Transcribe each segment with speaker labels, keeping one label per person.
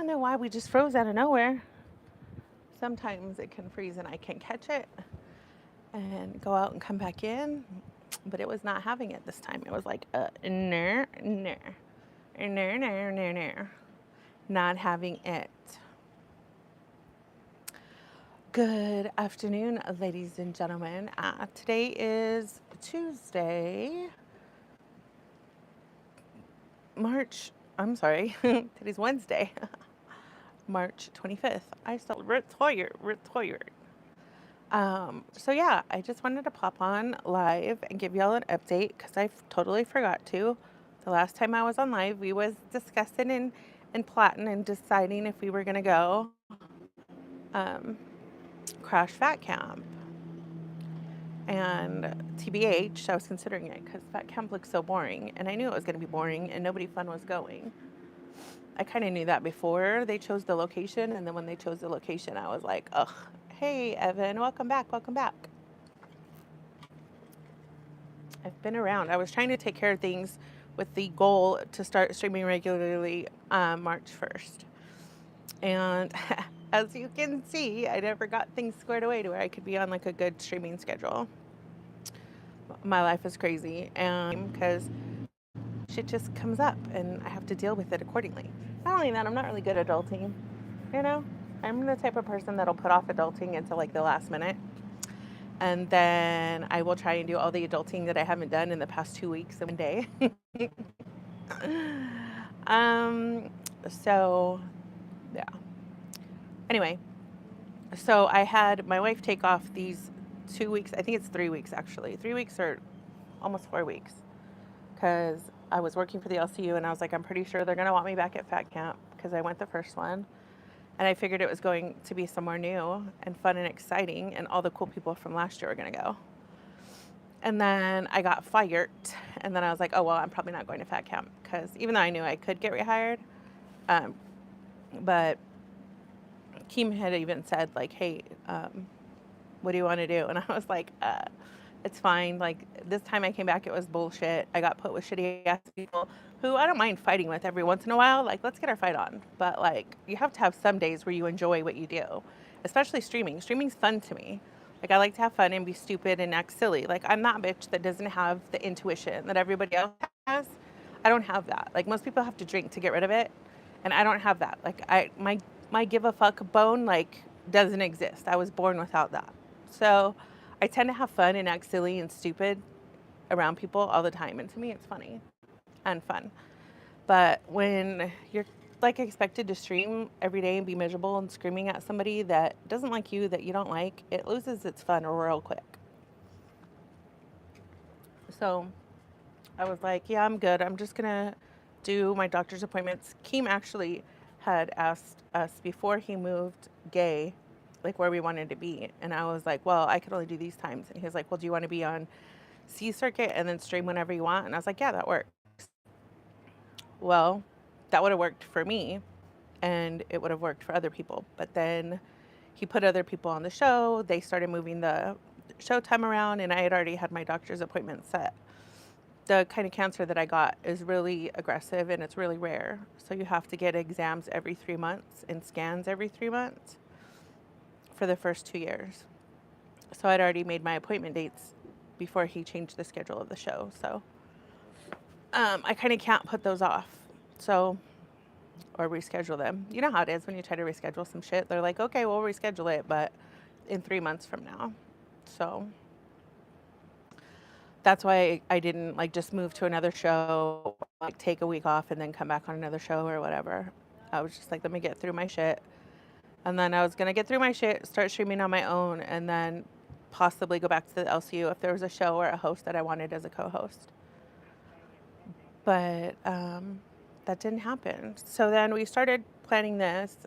Speaker 1: don't know why we just froze out of nowhere. Sometimes it can freeze and I can catch it and go out and come back in, but it was not having it this time. It was like, no, no, no, no, no, no, not having it. Good afternoon, ladies and gentlemen. Today is Tuesday, today's Wednesday, March 25th. I still retired. So yeah, I just wanted to pop on live and give y'all an update because I totally forgot to. The last time I was on live, we was discussing and plotting and deciding if we were gonna go crash fat camp. And TBH, I was considering it because fat camp looked so boring, and I knew it was gonna be boring and nobody fun was going. I kind of knew that before they chose the location, and then when they chose the location, I was like, ugh, hey, Evan, welcome back, welcome back. I've been around. I was trying to take care of things with the goal to start streaming regularly March 1st. And as you can see, I never got things squared away to where I could be on like a good streaming schedule. My life is crazy, and because shit just comes up and I have to deal with it accordingly. Not only that, I'm not really good at adulting. You know, I'm the type of person that'll put off adulting until like the last minute. And then I will try and do all the adulting that I haven't done in the past 2 weeks in one day. So, yeah. Anyway, so I had my wife take off these 2 weeks. I think it's 3 weeks actually. 3 weeks or almost 4 weeks. Because I was working for the LCU and I was like, I'm pretty sure they're going to want me back at Fat Camp because I went the first one. And I figured it was going to be somewhere new and fun and exciting, and all the cool people from last year were going to go. And then I got fired, and then I was like, oh, well, I'm probably not going to Fat Camp, because even though I knew I could get rehired, but Keem had even said, like, hey, what do you want to do? And I was like, it's fine. Like, this time I came back, it was bullshit. I got put with shitty ass people who I don't mind fighting with every once in a while. Like, let's get our fight on. But, like, you have to have some days where you enjoy what you do, especially streaming. Streaming's fun to me. Like, I like to have fun and be stupid and act silly. Like, I'm that bitch that doesn't have the intuition that everybody else has. I don't have that. Like, most people have to drink to get rid of it, and I don't have that. Like, my give a fuck bone, like, doesn't exist. I was born without that. So I tend to have fun and act silly and stupid around people all the time. And to me, it's funny and fun. But when you're like expected to stream every day and be miserable and screaming at somebody that doesn't like you, that you don't like, it loses its fun real quick. So I was like, yeah, I'm good. I'm just going to do my doctor's appointments. Keem actually had asked us before he moved gay, like where we wanted to be. And I was like, well, I could only do these times. And he was like, well, do you want to be on C circuit and then stream whenever you want? And I was like, yeah, that works. Well, that would have worked for me and it would have worked for other people. But then he put other people on the show. They started moving the show time around, and I had already had my doctor's appointment set. The kind of cancer that I got is really aggressive and it's really rare. So you have to get exams every 3 months and scans every 3 months for the first 2 years. So I'd already made my appointment dates before he changed the schedule of the show. So I kind of can't put those off. So, or reschedule them. You know how it is when you try to reschedule some shit. They're like, okay, we'll reschedule it, but in 3 months from now. So that's why I didn't like just move to another show, like take a week off and then come back on another show or whatever. I was just like, let me get through my shit. And then I was going to get through my shit, start streaming on my own, and then possibly go back to the LCU if there was a show or a host that I wanted as a co-host. But that didn't happen. So then we started planning this.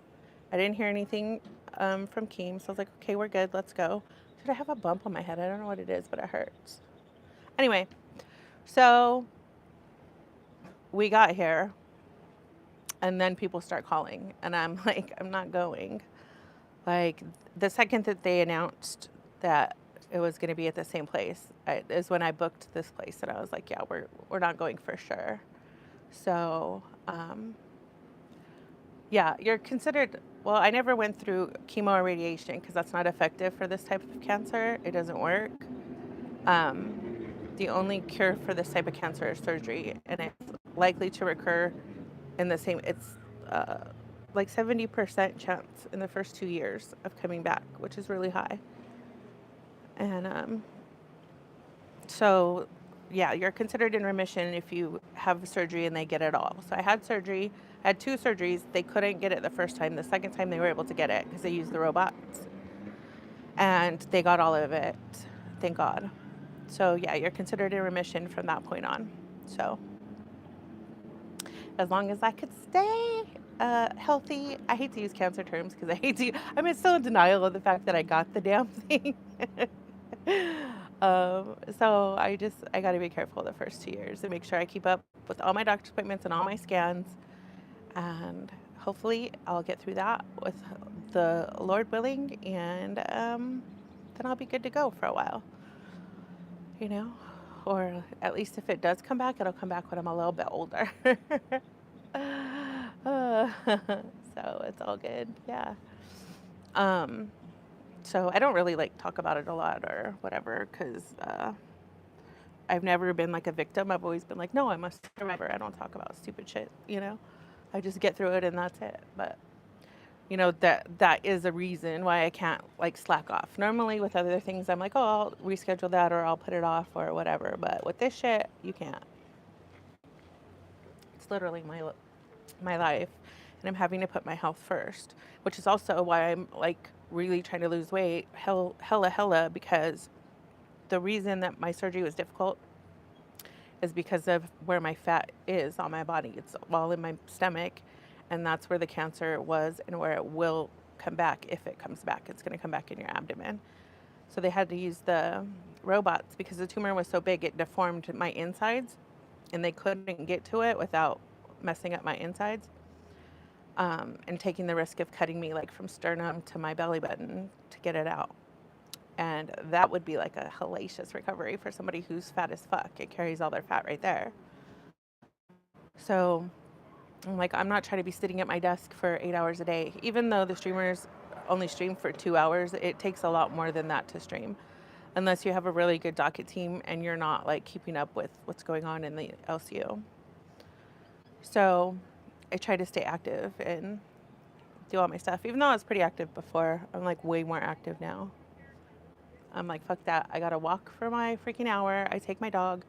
Speaker 1: I didn't hear anything from Keem, so I was like, okay, we're good, let's go. Did I have a bump on my head? I don't know what it is, but it hurts. Anyway, so we got here, and then people start calling, and I'm like, I'm not going. Like, the second that they announced that it was going to be at the same place is when I booked this place, and I was like, yeah, we're not going for sure. So, Yeah, you're considered, well, I never went through chemo or radiation because that's not effective for this type of cancer. It doesn't work. Um, the only cure for this type of cancer is surgery, and it's likely to recur in the same, it's uh, like 70% chance in the first 2 years of coming back, which is really high. And so, yeah, you're considered in remission if you have surgery and they get it all. So I had surgery, I had 2 surgeries. They couldn't get it the first time. The second time they were able to get it because they used the robots, and they got all of it. Thank God. So yeah, you're considered in remission from that point on. So as long as I could stay healthy, I hate to use cancer terms because I'm still in denial of the fact that I got the damn thing. So I got to be careful the first 2 years and make sure I keep up with all my doctor's appointments and all my scans. And hopefully I'll get through that with the Lord willing. And then I'll be good to go for a while, you know? Or at least if it does come back, it'll come back when I'm a little bit older. So it's all good. Yeah. Um, so I don't really like talk about it a lot or whatever because I've never been like a victim. I've always been like, no, I'm a survivor. I don't talk about stupid shit, you know? I just get through it and that's it. But you know, that is a reason why I can't like slack off. Normally with other things I'm like, oh, I'll reschedule that or I'll put it off or whatever. But with this shit, you can't. It's literally my life, and I'm having to put my health first, which is also why I'm like really trying to lose weight, hella, because the reason that my surgery was difficult is because of where my fat is on my body. It's all in my stomach, and that's where the cancer was and where it will come back. If it comes back, it's going to come back in your abdomen. So they had to use the robots because the tumor was so big it deformed my insides, and they couldn't get to it without messing up my insides, and taking the risk of cutting me like from sternum to my belly button to get it out. And that would be like a hellacious recovery for somebody who's fat as fuck. It carries all their fat right there. So I'm like, I'm not trying to be sitting at my desk for 8 hours a day. Even though the streamers only stream for 2 hours, it takes a lot more than that to stream. Unless you have a really good docket team and you're not like keeping up with what's going on in the LCU. So I try to stay active and do all my stuff. Even though I was pretty active before, I'm like way more active now. I'm like, fuck that. I gotta walk for my freaking hour. I take my dog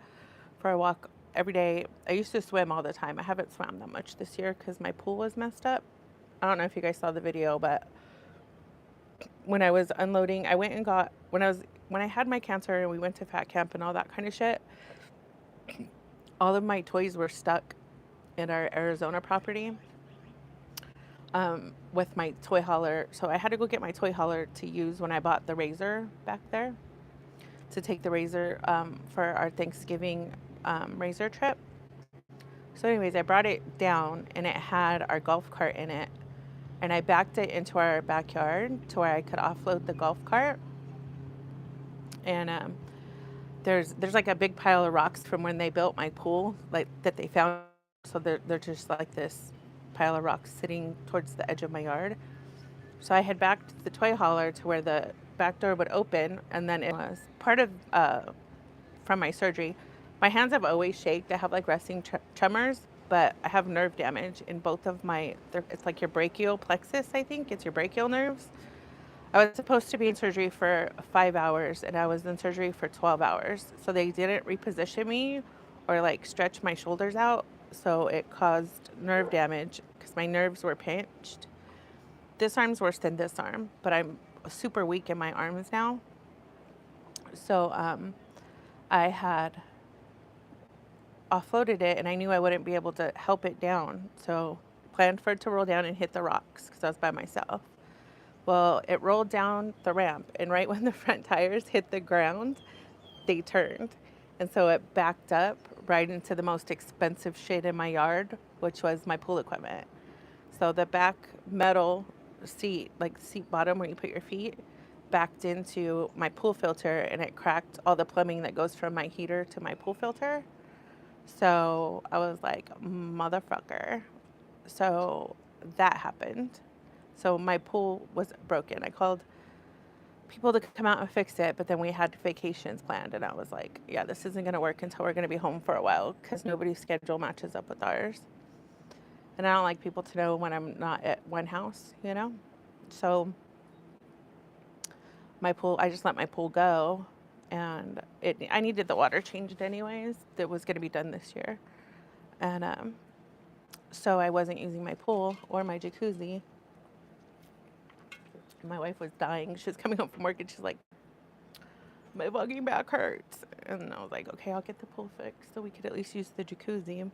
Speaker 1: for a walk every day. I used to swim all the time. I haven't swam that much this year because my pool was messed up. I don't know if you guys saw the video, but when I was unloading, I went and got, when I had my cancer and we went to fat camp and all that kind of shit, all of my toys were stuck in our Arizona property. With my toy hauler. So I had to go get my toy hauler to use when I bought the razor back there, to take the razor for our Thanksgiving razor trip. So anyways, I brought it down and it had our golf cart in it, and I backed it into our backyard to where I could offload the golf cart. And there's like a big pile of rocks from when they built my pool, like that they found. So they're just like this pile of rocks sitting towards the edge of my yard. So I had backed the toy hauler to where the back door would open, and then it was part of from my surgery. My hands have always shaked. I have like resting tremors, but I have nerve damage in both of my, it's like your brachial plexus, I think. It's your brachial nerves. I was supposed to be in surgery for 5 hours, and I was in surgery for 12 hours. So they didn't reposition me or like stretch my shoulders out. So it caused nerve damage because my nerves were pinched. This arm's worse than this arm, but I'm super weak in my arms now. So I had offloaded it, and I knew I wouldn't be able to help it down. So planned for it to roll down and hit the rocks because I was by myself. Well, it rolled down the ramp, and right when the front tires hit the ground, they turned. And so it backed up right into the most expensive shit in my yard, which was my pool equipment. So the back metal seat, like seat bottom where you put your feet, backed into my pool filter, and it cracked all the plumbing that goes from my heater to my pool filter. So I was like, motherfucker. So that happened. So my pool was broken. I called people to come out and fix it, but then we had vacations planned, and I was like, yeah, this isn't going to work until we're going to be home for a while because nobody's schedule matches up with ours. And I don't like people to know when I'm not at one house, you know? So my pool, I just let my pool go, and I needed the water changed anyways. That was going to be done this year. And so I wasn't using my pool or my jacuzzi. My wife was dying. She was coming home from work and she's like, my fucking back hurts. And I was like, okay, I'll get the pool fixed so we could at least use the jacuzzi.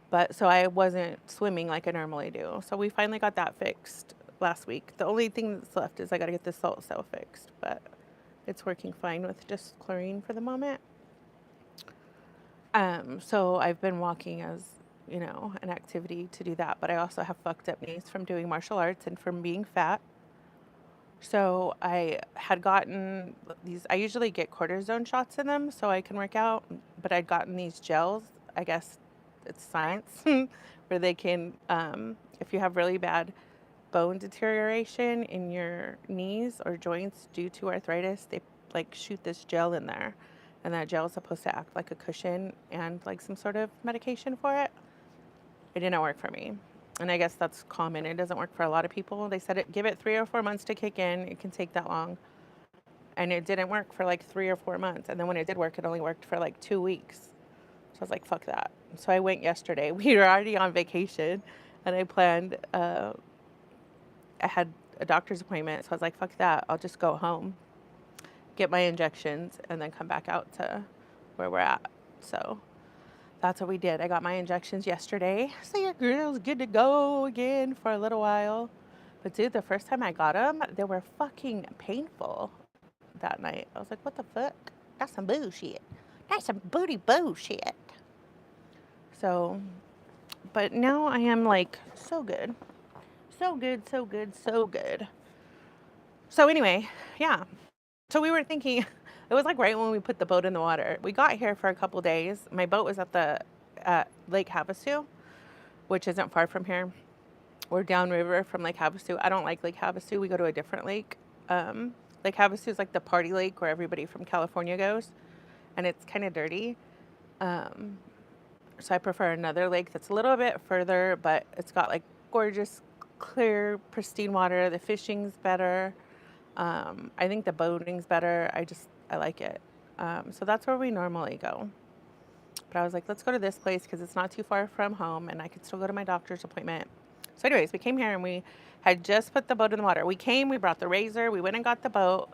Speaker 1: But so I wasn't swimming like I normally do. So we finally got that fixed last week. The only thing that's left is I got to get the salt cell fixed, but it's working fine with just chlorine for the moment. So I've been walking as, you know, an activity to do that, but I also have fucked up knees from doing martial arts and from being fat. So I had gotten these, I usually get cortisone shots in them so I can work out, but I'd gotten these gels, I guess it's science, where they can, if you have really bad bone deterioration in your knees or joints due to arthritis, they like shoot this gel in there. And that gel is supposed to act like a cushion and like some sort of medication for it. It didn't work for me. And I guess that's common. It doesn't work for a lot of people. They said give it 3 or 4 months to kick in. It can take that long. And it didn't work for like 3 or 4 months. And then when it did work, it only worked for like 2 weeks. So I was like, fuck that. So I went yesterday. We were already on vacation. And I planned, I had a doctor's appointment. So I was like, fuck that. I'll just go home, get my injections, and then come back out to where we're at. So that's what we did. I got my injections yesterday. So your girl's good to go again for a little while. But dude, the first time I got them, they were fucking painful that night. I was like, what the fuck? That's some bullshit. That's some booty bullshit. So, but now I am like so good. So good, so good, so good. So anyway, yeah. So we were thinking, it was like right when we put the boat in the water. We got here for a couple days. My boat was at Lake Havasu, which isn't far from here. We're downriver from Lake Havasu. I don't like Lake Havasu. We go to a different lake. Lake Havasu is like the party lake where everybody from California goes, and it's kind of dirty. So I prefer another lake that's a little bit further, but it's got like gorgeous, clear, pristine water. The fishing's better. I think the boating's better. I like it. So that's where we normally go. But I was like, let's go to this place because it's not too far from home and I could still go to my doctor's appointment. So anyways, we came here and we had just put the boat in the water. We came, we brought the razor, we went and got the boat.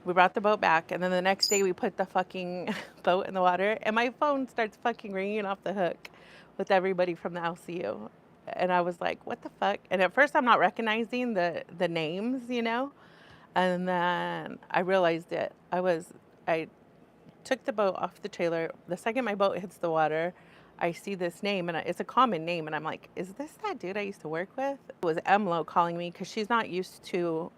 Speaker 1: We brought the boat back, and then the next day we put the fucking boat in the water, and my phone starts fucking ringing off the hook with everybody from the LCU. And I was like, what the fuck? And at first I'm not recognizing the names, you know? And then I realized it. I took the boat off the trailer. The second my boat hits the water, I see this name, and it's a common name, and I'm like, is this that dude I used to work with? It was Emlo calling me because she's not used to,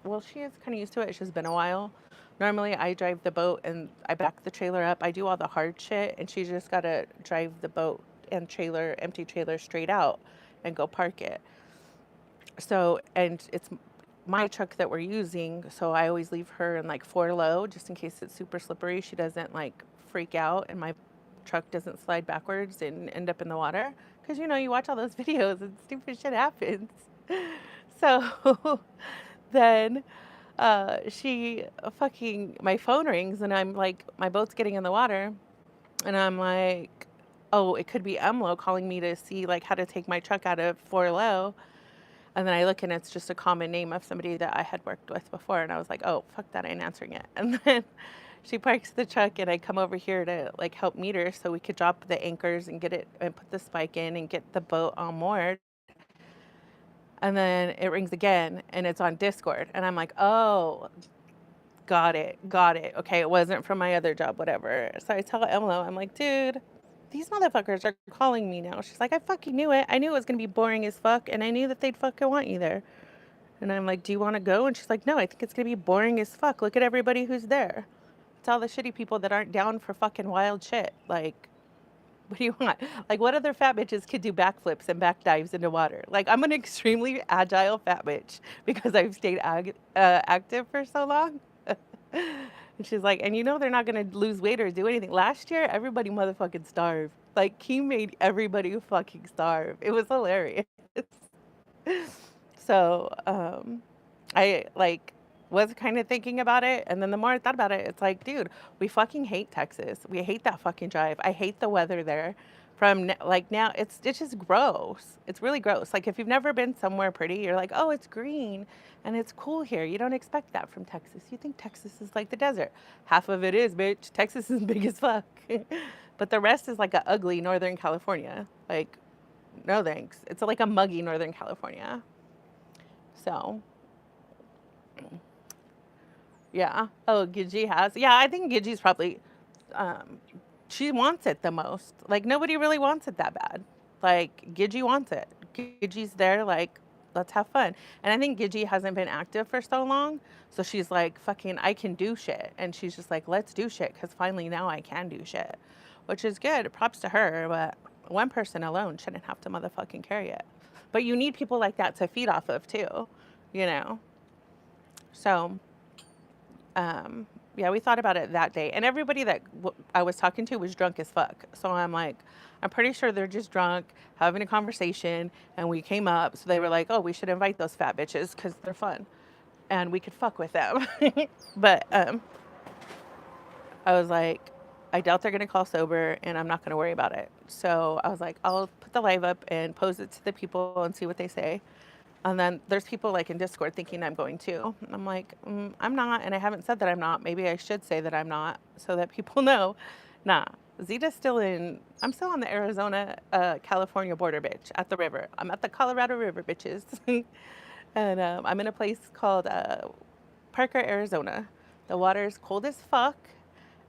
Speaker 1: well, she is kind of used to it. It's just been a while. Normally, I drive the boat, and I back the trailer up. I do all the hard shit, and she just got to drive the boat and empty trailer straight out and go park it. So, and it's my truck that we're using, so I always leave her in like 4 low just in case it's super slippery. She doesn't like freak out and my truck doesn't slide backwards and end up in the water, because you know, you watch all those videos and stupid shit happens. So then my phone rings and I'm like, my boat's getting in the water, and I'm like, oh, it could be Emlo calling me to see like how to take my truck out of 4 low. And then I look and it's just a common name of somebody that I had worked with before. And I was like, oh, fuck that, I ain't answering it. And then she parks the truck and I come over here to like help meet her so we could drop the anchors and get it and put the spike in and get the boat on moored. And then it rings again and it's on Discord. And I'm like, oh, got it. Okay, it wasn't from my other job, whatever. So I tell Emlo, I'm like, dude, these motherfuckers are calling me now. She's like, I fucking knew it. I knew it was going to be boring as fuck, and I knew that they'd fucking want you there. And I'm like, do you want to go? And she's like, no, I think it's going to be boring as fuck. Look at everybody who's there. It's all the shitty people that aren't down for fucking wild shit. Like, What do you want? Like, what other fat bitches could do backflips and back dives into water? Like, I'm an extremely agile fat bitch because I've stayed active for so long. And she's like, and you know they're not gonna lose weight or do anything. Last year, everybody motherfucking starved. Like, he made everybody fucking starve. It was hilarious. So, I like was kind of thinking about it, and then the more I thought about it, it's like, dude, we fucking hate Texas. We hate that fucking drive. I hate the weather there. Like now, it's just gross. It's really gross. Like if you've never been somewhere pretty, you're like, oh, it's green and it's cool here. You don't expect that from Texas. You think Texas is like the desert. Half of it is, bitch. Texas is big as fuck, but the rest is like a ugly Northern California. Like, no thanks. It's like a muggy Northern California. So. Yeah. Oh, Gigi has. Yeah, I think Gigi's probably, um, she wants it the most. Like, nobody really wants it that bad. Like, Gigi wants it. Gigi's there, like, let's have fun. And I think Gigi hasn't been active for so long. So she's like, fucking, I can do shit. And she's just like, let's do shit. Because finally now I can do shit. Which is good. Props to her. But one person alone shouldn't have to motherfucking carry it. But you need people like that to feed off of, too. You know? So. Yeah, we thought about it that day, and everybody that I was talking to was drunk as fuck. So I'm like, I'm pretty sure they're just drunk, having a conversation, and we came up. So they were like, oh, we should invite those fat bitches because they're fun, and we could fuck with them. But I was like, I doubt they're gonna call sober, and I'm not gonna worry about it. So I was like, I'll put the live up and pose it to the people and see what they say. And then there's people like in Discord thinking I'm going to. I'm like, I'm not, and I haven't said that I'm not. Maybe I should say that I'm not so that people know. Nah, Zita's still in, I'm still on the Arizona, California border, bitch, at the river. I'm at the Colorado River, bitches. And I'm in a place called Parker, Arizona. The water is cold as fuck,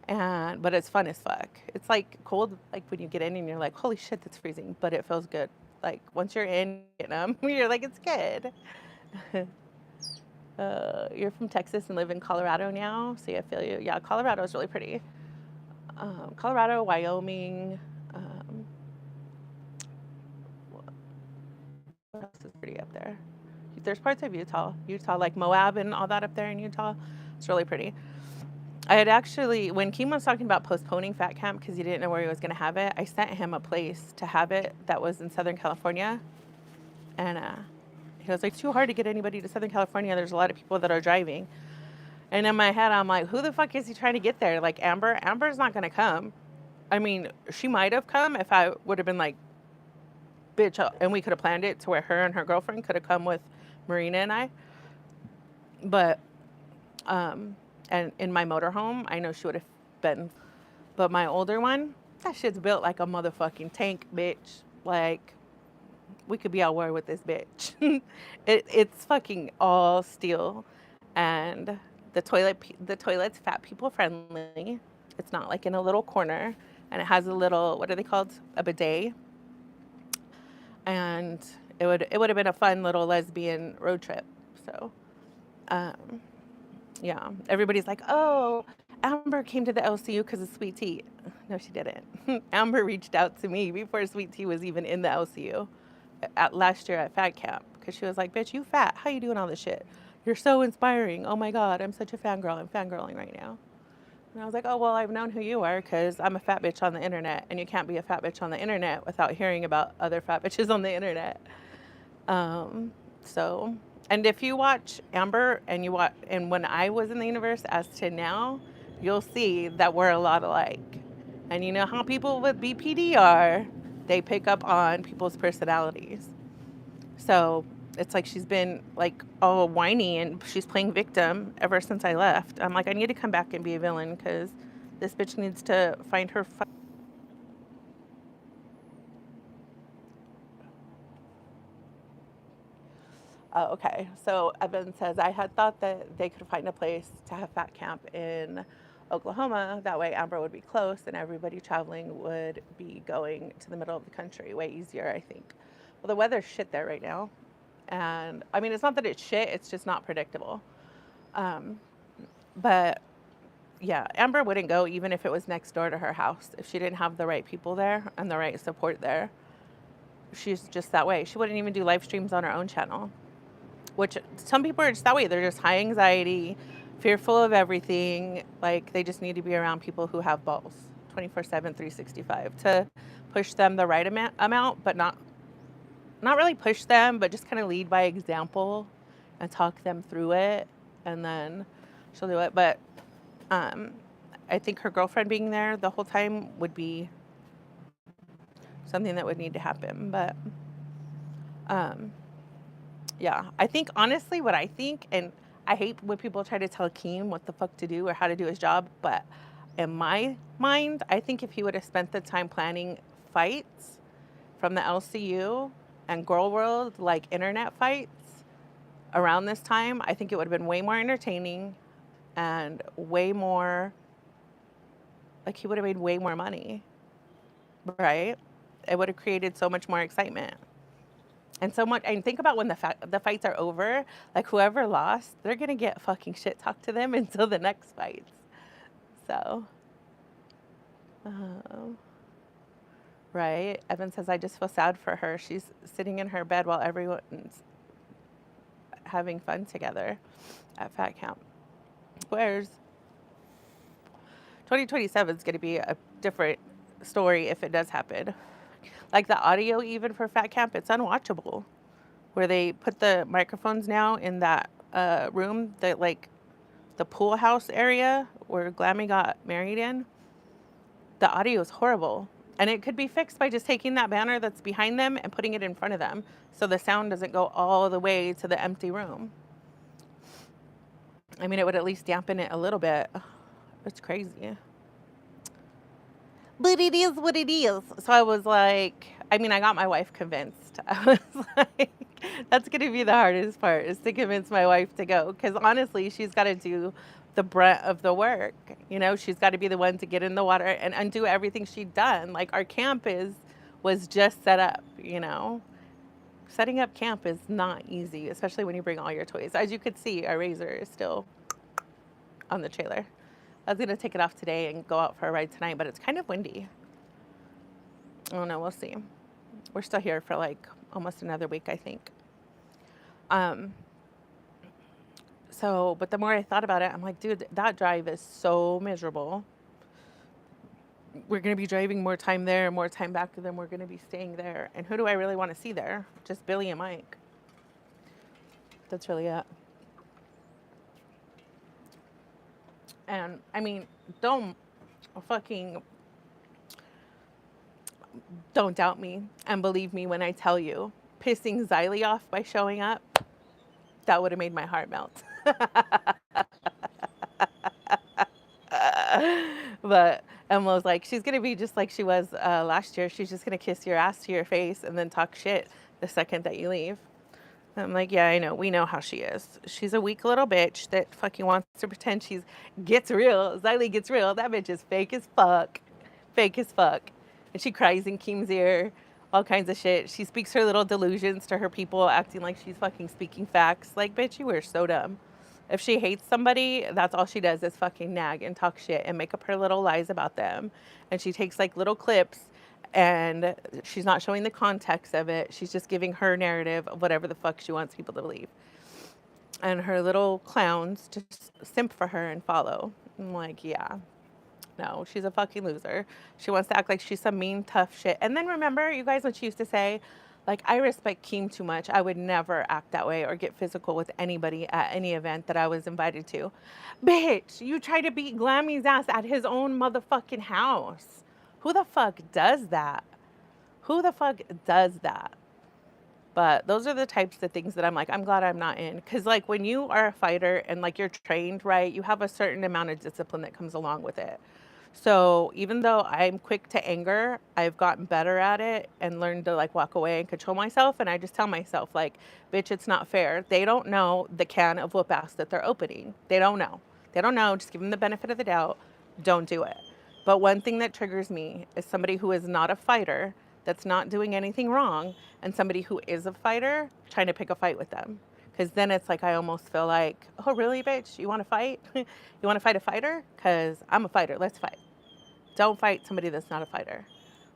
Speaker 1: but it's fun as fuck. It's like cold, like when you get in and you're like, holy shit, that's freezing, but it feels good. Like once you're in, you're like, it's good. You're from Texas and live in Colorado now, so I feel you. Yeah, Colorado is really pretty. Colorado, Wyoming. What else is pretty up there? There's parts of Utah, like Moab and all that up there in Utah. It's really pretty. I had actually, when Keem was talking about postponing Fat Camp because he didn't know where he was going to have it, I sent him a place to have it that was in Southern California. And he was like, it's too hard to get anybody to Southern California. There's a lot of people that are driving. And in my head, I'm like, who the fuck is he trying to get there? Like Amber? Amber's not going to come. I mean, she might have come if I would have been like, bitch, and we could have planned it to where her and her girlfriend could have come with Marina and I. But, and in my motorhome, I know she would have been. But my older one, that shit's built like a motherfucking tank, bitch. Like, we could be at war with this bitch. It's fucking all steel, and the toilet's fat people friendly. It's not like in a little corner, and it has a little, what are they called? A bidet. And it would have been a fun little lesbian road trip. So, yeah, everybody's like, oh, Amber came to the LCU because of Sweet Tea. No, she didn't. Amber reached out to me before Sweet Tea was even in the LCU last year at Fat Camp because she was like, bitch, you fat. How you doing all this shit? You're so inspiring. Oh, my God, I'm such a fangirl. I'm fangirling right now. And I was like, oh, well, I've known who you are because I'm a fat bitch on the internet, and you can't be a fat bitch on the internet without hearing about other fat bitches on the internet. So, and if you watch Amber and when I was in the universe as to now, you'll see that we're a lot alike. And you know how people with BPD are, they pick up on people's personalities. So it's like she's been like all whiny and she's playing victim ever since I left. I'm like, I need to come back and be a villain because this bitch needs to find her. Oh, okay. So Evan says, I had thought that they could find a place to have Fat Camp in Oklahoma. That way Amber would be close and everybody traveling would be going to the middle of the country. Way easier, I think. Well, the weather's shit there right now. And I mean, it's not that it's shit, it's just not predictable. But yeah, Amber wouldn't go even if it was next door to her house. If she didn't have the right people there and the right support there, she's just that way. She wouldn't even do live streams on her own channel, which some people are just that way. They're just high anxiety, fearful of everything. Like, they just need to be around people who have balls 24/7, 365 to push them the right amount, but not really push them, but just kind of lead by example and talk them through it, and then she'll do it. But I think her girlfriend being there the whole time would be something that would need to happen. But yeah, I think honestly what I think, and I hate when people try to tell Keem what the fuck to do or how to do his job, but in my mind, I think if he would have spent the time planning fights from the LCU and Girl World, like internet fights around this time, I think it would have been way more entertaining and way more, like, he would have made way more money, right? It would have created so much more excitement. And so much, and think about when the fights are over, like whoever lost, they're gonna get fucking shit talked to them until the next fights. So, right? Evan says, I just feel sad for her. She's sitting in her bed while everyone's having fun together at fat camp. Where's 2027 is going to be a different story if it does happen. Like the audio, even for fat camp, it's unwatchable. Where they put the microphones now in that room, that like the pool house area where Glammy got married in. The audio is horrible. And it could be fixed by just taking that banner that's behind them and putting it in front of them, so the sound doesn't go all the way to the empty room. I mean, it would at least dampen it a little bit. It's crazy. But it is what it is. So I was like, I mean, I got my wife convinced. I was like, that's going to be the hardest part, is to convince my wife to go. Because honestly, she's got to do the brunt of the work. You know, she's got to be the one to get in the water and undo everything she'd done. Like, our camp was just set up, you know. Setting up camp is not easy, especially when you bring all your toys. As you could see, our razor is still on the trailer. I was going to take it off today and go out for a ride tonight, but it's kind of windy. I don't know. We'll see. We're still here for like almost another week, I think. So, but the more I thought about it, I'm like, dude, that drive is so miserable. We're going to be driving more time there and more time back than we're going to be staying there. And who do I really want to see there? Just Billy and Mike. That's really it. And I mean, don't doubt me and believe me when I tell you, pissing Xylee off by showing up, that would have made my heart melt. But Emma was like, she's going to be just like she was last year. She's just going to kiss your ass to your face and then talk shit the second that you leave. I'm like, yeah, I know. We know how she is. She's a weak little bitch that fucking wants to pretend gets real. Xylee gets real. That bitch is fake as fuck. Fake as fuck. And she cries in Keem's ear. All kinds of shit. She speaks her little delusions to her people, acting like she's fucking speaking facts. Like, bitch, you were so dumb. If she hates somebody, that's all she does is fucking nag and talk shit and make up her little lies about them. And she takes like little clips and she's not showing the context of it. She's just giving her narrative of whatever the fuck she wants people to believe. And her little clowns just simp for her and follow. I'm like, yeah. No, she's a fucking loser. She wants to act like she's some mean, tough shit. And then remember, you guys, when she used to say, like, I respect Keem too much. I would never act that way or get physical with anybody at any event that I was invited to. Bitch, you tried to beat Glammy's ass at his own motherfucking house. Who the fuck does that? Who the fuck does that? But those are the types of things that I'm like, I'm glad I'm not in. Because, like, when you are a fighter and, like, you're trained right, you have a certain amount of discipline that comes along with it. So even though I'm quick to anger, I've gotten better at it and learned to, like, walk away and control myself. And I just tell myself, like, bitch, it's not fair. They don't know the can of whoop ass that they're opening. They don't know. They don't know. Just give them the benefit of the doubt. Don't do it. But one thing that triggers me is somebody who is not a fighter, that's not doing anything wrong, and somebody who is a fighter trying to pick a fight with them. Because then it's like I almost feel like, oh, really, bitch? You want to fight? You want to fight a fighter? Because I'm a fighter. Let's fight. Don't fight somebody that's not a fighter.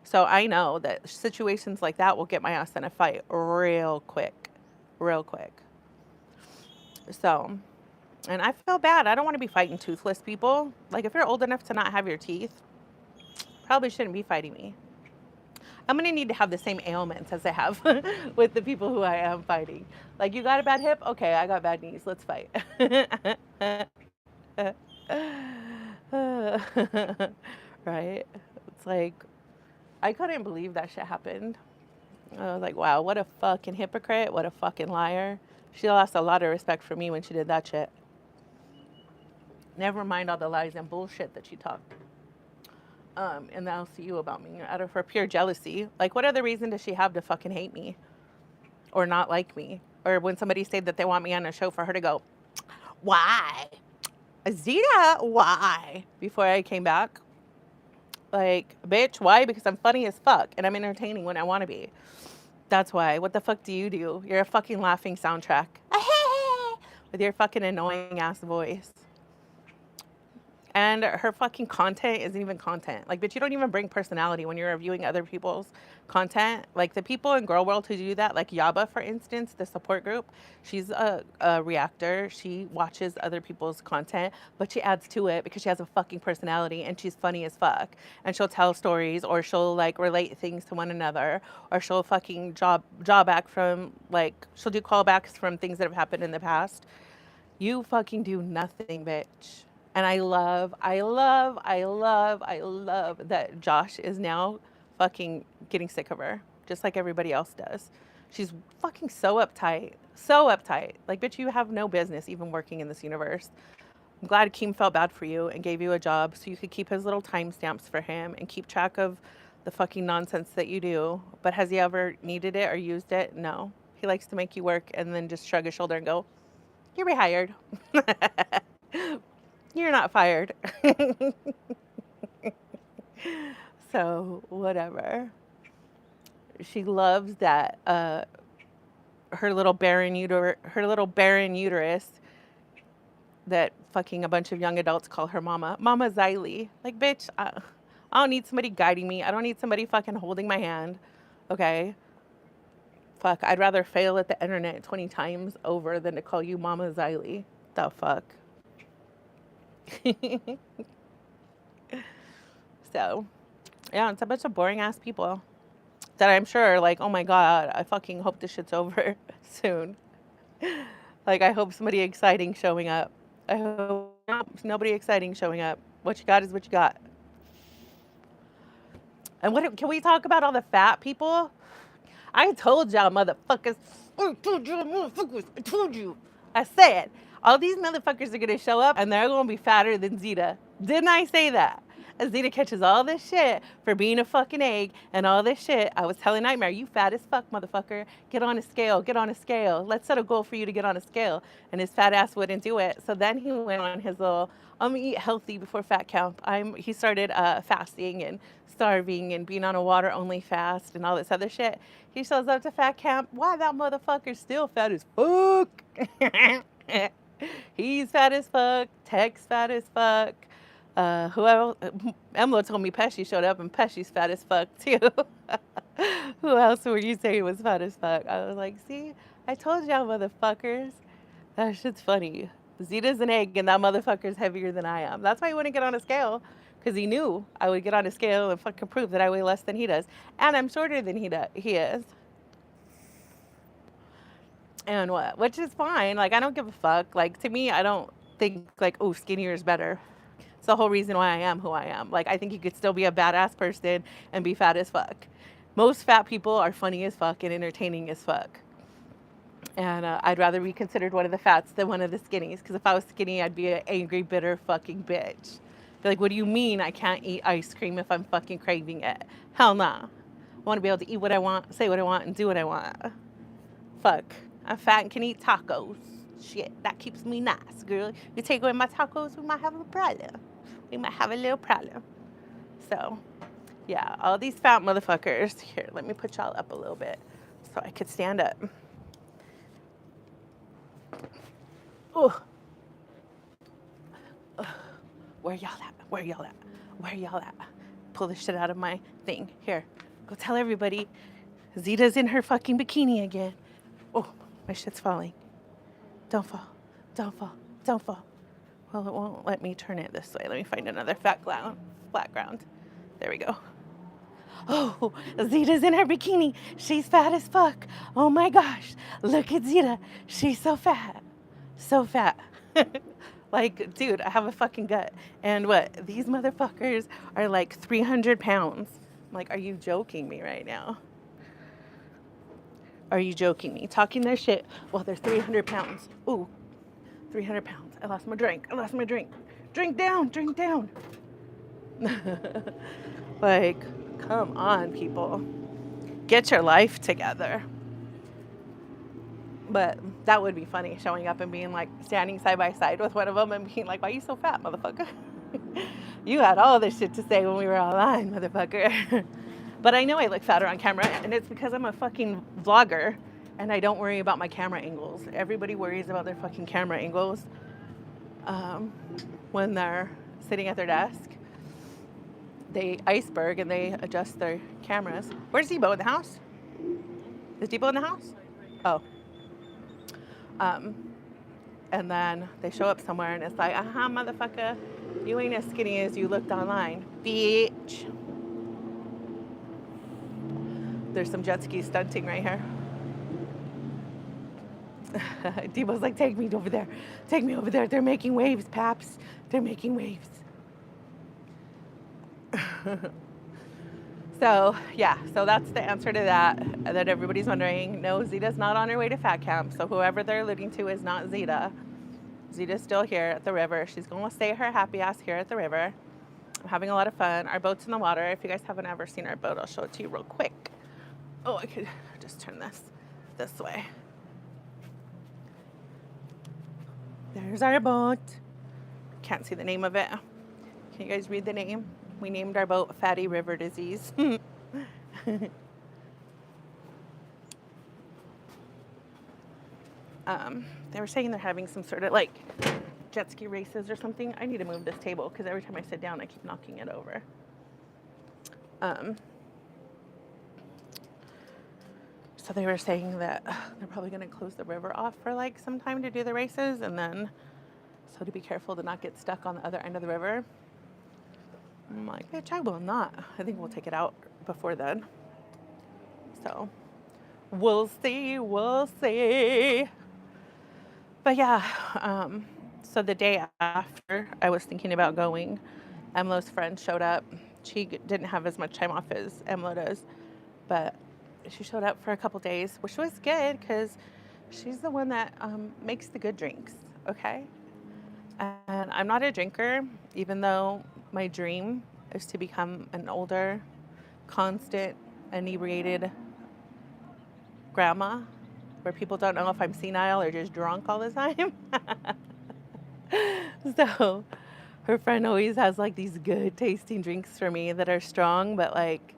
Speaker 1: So I know that situations like that will get my ass in a fight real quick. Real quick. So, and I feel bad. I don't want to be fighting toothless people. Like, if you're old enough to not have your teeth, probably shouldn't be fighting me. I'm going to need to have the same ailments as I have with the people who I am fighting. Like, you got a bad hip? Okay, I got bad knees. Let's fight. Right? It's like, I couldn't believe that shit happened. I was like, wow, what a fucking hypocrite. What a fucking liar. She lost a lot of respect for me when she did that shit. Never mind all the lies and bullshit that she talked in the LCU about me out of her pure jealousy. Like, what other reason does she have to fucking hate me or not like me? Or when somebody said that they want me on a show, for her to go, why? Zita, why? Before I came back. Like, bitch, why? Because I'm funny as fuck and I'm entertaining when I want to be. That's why. What the fuck do? You're a fucking laughing soundtrack. With your fucking annoying ass voice. And her fucking content isn't even content. Like, bitch, you don't even bring personality when you're reviewing other people's content. Like, the people in Girl World who do that, like Yaba, for instance, the support group, she's a reactor. She watches other people's content, but she adds to it because she has a fucking personality and she's funny as fuck. And she'll tell stories, or she'll, like, relate things to one another, or she'll fucking jaw back from, like, she'll do callbacks from things that have happened in the past. You fucking do nothing, bitch. And I love that Josh is now fucking getting sick of her, just like everybody else does. She's fucking so uptight. So uptight. Like, bitch, you have no business even working in this universe. I'm glad Keem felt bad for you and gave you a job so you could keep his little timestamps for him and keep track of the fucking nonsense that you do. But has he ever needed it or used it? No. He likes to make you work and then just shrug his shoulder and go, you're rehired. You're not fired. So, whatever. She loves that her little barren uterus that fucking a bunch of young adults call her mama. Mama Xylee. Like, bitch, I don't need somebody guiding me. I don't need somebody fucking holding my hand. Okay? Fuck, I'd rather fail at the internet 20 times over than to call you Mama Xylee. The fuck? So, yeah, it's a bunch of boring ass people that I'm sure are like, oh my god, I fucking hope this shit's over soon. Like, I hope somebody exciting showing up. I hope nobody exciting showing up. What you got is what you got. And what can we talk about all the fat people? I told y'all, motherfuckers. I told y'all, motherfuckers. I told you. I said, all these motherfuckers are going to show up and they're going to be fatter than Zita. Didn't I say that? And Zita catches all this shit for being a fucking egg and all this shit. I was telling Nightmare, you fat as fuck, motherfucker. Get on a scale. Get on a scale. Let's set a goal for you to get on a scale. And his fat ass wouldn't do it. So then he went on his little, I'm going to eat healthy before fat camp. He started fasting and starving and being on a water only fast and all this other shit. He shows up to fat camp. Why that motherfucker's still fat as fuck? He's fat as fuck. Tech's fat as fuck. Whoever, Emlo told me Pesci showed up and Pesci's fat as fuck too. Who else were you saying was fat as fuck? I was like, see, I told y'all motherfuckers. That shit's funny. Zita's an egg and that motherfucker's heavier than I am. That's why he wouldn't get on a scale. Because he knew I would get on a scale and fucking prove that I weigh less than he does. And I'm shorter than he is. And what? Which is fine. Like, I don't give a fuck. Like, to me, I don't think, like, oh, skinnier is better. It's the whole reason why I am who I am. Like, I think you could still be a badass person and be fat as fuck. Most fat people are funny as fuck and entertaining as fuck. And I'd rather be considered one of the fats than one of the skinnies. Because if I was skinny, I'd be an angry, bitter fucking bitch. Be like, what do you mean I can't eat ice cream if I'm fucking craving it? Hell nah. I want to be able to eat what I want, say what I want, and do what I want. Fuck. I'm fat and can eat tacos. Shit, that keeps me nice, girl. You take away my tacos, we might have a problem. We might have a little problem. So, yeah, all these fat motherfuckers. Here, let me put y'all up a little bit so I could stand up. Oh, where y'all at? Where y'all at? Where y'all at? Pull this shit out of my thing. Here, go tell everybody. Zita's in her fucking bikini again. Oh, my shit's falling. Don't fall. Don't fall. Don't fall. Well, it won't let me turn it this way. Let me find another flat ground. There we go. Oh, Zita's in her bikini. She's fat as fuck. Oh my gosh. Look at Zita. She's so fat. So fat. Like, dude, I have a fucking gut. And what? These motherfuckers are like 300 pounds. I'm like, are you joking me right now? Are you joking me? Talking their shit while they're 300 pounds. Ooh, 300 pounds. I lost my drink. Drink down. Like, come on, people. Get your life together. But that would be funny, showing up and being like standing side by side with one of them and being like, why are you so fat, motherfucker? You had all this shit to say when we were online, motherfucker. But I know I look fatter on camera, and it's because I'm a fucking vlogger and I don't worry about my camera angles. Everybody worries about their fucking camera angles when they're sitting at their desk. They iceberg and they adjust their cameras. Where's Debo? In the house? Is Debo in the house? Oh. And then they show up somewhere and it's like, motherfucker, you ain't as skinny as you looked online, bitch. There's some jet ski stunting right here. Debo's like, take me over there. Take me over there. They're making waves, Paps. They're making waves. So, yeah. So that's the answer to that everybody's wondering. No, Zita's not on her way to fat camp. So whoever they're alluding to is not Zita. Zita's still here at the river. She's going to stay her happy ass here at the river. I'm having a lot of fun. Our boat's in the water. If you guys haven't ever seen our boat, I'll show it to you real quick. Oh, I could just turn this way. There's our boat. Can't see the name of it. Can you guys read the name? We named our boat Fatty River Disease. They were saying they're having some sort of like jet ski races or something. I need to move this table because every time I sit down, I keep knocking it over. So they were saying that they're probably going to close the river off for like some time to do the races, and then so to be careful to not get stuck on the other end of the river. I'm like, bitch, I will not. I think we'll take it out before then. So we'll see. But yeah, so the day after I was thinking about going, Emlo's friend showed up. She didn't have as much time off as Emlo does, but she showed up for a couple days, which was good because she's the one that makes the good drinks, okay? And I'm not a drinker, even though my dream is to become an older, constant, inebriated grandma where people don't know if I'm senile or just drunk all the time. So her friend always has like these good tasting drinks for me that are strong, but like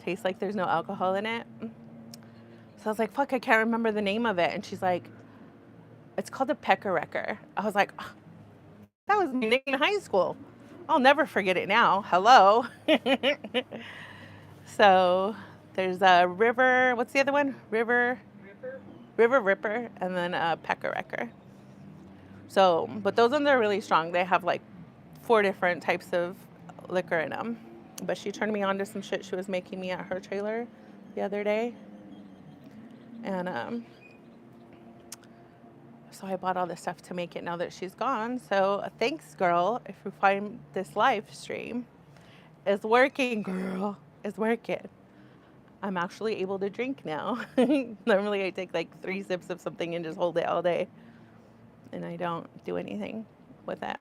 Speaker 1: taste like there's no alcohol in it. So I was like, fuck, I can't remember the name of it. And she's like, it's called a pecker wrecker. I was like, oh, that was my name in high school. I'll never forget it now. Hello. So there's a river. What's the other one? River Ripper, and then a pecker wrecker. So, but those ones are really strong. They have like 4 different types of liquor in them. But she turned me on to some shit she was making me at her trailer the other day. And so I bought all this stuff to make it now that she's gone. So thanks, girl. If you find this live stream, it's working, girl. It's working. I'm actually able to drink now. Normally I take like 3 sips of something and just hold it all day. And I don't do anything with it.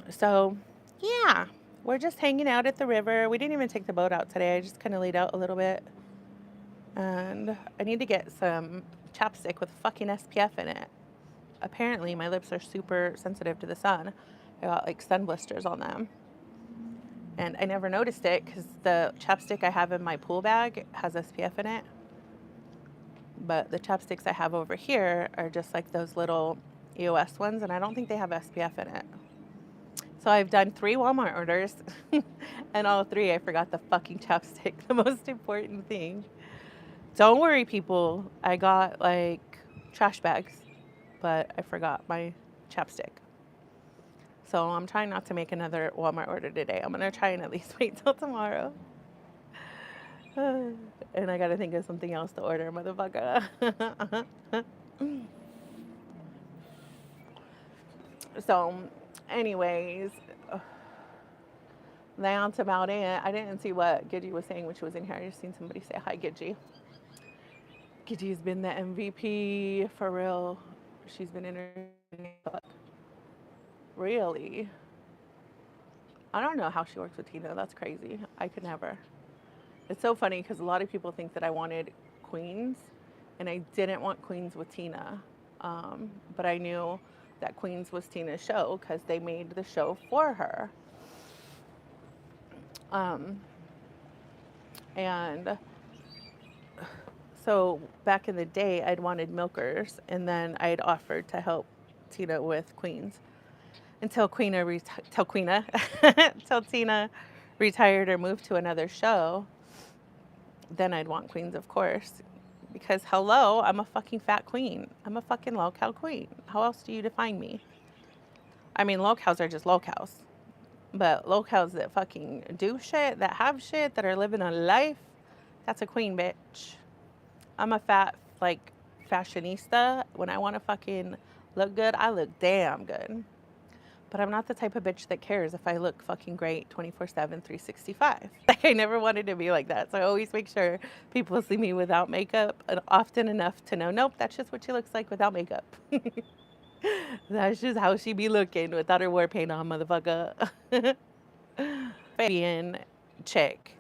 Speaker 1: So, yeah. We're just hanging out at the river. We didn't even take the boat out today. I just kind of laid out a little bit. And I need to get some chapstick with fucking SPF in it. Apparently, my lips are super sensitive to the sun. I got like sun blisters on them. And I never noticed it because the chapstick I have in my pool bag has SPF in it. But the chapsticks I have over here are just like those little EOS ones, and I don't think they have SPF in it. So I've done 3 Walmart orders, and all 3 I forgot the fucking chapstick, the most important thing. Don't worry, people. I got like trash bags, but I forgot my chapstick. So I'm trying not to make another Walmart order today. I'm going to try and at least wait till tomorrow. And I got to think of something else to order, motherfucker. So, anyways, that's about it. I didn't see what Gidgy was saying when she was in here. I just seen somebody say hi, Gidgy. Gidgy's been the MVP for real. She's been entertaining. Really? I don't know how she works with Tina. That's crazy. I could never. It's so funny because a lot of people think that I wanted queens, and I didn't want queens with Tina. But I knew that Queens was Tina's show because they made the show for her. And so back in the day, I'd wanted milkers, and then I'd offered to help Tina with Queens until Tina retired or moved to another show. Then I'd want Queens, of course, because hello, I'm a fucking fat queen. I'm a fucking low-cal queen. How else do you define me? I mean, low-cals are just low-cals, but low-cals that fucking do shit, that have shit, that are living a life, that's a queen, bitch. I'm a fat, like, fashionista. When I want to fucking look good, I look damn good. But I'm not the type of bitch that cares if I look fucking great 24/7, 365. Like, I never wanted to be like that. So I always make sure people see me without makeup, and often enough to know, nope, that's just what she looks like without makeup. That's just how she be looking without her war paint on, motherfucker. Fabian chick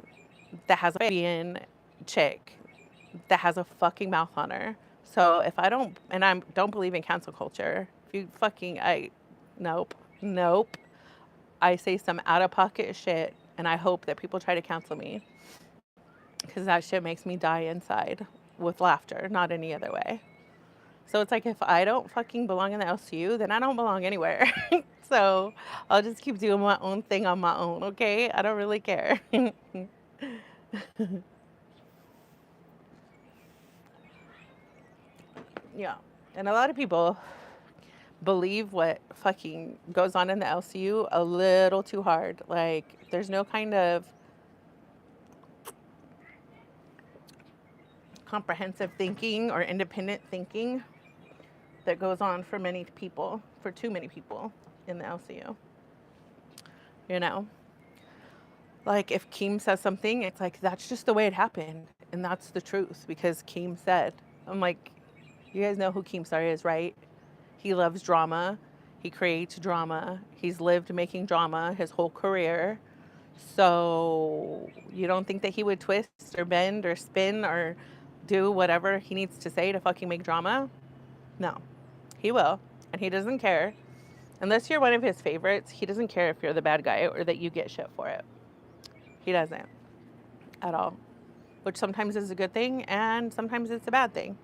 Speaker 1: that has a Fabian chick that has a fucking mouth on her. So if I don't, and I don't believe in cancel culture, if you fucking, nope. I say some out of pocket shit, and I hope that people try to cancel me, because that shit makes me die inside with laughter, not any other way. So it's like, if I don't fucking belong in the LCU, then I don't belong anywhere. So I'll just keep doing my own thing on my own, okay? I don't really care. Yeah. And a lot of people believe what fucking goes on in the LCU a little too hard. Like, there's no kind of comprehensive thinking or independent thinking that goes on for many people, for too many people in the LCU. You know? Like, if Keem says something, it's like, that's just the way it happened. And that's the truth, because Keem said. I'm like, you guys know who Keemstar is, right? He loves drama. He creates drama. He's lived making drama his whole career. So you don't think that he would twist or bend or spin or do whatever he needs to say to fucking make drama? No, he will. And he doesn't care. Unless you're one of his favorites, he doesn't care if you're the bad guy or that you get shit for it. He doesn't at all, which sometimes is a good thing and sometimes it's a bad thing.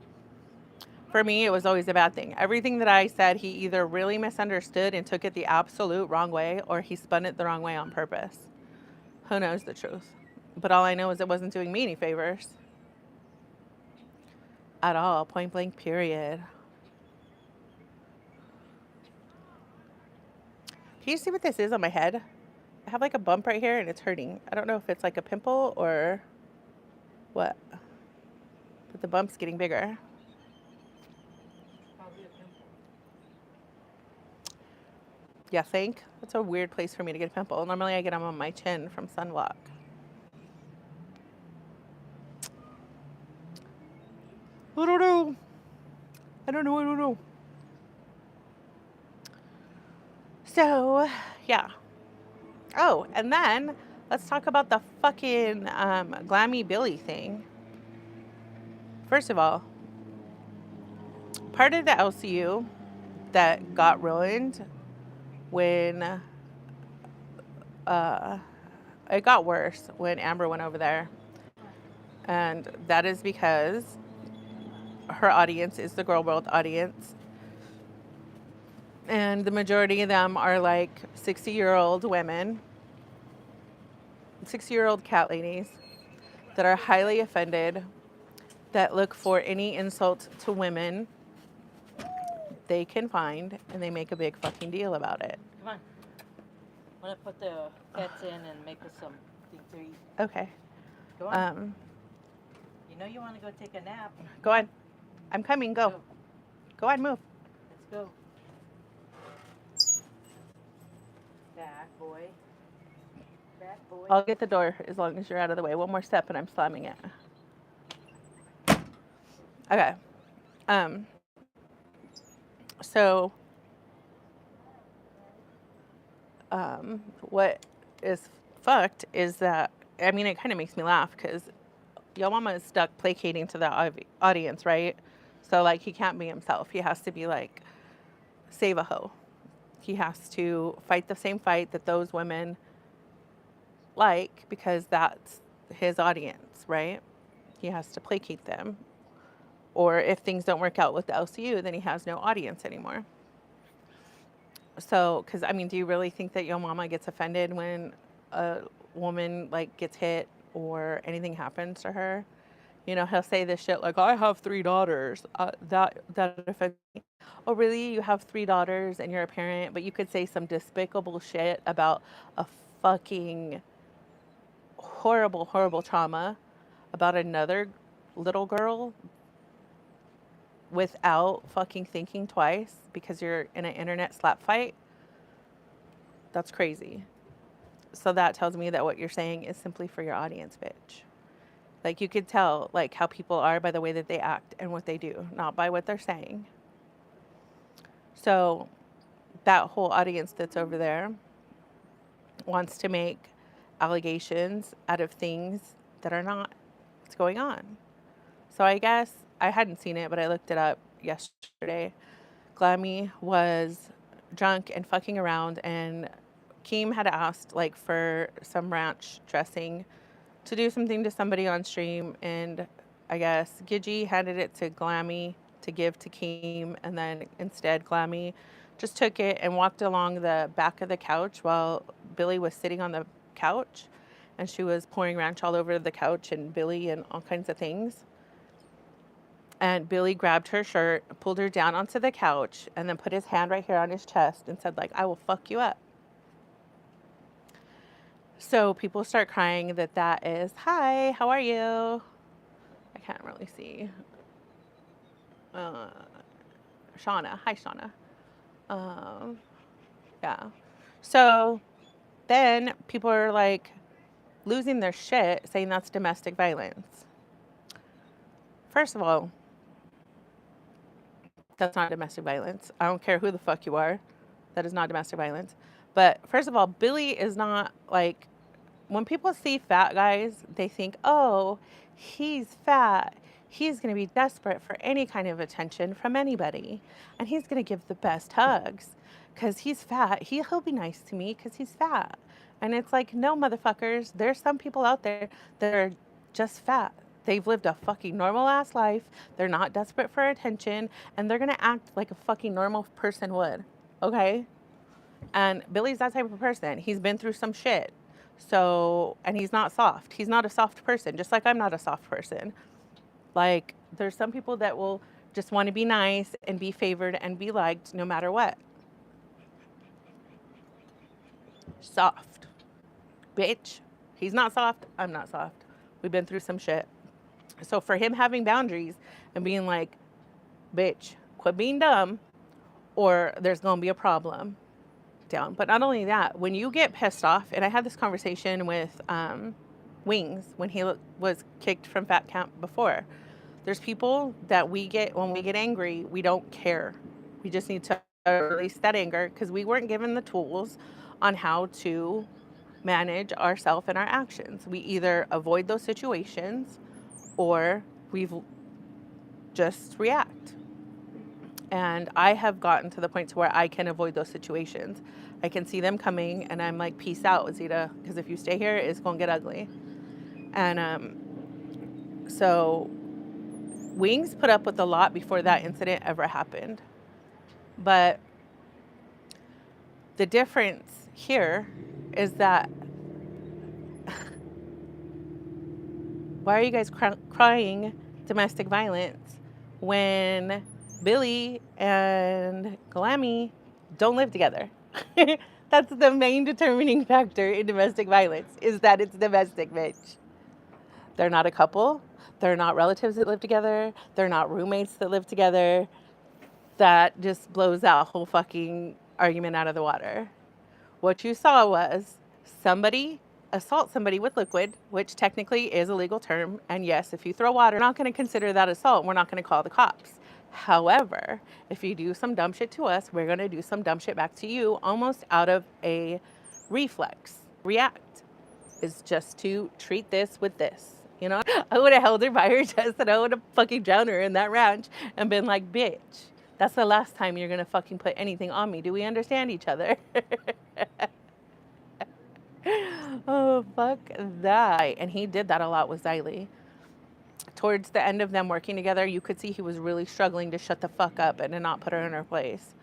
Speaker 1: For me, it was always a bad thing. Everything that I said, he either really misunderstood and took it the absolute wrong way, or he spun it the wrong way on purpose. Who knows the truth? But all I know is it wasn't doing me any favors. At all. Point blank, period. Can you see what this is on my head? I have like a bump right here and it's hurting. I don't know if it's like a pimple or what. But the bump's getting bigger. You think? That's a weird place for me to get a pimple. Normally I get them on my chin from sunblock. I don't know. So, yeah. Oh, and then let's talk about the fucking Glammy Billy thing. First of all, part of the LCU that got ruined when it got worse when Amber went over there. And that is because her audience is the girl world audience. And the majority of them are like 60-year-old women, 60-year-old cat ladies that are highly offended, that look for any insult to women they can find, and they make a big fucking deal about it.
Speaker 2: Come on. I'm going to put the pets in and make us something to eat.
Speaker 1: Okay.
Speaker 2: Go on. You know you want to go take a nap.
Speaker 1: Go on. I'm coming. Go. Go on, move.
Speaker 2: Let's go. Bad boy. Bad boy.
Speaker 1: I'll get the door as long as you're out of the way. One more step and I'm slamming it. Okay. So, what is fucked is that, I mean, it kind of makes me laugh because Yo Mama is stuck placating to the audience, right? So, like, he can't be himself. He has to be like, save a hoe. He has to fight the same fight that those women like because that's his audience, right? He has to placate them. Or if things don't work out with the LCU, then he has no audience anymore. So, because, I mean, do you really think that Yo Mama gets offended when a woman, like, gets hit or anything happens to her? You know, he'll say this shit like, I have 3 daughters. That offends me. Oh, really? You have 3 daughters and you're a parent? But you could say some despicable shit about a fucking horrible, horrible trauma about another little girl without fucking thinking twice because you're in an internet slap fight. That's crazy. So that tells me that what you're saying is simply for your audience, bitch. Like, you could tell, like, how people are by the way that they act and what they do, not by what they're saying. So that whole audience that's over there wants to make allegations out of things that are not what's going on. So I guess I hadn't seen it, but I looked it up yesterday. Glammy was drunk and fucking around, and Keem had asked, like, for some ranch dressing to do something to somebody on stream, and I guess Gidgee handed it to Glammy to give to Keem, and then instead Glammy just took it and walked along the back of the couch while Billy was sitting on the couch, and she was pouring ranch all over the couch and Billy and all kinds of things. And Billy grabbed her shirt, pulled her down onto the couch, and then put his hand right here on his chest and said, like, I will fuck you up. So people start crying that is, hi, how are you? I can't really see. Shauna. Hi, Shauna. Yeah. So then people are, like, losing their shit, saying that's domestic violence. First of all, that's not domestic violence. I don't care who the fuck you are. That is not domestic violence. But first of all, Billy is not, like, when people see fat guys, they think, oh, he's fat. He's going to be desperate for any kind of attention from anybody. And he's going to give the best hugs because he's fat. He'll be nice to me because he's fat. And it's like, no, motherfuckers. There's some people out there that are just fat. They've lived a fucking normal ass life. They're not desperate for attention. And they're going to act like a fucking normal person would. Okay? And Billy's that type of person. He's been through some shit. So, and he's not soft. He's not a soft person, just like I'm not a soft person. Like, there's some people that will just want to be nice and be favored and be liked no matter what. Soft. Bitch. He's not soft. I'm not soft. We've been through some shit. So for him having boundaries and being like, bitch, quit being dumb, or there's going to be a problem. Down. But not only that, when you get pissed off, and I had this conversation with Wings when he was kicked from Fat Camp before. There's people that we get, when we get angry, we don't care. We just need to release that anger because we weren't given the tools on how to manage ourselves and our actions. We either avoid those situations or we just react. And I have gotten to the point to where I can avoid those situations. I can see them coming and I'm like, peace out, Zita, because if you stay here, it's going to get ugly. And so Wings put up with a lot before that incident ever happened. But the difference here is that why are you guys crying domestic violence when Billy and Glammy don't live together? That's the main determining factor in domestic violence, is that it's domestic, bitch. They're not a couple. They're not relatives that live together. They're not roommates that live together. That just blows that whole fucking argument out of the water. What you saw was somebody assault somebody with liquid, which technically is a legal term. And yes, if you throw water, we're not going to consider that assault. We're not going to call the cops. However, if you do some dumb shit to us, we're going to do some dumb shit back to you, almost out of a reflex. React is just to treat this with this. You know, I would have held her by her chest and I would have fucking drowned her in that ranch and been like, bitch, that's the last time you're going to fucking put anything on me. Do we understand each other? Oh, fuck that. And he did that a lot with Xylee. Towards the end of them working together, you could see he was really struggling to shut the fuck up and to not put her in her place.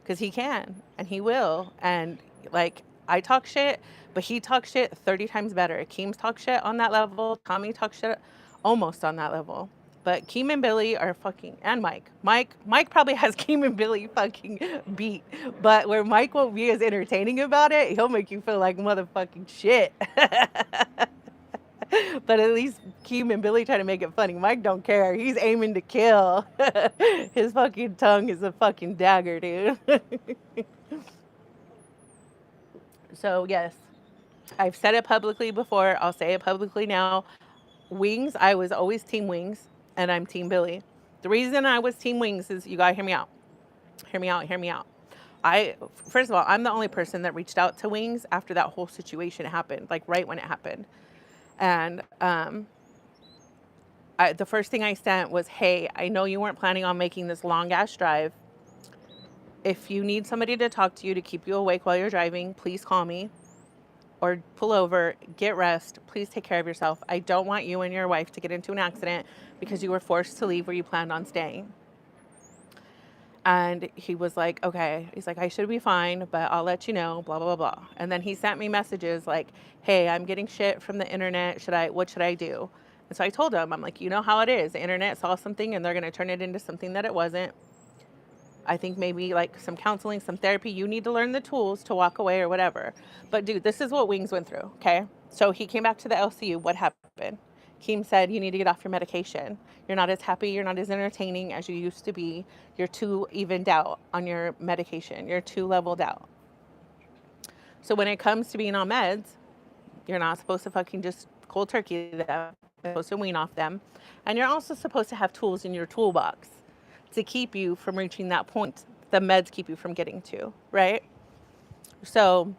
Speaker 1: Because he can, and he will. And, like, I talk shit, but he talks shit 30 times better. Keem's talk shit on that level. Tommy talks shit almost on that level. But Keem and Billy are fucking, and Mike. Mike probably has Keem and Billy fucking beat. But where Mike won't be as entertaining about it, he'll make you feel like motherfucking shit. But at least Keem and Billy try to make it funny. Mike don't care. He's aiming to kill. His fucking tongue is a fucking dagger, dude. So, yes. I've said it publicly before. I'll say it publicly now. Wings, I was always Team Wings, and I'm Team Billy. The reason I was Team Wings is, you gotta hear me out. Hear me out, hear me out. First of all, I'm the only person that reached out to Wings after that whole situation happened, like right when it happened. And the first thing I sent was, hey, I know you weren't planning on making this long ass drive. If you need somebody to talk to you to keep you awake while you're driving, please call me or pull over, get rest. Please take care of yourself. I don't want you and your wife to get into an accident because you were forced to leave where you planned on staying. And he was like, okay. He's like, I should be fine, but I'll let you know, blah, blah, blah, blah. And then he sent me messages like, hey, I'm getting shit from the internet. What should I do? And so I told him, I'm like, you know how it is. The internet saw something and they're going to turn it into something that it wasn't. I think maybe like some counseling, some therapy. You need to learn the tools to walk away or whatever. But dude, this is what Wings went through, okay? So he came back to the LCU. What happened? Keem said, you need to get off your medication. You're not as happy. You're not as entertaining as you used to be. You're too evened out on your medication. You're too leveled out. So when it comes to being on meds, you're not supposed to fucking just cold turkey them. You're supposed to wean off them. And you're also supposed to have tools in your toolbox to keep you from reaching that point the meds keep you from getting to, right? So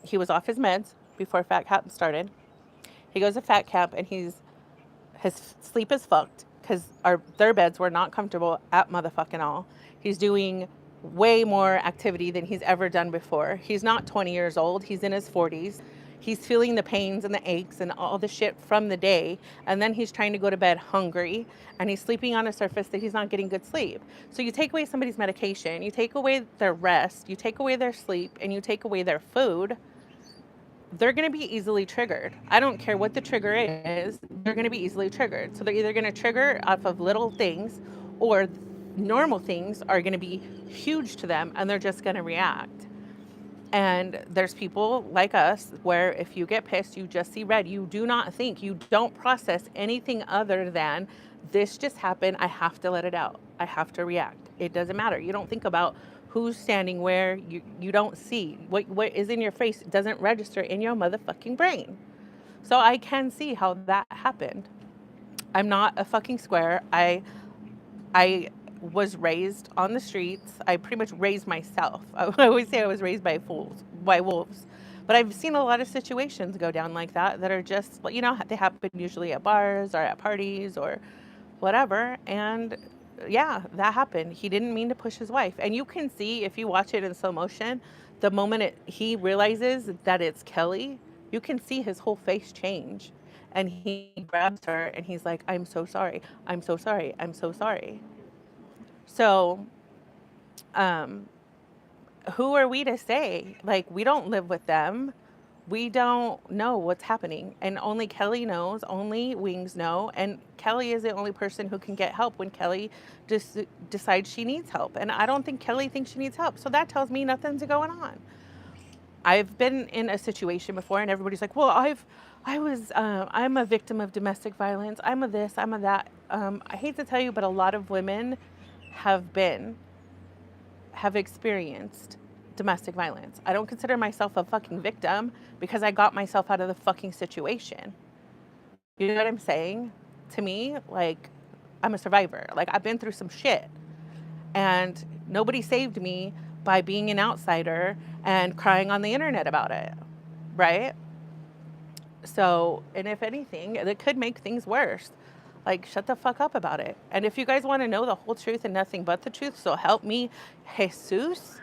Speaker 1: he was off his meds before Fat Camp started. He goes to Fat Camp and his sleep is fucked because their beds were not comfortable at motherfucking all. He's doing way more activity than he's ever done before. He's not 20 years old. He's in his 40s. He's feeling the pains and the aches and all the shit from the day. And then he's trying to go to bed hungry. And he's sleeping on a surface that he's not getting good sleep. So you take away somebody's medication. You take away their rest. You take away their sleep. And you take away their food. They're going to be easily triggered. I don't care what the trigger is. They're going to be easily triggered. So they're either going to trigger off of little things, or normal things are going to be huge to them. And they're just going to react. And there's people like us where if you get pissed, you just see red. You do not think, you don't process anything other than this just happened. I have to let it out. I have to react. It doesn't matter. You don't think about who's standing where. You don't see what is in your face. It doesn't register in your motherfucking brain. So I can see how that happened. I'm not a fucking square. I was raised on the streets. I pretty much raised myself. I always say I was raised by wolves. But I've seen a lot of situations go down like that are just, you know, they happen usually at bars or at parties or whatever. And yeah, that happened. He didn't mean to push his wife. And you can see, if you watch it in slow motion, the moment he realizes that it's Kelly, you can see his whole face change. And he grabs her and he's like, I'm so sorry. I'm so sorry. I'm so sorry. So, um, who are we to say? Like, we don't live with them. We don't know what's happening. And only Kelly knows, only Wings know. And Kelly is the only person who can get help when Kelly just decides she needs help. And I don't think Kelly thinks she needs help. So that tells me nothing's going on. I've been in a situation before and everybody's like, well, I'm a victim of domestic violence. I'm a this, I'm a that. I hate to tell you, but a lot of women have experienced domestic violence. I don't consider myself a fucking victim because I got myself out of the fucking situation. You know what I'm saying? To me, like, I'm a survivor. Like, I've been through some shit. And nobody saved me by being an outsider and crying on the internet about it. Right? So, and if anything, it could make things worse. Like, shut the fuck up about it. And if you guys want to know the whole truth and nothing but the truth, so help me, Jesus,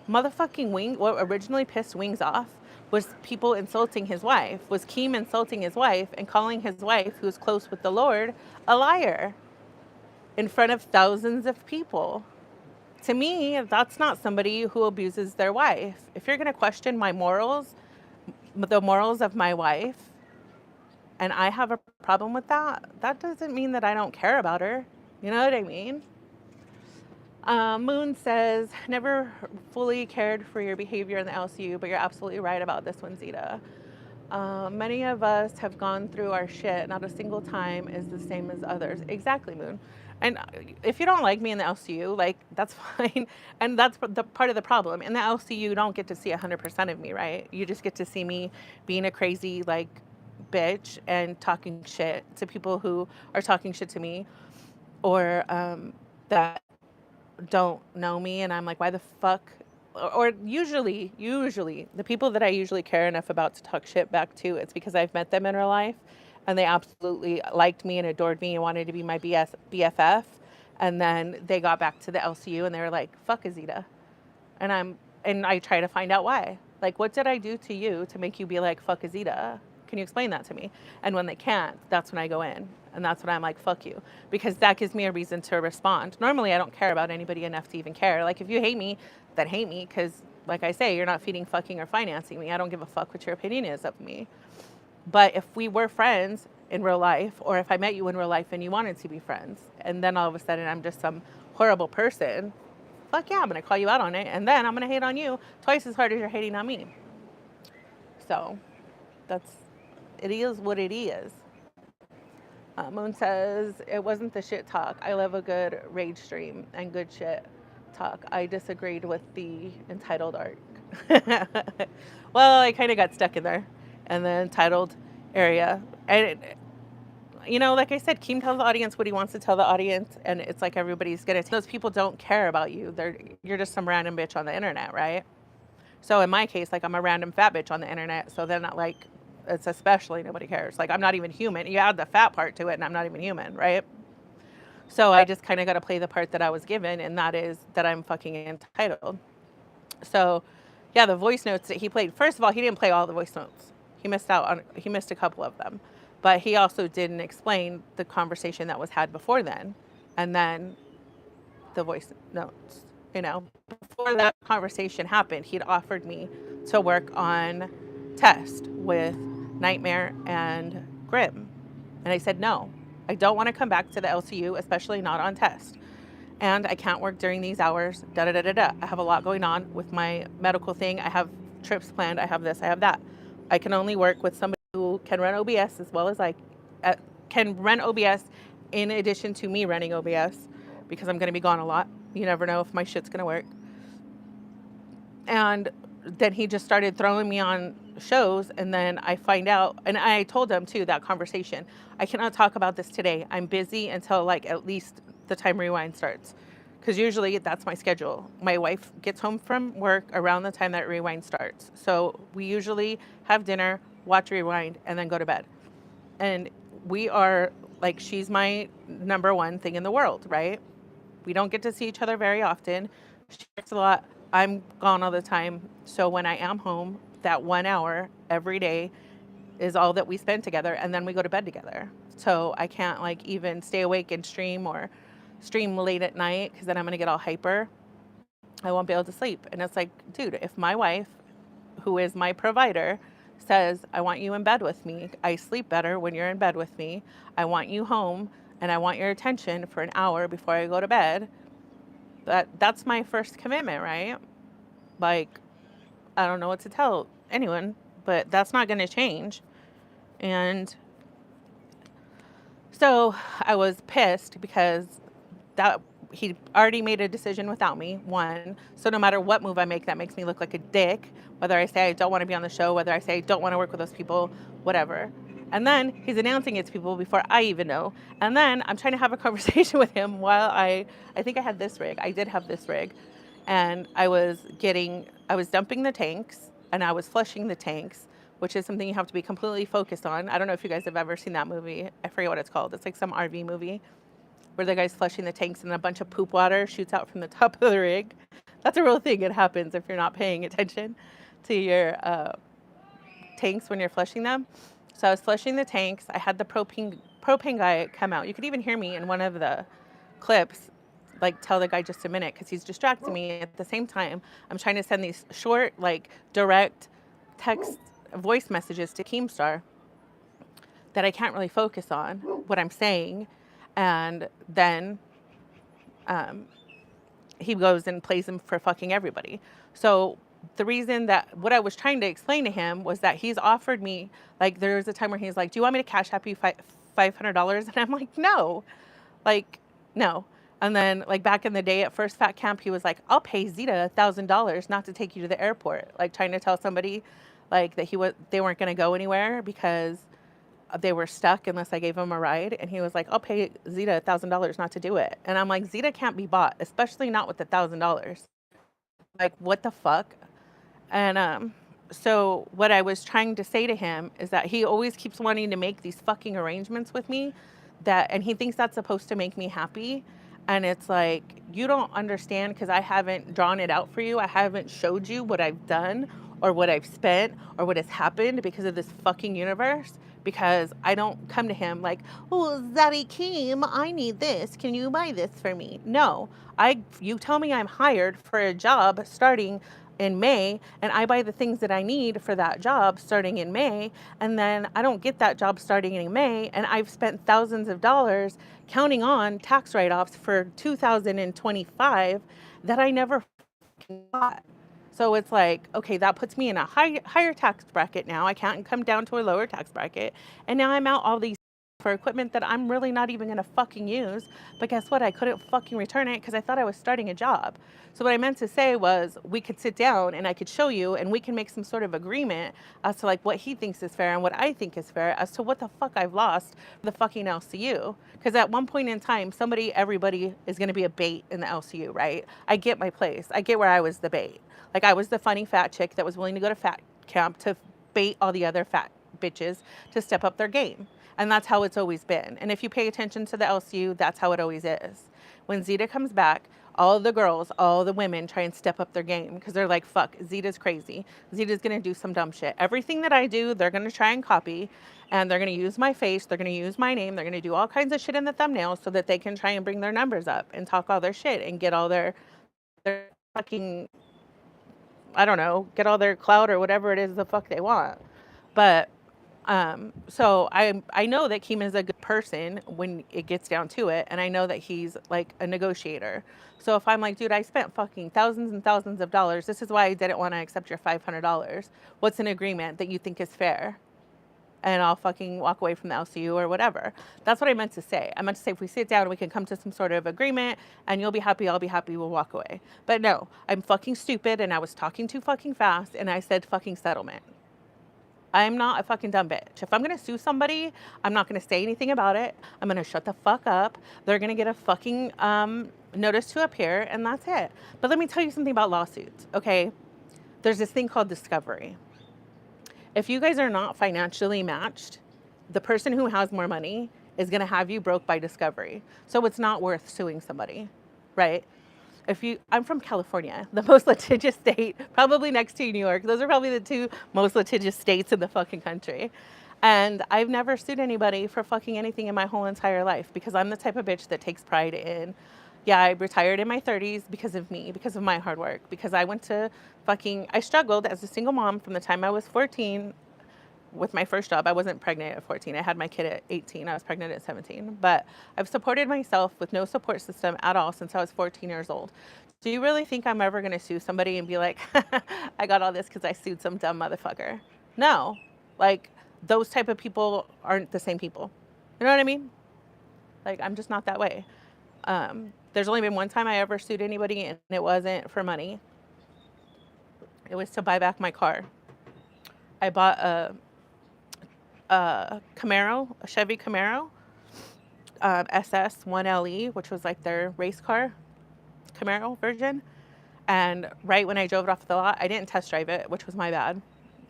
Speaker 1: motherfucking Wing, what originally pissed Wings off was people insulting his wife, was Keem insulting his wife and calling his wife, who's close with the Lord, a liar in front of thousands of people. To me, that's not somebody who abuses their wife. If you're going to question my morals, the morals of my wife, and I have a problem with that, that doesn't mean that I don't care about her. You know what I mean? Moon says, never fully cared for your behavior in the LCU, but you're absolutely right about this one, Zita. Many of us have gone through our shit. Not a single time is the same as others. Exactly, Moon. And if you don't like me in the LCU, like, that's fine. And that's the part of the problem. In the LCU, you don't get to see 100% of me, right? You just get to see me being a crazy, like, bitch and talking shit to people who are talking shit to me, or that don't know me, and I'm like, why the fuck? Or usually the people that I usually care enough about to talk shit back to, it's because I've met them in real life and they absolutely liked me and adored me and wanted to be my BFF, and then they got back to the LCU and they were like, fuck Azita. And I try to find out why. Like, what did I do to you to make you be like, fuck Azita? Can you explain that to me? And when they can't, that's when I go in. And that's when I'm like, fuck you. Because that gives me a reason to respond. Normally, I don't care about anybody enough to even care. Like, if you hate me, then hate me. Because, like I say, you're not feeding, fucking, or financing me. I don't give a fuck what your opinion is of me. But if we were friends in real life, or if I met you in real life and you wanted to be friends, and then all of a sudden I'm just some horrible person, fuck yeah, I'm going to call you out on it. And then I'm going to hate on you twice as hard as you're hating on me. So, it is what it is. Moon says, it wasn't the shit talk. I love a good rage stream and good shit talk. I disagreed with the entitled arc. Well, I kind of got stuck in there and the entitled area. And, like I said, Keem tells the audience what he wants to tell the audience. And it's like everybody's going to... Those people don't care about you. You're just some random bitch on the internet, right? So in my case, like, I'm a random fat bitch on the internet. So then, like... it's especially nobody cares. Like, I'm not even human. You add the fat part to it and I'm not even human, right? So I just kind of got to play the part that I was given, and that is that I'm fucking entitled. So yeah, the voice notes that he played, first of all, he didn't play all the voice notes. He missed a couple of them, but he also didn't explain the conversation that was had before then. And then the voice notes, before that conversation happened, he'd offered me to work on Test with Nightmare and Grim. And I said, no, I don't want to come back to the LCU, especially not on Test. And I can't work during these hours, I have a lot going on with my medical thing. I have trips planned. I have this, I have that. I can only work with somebody who can run OBS as well as I can run OBS in addition to me running OBS, because I'm going to be gone a lot. You never know if my shit's going to work. And then he just started throwing me on shows, and then I find out, and I told him too, that conversation, I cannot talk about this today. I'm busy until like at least the time Rewind starts, because usually that's my schedule. My wife gets home from work around the time that Rewind starts, so we usually have dinner, watch Rewind, and then go to bed. And we are like, she's my number one thing in the world, right? We don't get to see each other very often. She works a lot. I'm gone all the time. So when I am home, that 1 hour every day is all that we spend together, and then we go to bed together. So I can't like even stay awake and stream or stream late at night because then I'm gonna get all hyper. I won't be able to sleep. And it's like, dude, if my wife, who is my provider, says, I want you in bed with me, I sleep better when you're in bed with me, I want you home, and I want your attention for an hour before I go to bed, that's my first commitment, right? Like, I don't know what to tell anyone, but that's not going to change. And so I was pissed because that he already made a decision without me, one. So no matter what move I make, that makes me look like a dick. Whether I say I don't want to be on the show, whether I say I don't want to work with those people, whatever. And then he's announcing it to people before I even know. And then I'm trying to have a conversation with him while I think I had this rig. I did have this rig. And I was dumping the tanks and I was flushing the tanks, which is something you have to be completely focused on. I don't know if you guys have ever seen that movie. I forget what it's called. It's like some RV movie where the guy's flushing the tanks and a bunch of poop water shoots out from the top of the rig. That's a real thing. It happens if you're not paying attention to your tanks when you're flushing them. So I was flushing the tanks. I had the propane guy come out. You could even hear me in one of the clips, like tell the guy just a minute because he's distracting me. At the same time, I'm trying to send these short, like direct text voice messages to Keemstar that I can't really focus on what I'm saying. And then he goes and plays him for fucking everybody. So the reason that what I was trying to explain to him was that he's offered me, like there was a time where he's like, do you want me to cash app you $500? And I'm like, no, like, no. And then like back in the day at First Fat Camp, he was like, I'll pay Zita $1,000 not to take you to the airport. Like trying to tell somebody like that they weren't going to go anywhere because they were stuck unless I gave him a ride. And he was like, I'll pay Zita $1,000 not to do it. And I'm like, Zita can't be bought, especially not with $1,000. Like, what the fuck? And so what I was trying to say to him is that he always keeps wanting to make these fucking arrangements with me and he thinks that's supposed to make me happy. And it's like, you don't understand because I haven't drawn it out for you. I haven't showed you what I've done or what I've spent or what has happened because of this fucking universe. Because I don't come to him like, oh, Zaddy Keem, I need this. Can you buy this for me? No, you tell me I'm hired for a job starting in May and I buy the things that I need for that job starting in May. And then I don't get that job starting in May. And I've spent thousands of dollars counting on tax write-offs for 2025 that I never got. So it's like, okay, that puts me in a higher tax bracket now. I can't come down to a lower tax bracket. And now I'm out all these for equipment that I'm really not even going to fucking use. But guess what? I couldn't fucking return it because I thought I was starting a job. So what I meant to say was we could sit down and I could show you and we can make some sort of agreement as to like what he thinks is fair and what I think is fair as to what the fuck I've lost for the fucking LCU. Because at one point in time, everybody is going to be a bait in the LCU, right? I get my place. I get where I was the bait. Like I was the funny fat chick that was willing to go to fat camp to bait all the other fat bitches to step up their game. And that's how it's always been. And if you pay attention to the LCU, that's how it always is. When Zita comes back, all the girls, all the women try and step up their game because they're like, fuck, Zita's crazy. Zita's going to do some dumb shit. Everything that I do, they're going to try and copy. And they're going to use my face. They're going to use my name. They're going to do all kinds of shit in the thumbnail so that they can try and bring their numbers up and talk all their shit and get all their fucking, I don't know, get all their clout or whatever it is the fuck they want. But so I know that Keem is a good person when it gets down to it, and I know that he's like a negotiator. So if I'm like, dude, I spent fucking thousands and thousands of dollars. This is why I didn't want to accept your $500. What's an agreement that you think is fair? And I'll fucking walk away from the LCU or whatever. That's what I meant to say. I meant to say if we sit down, we can come to some sort of agreement and you'll be happy, I'll be happy, we'll walk away. But no, I'm fucking stupid and I was talking too fucking fast and I said fucking settlement. I'm not a fucking dumb bitch. If I'm going to sue somebody, I'm not going to say anything about it. I'm going to shut the fuck up. They're going to get a fucking notice to appear and that's it. But let me tell you something about lawsuits, okay? There's this thing called discovery. If you guys are not financially matched, the person who has more money is going to have you broke by discovery. So it's not worth suing somebody, right? I'm from California, the most litigious state, probably next to New York. Those are probably the two most litigious states in the fucking country. And I've never sued anybody for fucking anything in my whole entire life because I'm the type of bitch that takes pride in, yeah, I retired in my 30s because of me, because of my hard work, because I went to I struggled as a single mom from the time I was 14 with my first job. I wasn't pregnant at 14. I had my kid at 18. I was pregnant at 17. But I've supported myself with no support system at all since I was 14 years old. Do you really think I'm ever going to sue somebody and be like, I got all this because I sued some dumb motherfucker? No. Like, those type of people aren't the same people. You know what I mean? Like, I'm just not that way. There's only been one time I ever sued anybody, and it wasn't for money. It was to buy back my car. I bought a Camaro, a Chevy Camaro, SS 1LE, which was like their race car Camaro version. And right when I drove it off the lot, I didn't test drive it, which was my bad.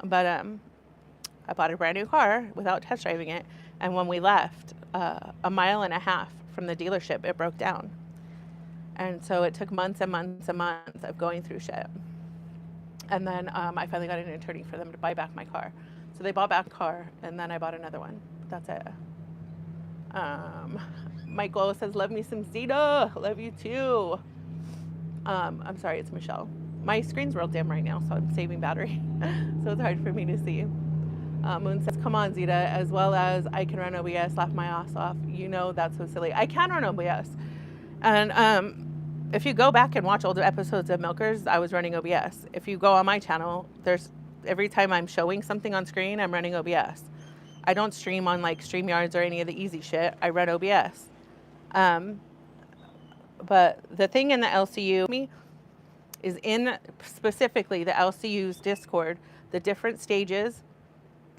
Speaker 1: But I bought a brand new car without test driving it. And when we left, a mile and a half from the dealership, it broke down. And so it took months and months and months of going through shit. And then I finally got an attorney for them to buy back my car. So they bought back a car, and then I bought another one. That's it. Michael says, love me some Zita. Love you too. I'm sorry, it's Michelle. My screen's real dim right now, so I'm saving battery. So it's hard for me to see. Moon says, come on, Zita, as well as I can run OBS, laugh my ass off. You know that's so silly. I can run OBS. And if you go back and watch older episodes of Milkers, I was running OBS. If you go on my channel, every time I'm showing something on screen, I'm running OBS. I don't stream on like StreamYards or any of the easy shit. I run OBS. But the thing in the LCU is in specifically the LCU's Discord, the different stages,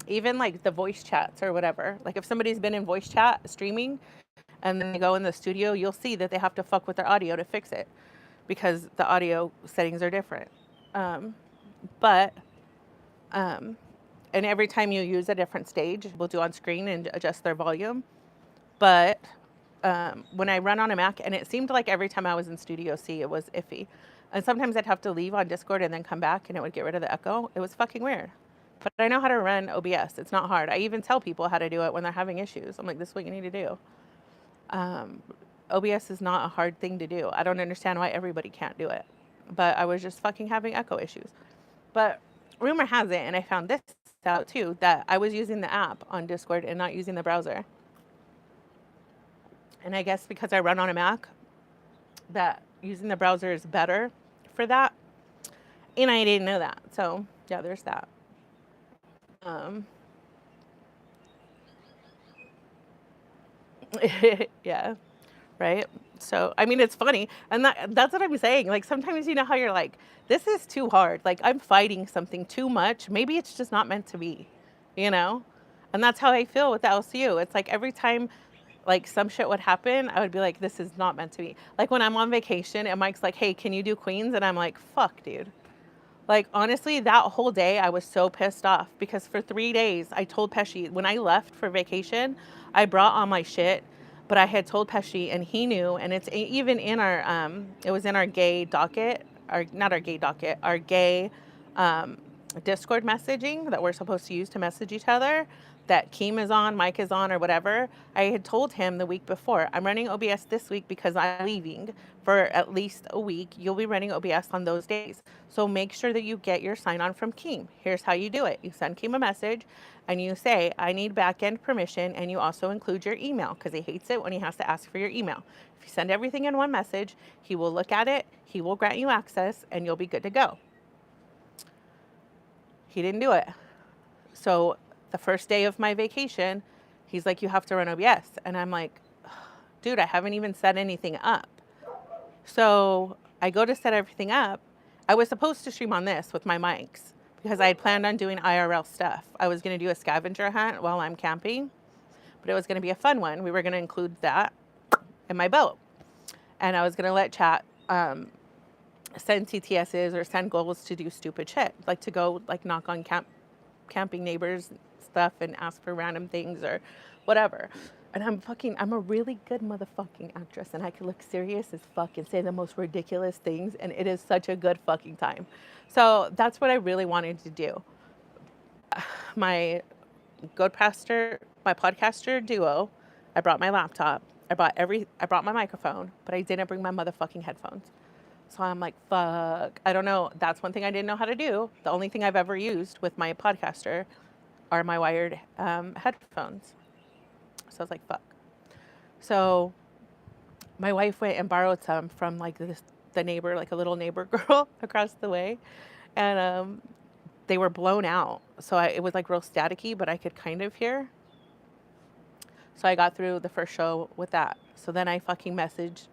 Speaker 1: even like the voice chats or whatever. Like if somebody's been in voice chat streaming and then they go in the studio, you'll see that they have to fuck with their audio to fix it because the audio settings are different. And every time you use a different stage, we'll do on screen and adjust their volume. But when I run on a Mac, and it seemed like every time I was in Studio C, it was iffy. And sometimes I'd have to leave on Discord and then come back and it would get rid of the echo. It was fucking weird. But I know how to run OBS. It's not hard. I even tell people how to do it when they're having issues. I'm like, this is what you need to do. OBS is not a hard thing to do. I don't understand why everybody can't do it. But I was just fucking having echo issues. But rumor has it, and I found this out too, that I was using the app on Discord and not using the browser. And I guess because I run on a Mac, that using the browser is better for that. And I didn't know that. So yeah, there's that. Yeah, right. So I mean, it's funny, and that's what I'm saying. Like sometimes you know how you're like, this is too hard. Like I'm fighting something too much. Maybe it's just not meant to be, you know. And that's how I feel with the LCU. It's like every time like some shit would happen, I would be like, this is not meant to be. Like when I'm on vacation and Mike's like, hey, can you do Queens? And I'm like, fuck, dude. Like, honestly, that whole day I was so pissed off because for 3 days I told Pesci, when I left for vacation, I brought all my shit, but I had told Pesci and he knew, and it's even in our, it was in our gay docket, not our gay docket, our gay Discord messaging that we're supposed to use to message each other, that Keem is on, Mike is on, or whatever. I had told him the week before, I'm running OBS this week because I'm leaving for at least a week. You'll be running OBS on those days. So make sure that you get your sign on from Keem. Here's how you do it. You send Keem a message and you say, I need back-end permission, and you also include your email because he hates it when he has to ask for your email. If you send everything in one message, he will look at it, he will grant you access, and you'll be good to go. He didn't do it. So the first day of my vacation, he's like, you have to run OBS. And I'm like, dude, I haven't even set anything up. So I go to set everything up. I was supposed to stream on this with my mics because I had planned on doing IRL stuff. I was going to do a scavenger hunt while I'm camping, but it was going to be a fun one. We were going to include that in my boat. And I was going to let chat send TTSs or send goals to do stupid shit, like to go like knock on camping neighbors stuff and ask for random things or whatever. And I'm a really good motherfucking actress, and I can look serious as fuck and say the most ridiculous things, and it is such a good fucking time. So that's what I really wanted to do. My Goldcaster, my podcaster duo. I brought my laptop. I brought my microphone, but I didn't bring my motherfucking headphones. So I'm like, fuck. I don't know. That's one thing I didn't know how to do. The only thing I've ever used with my podcaster are my wired headphones. So I was like, fuck. So my wife went and borrowed some from like the neighbor, like a little neighbor girl across the way. And they were blown out. So it was like real staticky, but I could kind of hear. So I got through the first show with that. So then I fucking messaged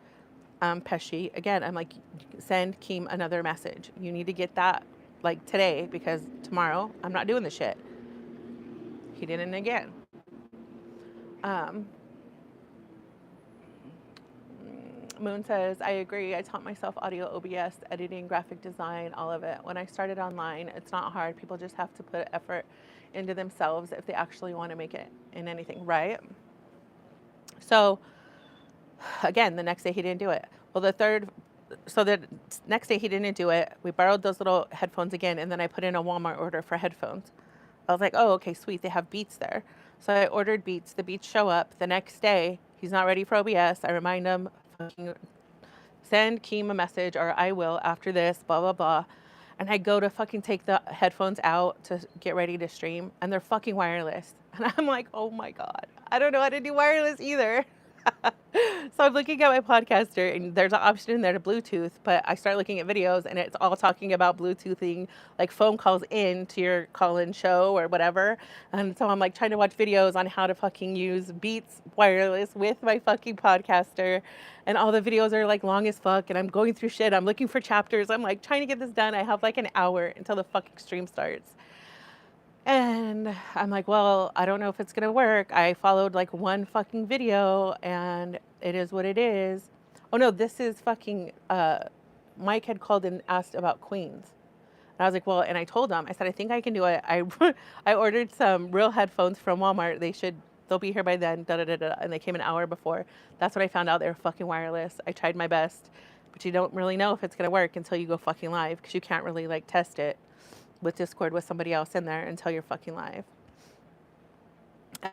Speaker 1: Pesci again. I'm like, send Keem another message. You need to get that like today because tomorrow I'm not doing the shit. He didn't again. Moon says, I agree. I taught myself audio, OBS, editing, graphic design, all of it. When I started online, it's not hard. People just have to put effort into themselves if they actually want to make it in anything, right? So again, the next day he didn't do it. Well, the next day he didn't do it. We borrowed those little headphones again, and then I put in a Walmart order for headphones. I was like, oh, okay, sweet. They have Beats there. So I ordered Beats. The Beats show up. The next day, he's not ready for OBS. I remind him, send Keem a message, or I will after this, blah, blah, blah. And I go to fucking take the headphones out to get ready to stream, and they're fucking wireless. And I'm like, oh my God, I don't know how to do wireless either. So I'm looking at my podcaster, and there's an option in there to Bluetooth, but I start looking at videos, and it's all talking about Bluetoothing, like phone calls in to your call-in show or whatever. And so I'm like trying to watch videos on how to fucking use Beats wireless with my fucking podcaster, and all the videos are like long as fuck, and I'm going through shit. I'm looking for chapters. I'm like trying to get this done. I have like an hour until the fucking stream starts. And I'm like, well, I don't know if it's going to work. I followed like one fucking video, and it is what it is. Oh no, this is fucking, Mike had called and asked about Queens. And I was like, well, and I told him, I said, I think I can do it. I ordered some real headphones from Walmart. They'll be here by then, da da da da. And they came an hour before. That's when I found out they were fucking wireless. I tried my best, but you don't really know if it's going to work until you go fucking live, because you can't really like test it with Discord with somebody else in there until you're fucking live.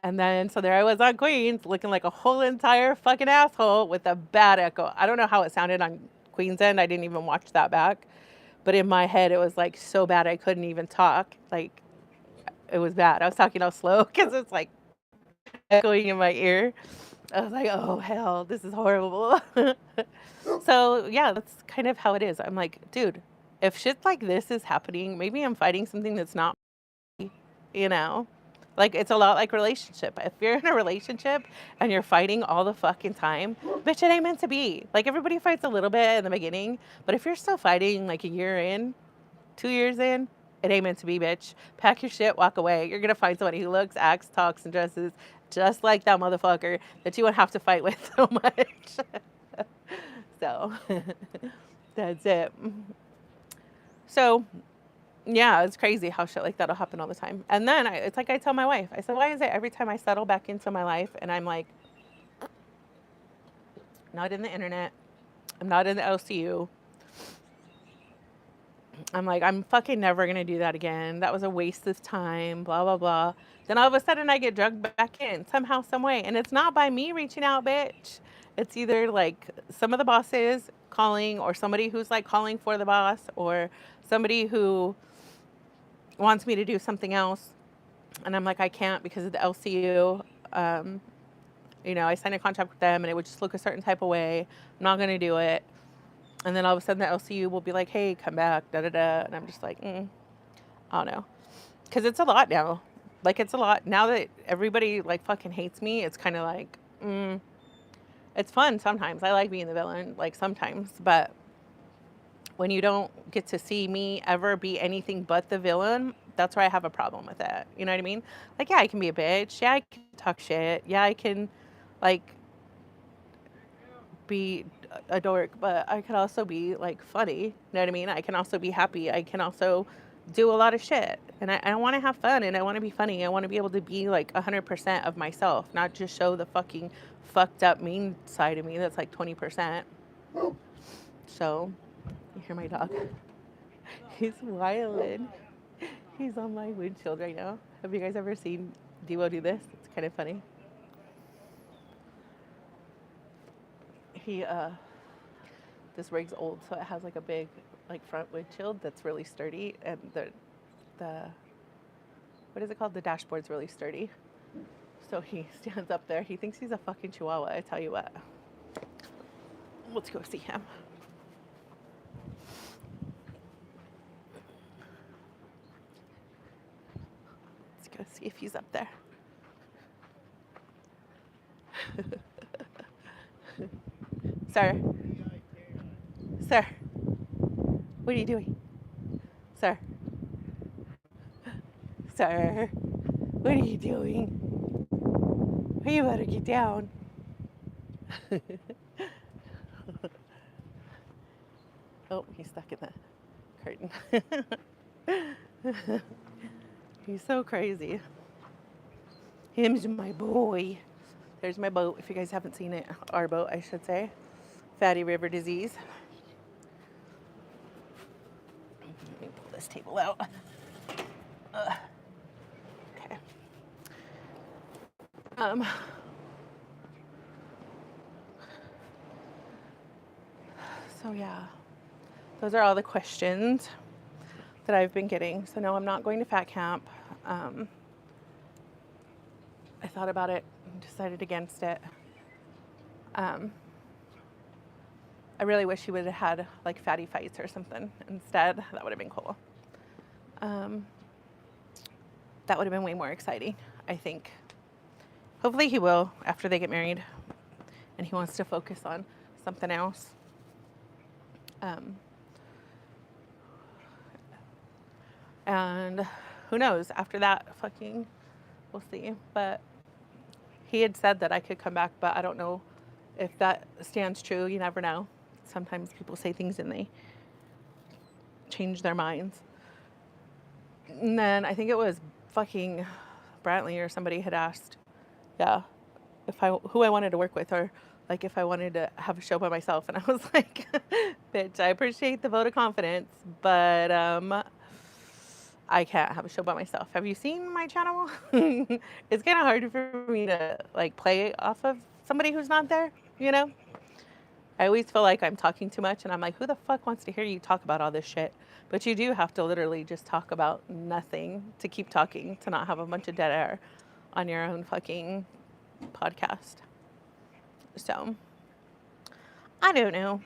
Speaker 1: And then, so there I was on Queens looking like a whole entire fucking asshole with a bad echo. I don't know how it sounded on Queens end. I didn't even watch that back. But in my head, it was like so bad I couldn't even talk. Like, it was bad. I was talking all slow because it's like echoing in my ear. I was like, oh, hell, this is horrible. So, yeah, that's kind of how it is. I'm like, dude, if shit like this is happening, maybe I'm fighting something that's not, you know? Like, it's a lot like relationship. If you're in a relationship and you're fighting all the fucking time, bitch, it ain't meant to be. Like, everybody fights a little bit in the beginning, but if you're still fighting like a year in, 2 years in, it ain't meant to be, bitch. Pack your shit, walk away. You're going to find somebody who looks, acts, talks, and dresses just like that motherfucker that you won't have to fight with so much. So, that's it. So, yeah, it's crazy how shit like that'll happen all the time. And then it's like I tell my wife, I said, why is it every time I settle back into my life and I'm like, not in the internet, I'm not in the LCU, I'm like, I'm fucking never going to do that again. That was a waste of time, blah, blah, blah. Then all of a sudden I get drugged back in somehow, some way. And it's not by me reaching out, bitch. It's either like some of the bosses calling, or somebody who's like calling for the boss, or somebody who wants me to do something else. And I'm like, I can't because of the LCU. You know, I signed a contract with them and it would just look a certain type of way. I'm not going to do it. And then all of a sudden the LCU will be like, hey, come back, da da da. And I'm just like, I don't know. Because it's a lot now. Like, it's a lot. Now that everybody like fucking hates me, it's kind of like, it's fun sometimes. I like being the villain, like sometimes. But when you don't get to see me ever be anything but the villain, that's where I have a problem with it. You know what I mean? Like, yeah, I can be a bitch. Yeah, I can talk shit. Yeah, I can, like, be a dork, but I can also be like funny. You know what I mean? I can also be happy. I can also do a lot of shit. And I want to have fun, and I want to be funny. I want to be able to be like 100% of myself, not just show the fucking fucked up mean side of me that's like 20%. So, you hear my dog? He's wildin'. He's on my windshield right now. Have you guys ever seen Devo do this. It's kind of funny. He this rig's old, so it has like a big like front windshield that's really sturdy, and the what is it called? The dashboard's really sturdy. So he stands up there. He thinks he's a fucking chihuahua. I tell you what. Let's go see him. Let's go see if he's up there. Sir. Sir. What are you doing? Sir. Sir. What are you doing? Are you about to get down? Oh, he's stuck in the curtain. He's so crazy. Him's my boy. There's my boat. If you guys haven't seen it, our boat, I should say. Fatty River disease. Let me pull this table out. Okay. So yeah, those are all the questions that I've been getting. So no, I'm not going to fat camp. I thought about it and decided against it. I really wish he would have had like fatty fights or something instead. That would have been cool. That would have been way more exciting, I think. Hopefully he will after they get married and he wants to focus on something else. And who knows, after that fucking, we'll see. But he had said that I could come back, but I don't know if that stands true. You never know. Sometimes people say things and they change their minds. And then I think it was fucking Brantley or somebody had asked, yeah, who I wanted to work with, or like if I wanted to have a show by myself. And I was like, bitch, I appreciate the vote of confidence, but I can't have a show by myself. Have you seen my channel? It's kind of hard for me to like play off of somebody who's not there, you know? I always feel like I'm talking too much and I'm like, who the fuck wants to hear you talk about all this shit? But you do have to literally just talk about nothing to keep talking, to not have a bunch of dead air on your own fucking podcast. So, I don't know.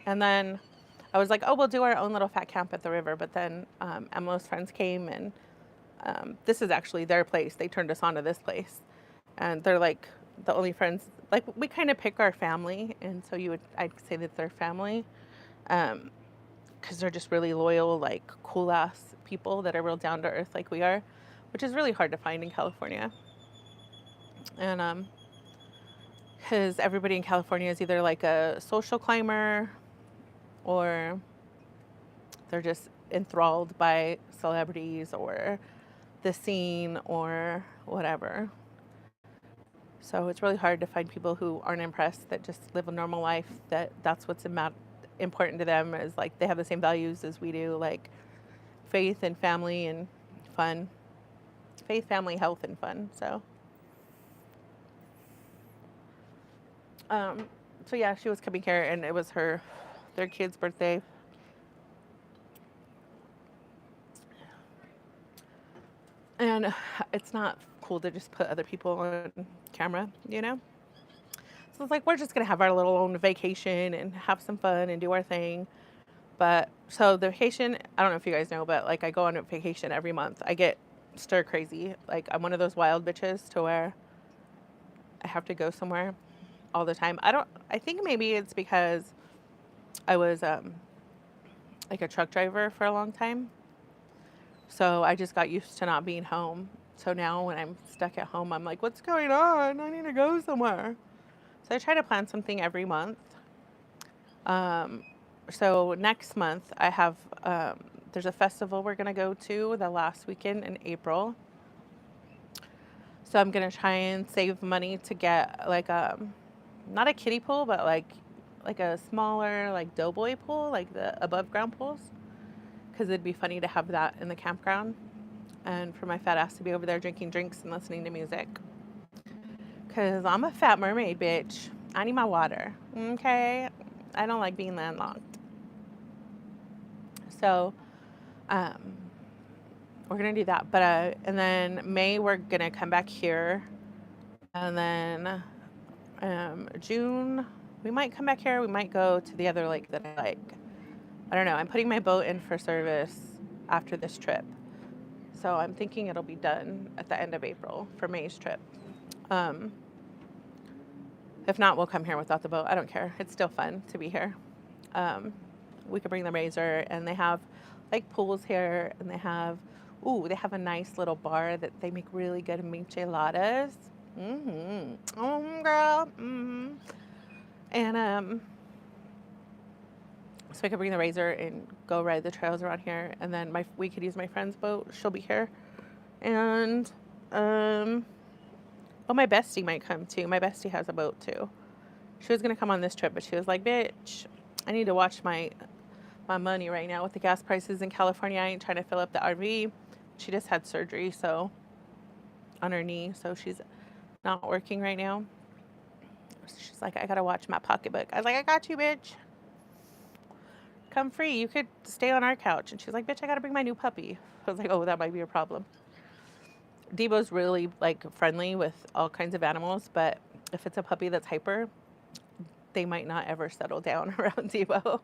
Speaker 1: And then I was like, oh, we'll do our own little fat camp at the river. But then Emilo's friends came and this is actually their place. They turned us on to this place. And they're like the only friends, like we kind of pick our family. And so I'd say that they're family. Because they're just really loyal, like cool ass people that are real down to earth like we are, which is really hard to find in California. And because everybody in California is either like a social climber or they're just enthralled by celebrities or the scene or whatever. So it's really hard to find people who aren't impressed, that just live a normal life, that's what's important to them, is like they have the same values as we do, like faith and family and fun. Faith, family, health, and fun. So yeah, she was coming here and it was their kid's birthday. And it's not cool to just put other people on camera, you know? So it's like, we're just going to have our little own vacation and have some fun and do our thing. But so the vacation, I don't know if you guys know, but like I go on a vacation every month. I get stir crazy. Like I'm one of those wild bitches to where I have to go somewhere all the time. I think maybe it's because I was like a truck driver for a long time. So I just got used to not being home. So now when I'm stuck at home, I'm like, what's going on? I need to go somewhere. So I try to plan something every month. So next month I have, there's a festival we're going to go to the last weekend in April. So I'm going to try and save money to get like not a kiddie pool, but like a smaller like doughboy pool, like the above ground pools. Because it'd be funny to have that in the campground. and for my fat ass to be over there drinking drinks and listening to music. Because I'm a fat mermaid, bitch. I need my water, okay? I don't like being landlocked. So, we're going to do that. But, and then May, we're going to come back here. And then, June, we might come back here. We might go to the other lake that I like. I don't know. I'm putting my boat in for service after this trip. So I'm thinking it'll be done at the end of April for May's trip. If not, we'll come here without the boat. I don't care. It's still fun to be here. We could bring the razor, and they have like pools here, and they have a nice little bar that they make really good micheladas. Oh, girl. And so I could bring the razor and go ride the trails around here, and then we could use my friend's boat. She'll be here, and my bestie might come too. My bestie has a boat too. She was gonna come on this trip, but she was like, "Bitch, I need to watch my money right now with the gas prices in California. I ain't trying to fill up the RV." She just had surgery, so on her knee, so she's not working right now. She's like, "I gotta watch my pocketbook." I was like, "I got you, bitch. Come free. You could stay on our couch." And she's like, "Bitch, I gotta bring my new puppy." I was like, "Oh, that might be a problem." Debo's really like friendly with all kinds of animals, but if it's a puppy that's hyper, they might not ever settle down around Debo.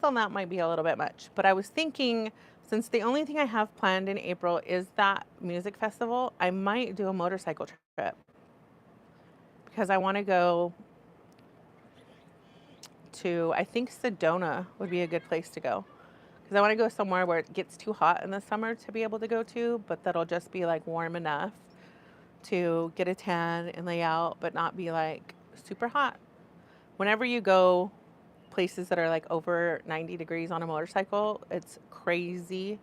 Speaker 1: So that might be a little bit much. But I was thinking, since the only thing I have planned in April is that music festival, I might do a motorcycle trip. Because I want to go to, I think Sedona would be a good place to go. Because I want to go somewhere where it gets too hot in the summer to be able to go to, but that'll just be like warm enough to get a tan and lay out, but not be like super hot. Whenever you go places that are like over 90 degrees on a motorcycle, it's crazy.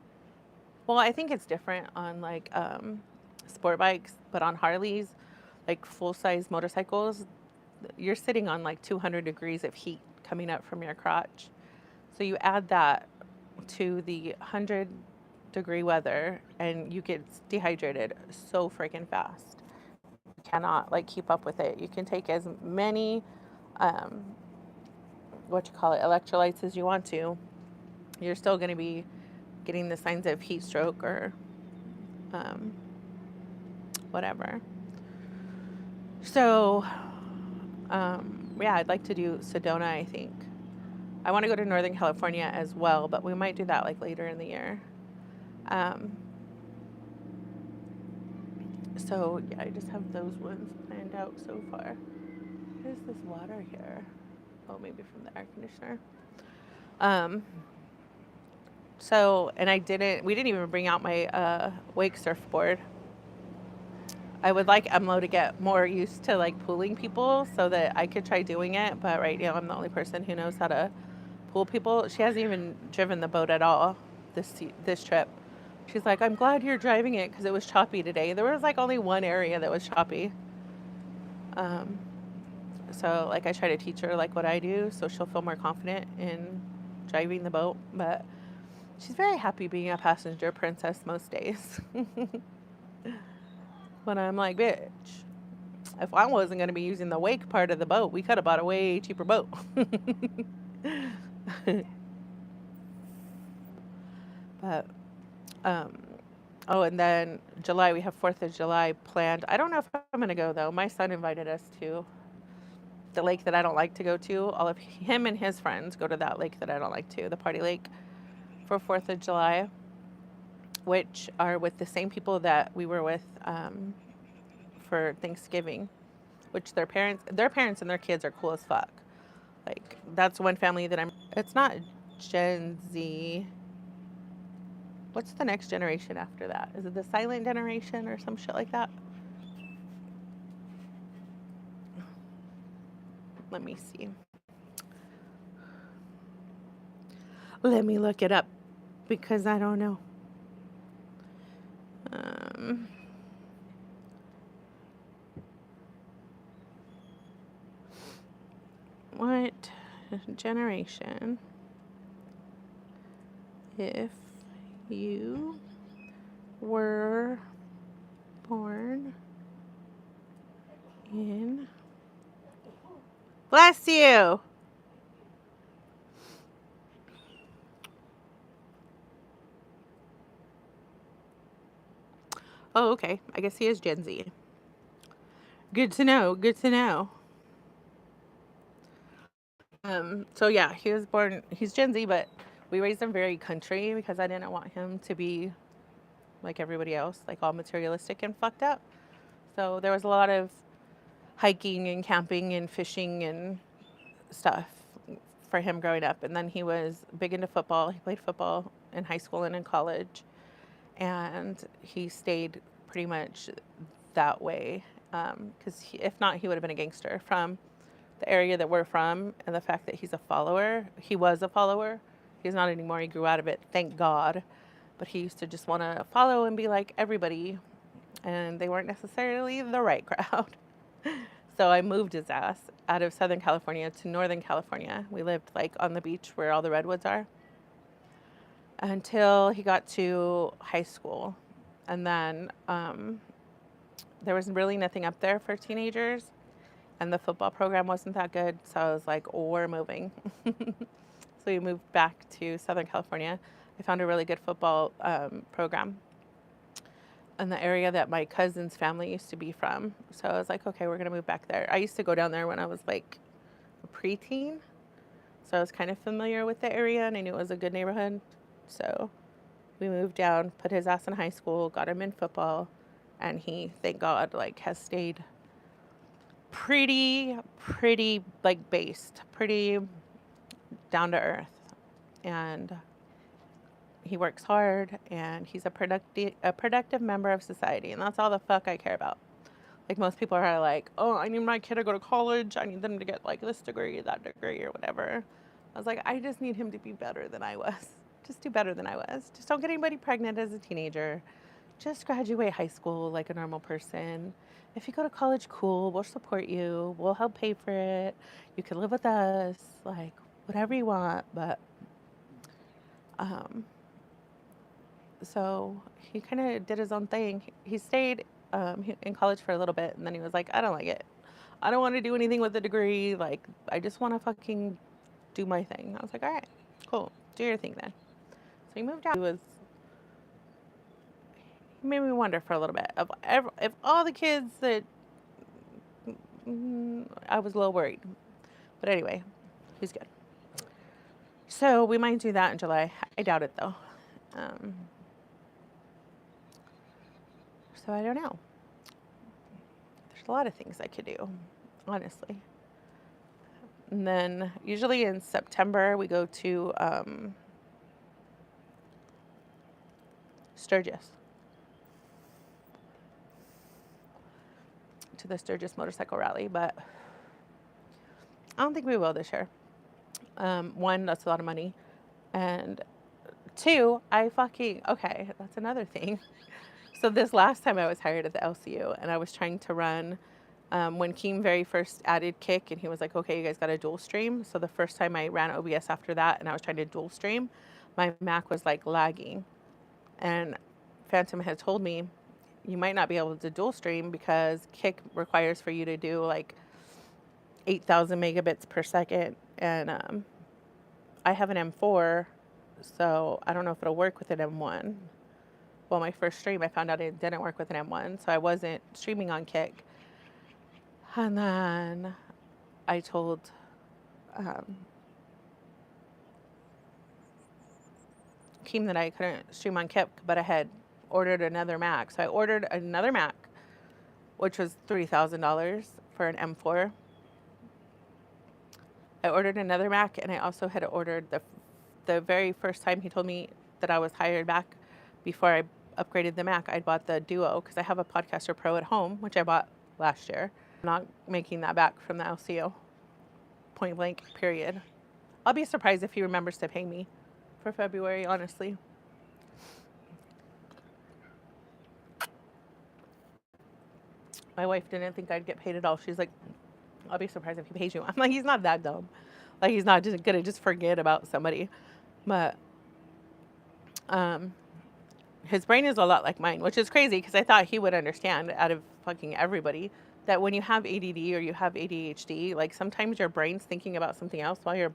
Speaker 1: Well, I think it's different on like sport bikes, but on Harleys, like full-size motorcycles, you're sitting on like 200 degrees of heat coming up from your crotch. So you add that to the 100-degree weather and you get dehydrated so freaking fast. You cannot like keep up with it. You can take as many electrolytes as you want to. You're still going to be getting the signs of heat stroke or whatever. So yeah, I'd like to do Sedona, I think. I want to go to Northern California as well, but we might do that like later in the year. So yeah, I just have those ones planned out so far. Where's this water here? Oh, maybe from the air conditioner. So, and we didn't even bring out my wake surfboard. I would like Emlo to get more used to like pulling people so that I could try doing it, but right now I'm the only person who knows how to pull people. She hasn't even driven the boat at all this trip. She's like, "I'm glad you're driving it because it was choppy today." There was like only one area that was choppy. So like I try to teach her like what I do so she'll feel more confident in driving the boat, but she's very happy being a passenger princess most days. But I'm like, bitch, if I wasn't going to be using the wake part of the boat, we could have bought a way cheaper boat. But, oh, and then July, we have 4th of July planned. I don't know if I'm going to go, though. My son invited us to the lake that I don't like to go to. All of him and his friends go to that lake that I don't like to, the party lake, for 4th of July, which are with the same people that we were with for Thanksgiving, which their parents and their kids are cool as fuck. Like, that's one family that it's not Gen Z. What's the next generation after that? Is it the silent generation or some shit like that? Let me see. Let me look it up because I don't know. What generation, if you were born in... Bless you! Oh, okay. I guess he is Gen Z. Good to know. Good to know. So yeah, he's Gen Z, but we raised him very country because I didn't want him to be like everybody else, like all materialistic and fucked up. So there was a lot of hiking and camping and fishing and stuff for him growing up. And then he was big into football. He played football in high school and in college. And he stayed pretty much that way. Because if not, he would have been a gangster from the area that we're from. And the fact that he's a follower, he was a follower. He's not anymore. He grew out of it, thank God. But he used to just want to follow and be like everybody. And they weren't necessarily the right crowd. So I moved his ass out of Southern California to Northern California. We lived like on the beach where all the redwoods are until he got to high school. And then there was really nothing up there for teenagers. And the football program wasn't that good. So I was like, oh, we're moving. So we moved back to Southern California. I found a really good football program in the area that my cousin's family used to be from. So I was like, okay, we're going to move back there. I used to go down there when I was like a preteen. So I was kind of familiar with the area and I knew it was a good neighborhood. So we moved down, put his ass in high school, got him in football. And he, thank God, like has stayed pretty like based, pretty down to earth. And he works hard and he's a productive member of society. And that's all the fuck I care about. Like most people are like, oh, I need my kid to go to college. I need them to get like this degree, that degree or whatever. I was like, I just need him to be better than I was. Just do better than I was. Just don't get anybody pregnant as a teenager. Just graduate high school like a normal person. If you go to college, cool. We'll support you. We'll help pay for it. You can live with us. Like whatever you want. But, so he kind of did his own thing. He stayed in college for a little bit, and then he was like, I don't like it. I don't want to do anything with the degree. Like, I just want to fucking do my thing. I was like, all right, cool. Do your thing then. So he moved out. He made me wonder for a little bit. If all the kids that... I was a little worried. But anyway, he's good. So we might do that in July. I doubt it, though. So I don't know. There's a lot of things I could do, honestly. And then usually in September we go to Sturgis. To the Sturgis motorcycle rally, but I don't think we will this year. One, that's a lot of money. And two, okay, that's another thing. So this last time I was hired at the LCU and I was trying to run when Keem very first added Kick and he was like, okay, you guys got to dual stream. So the first time I ran OBS after that and I was trying to dual stream, my Mac was like lagging. And Phantom had told me, you might not be able to dual stream because Kick requires for you to do like 8,000 megabits per second. And I have an M4, so I don't know if it'll work with an M1. Well, my first stream, I found out it didn't work with an M1, so I wasn't streaming on Kick. And then I told Keem that I couldn't stream on Kick, but I had ordered another Mac. So I ordered another Mac, which was $3,000 for an M4. I ordered another Mac, and I also had ordered the very first time he told me that I was hired back before I upgraded the Mac, I bought the Duo because I have a Podcaster Pro at home, which I bought last year. I'm not making that back from the LCO. Point blank, period. I'll be surprised if he remembers to pay me for February, honestly. My wife didn't think I'd get paid at all. She's like, I'll be surprised if he pays you. I'm like, he's not that dumb. Like, he's not just gonna just forget about somebody. But his brain is a lot like mine, which is crazy because I thought he would understand out of fucking everybody that when you have ADD or you have ADHD, like sometimes your brain's thinking about something else while your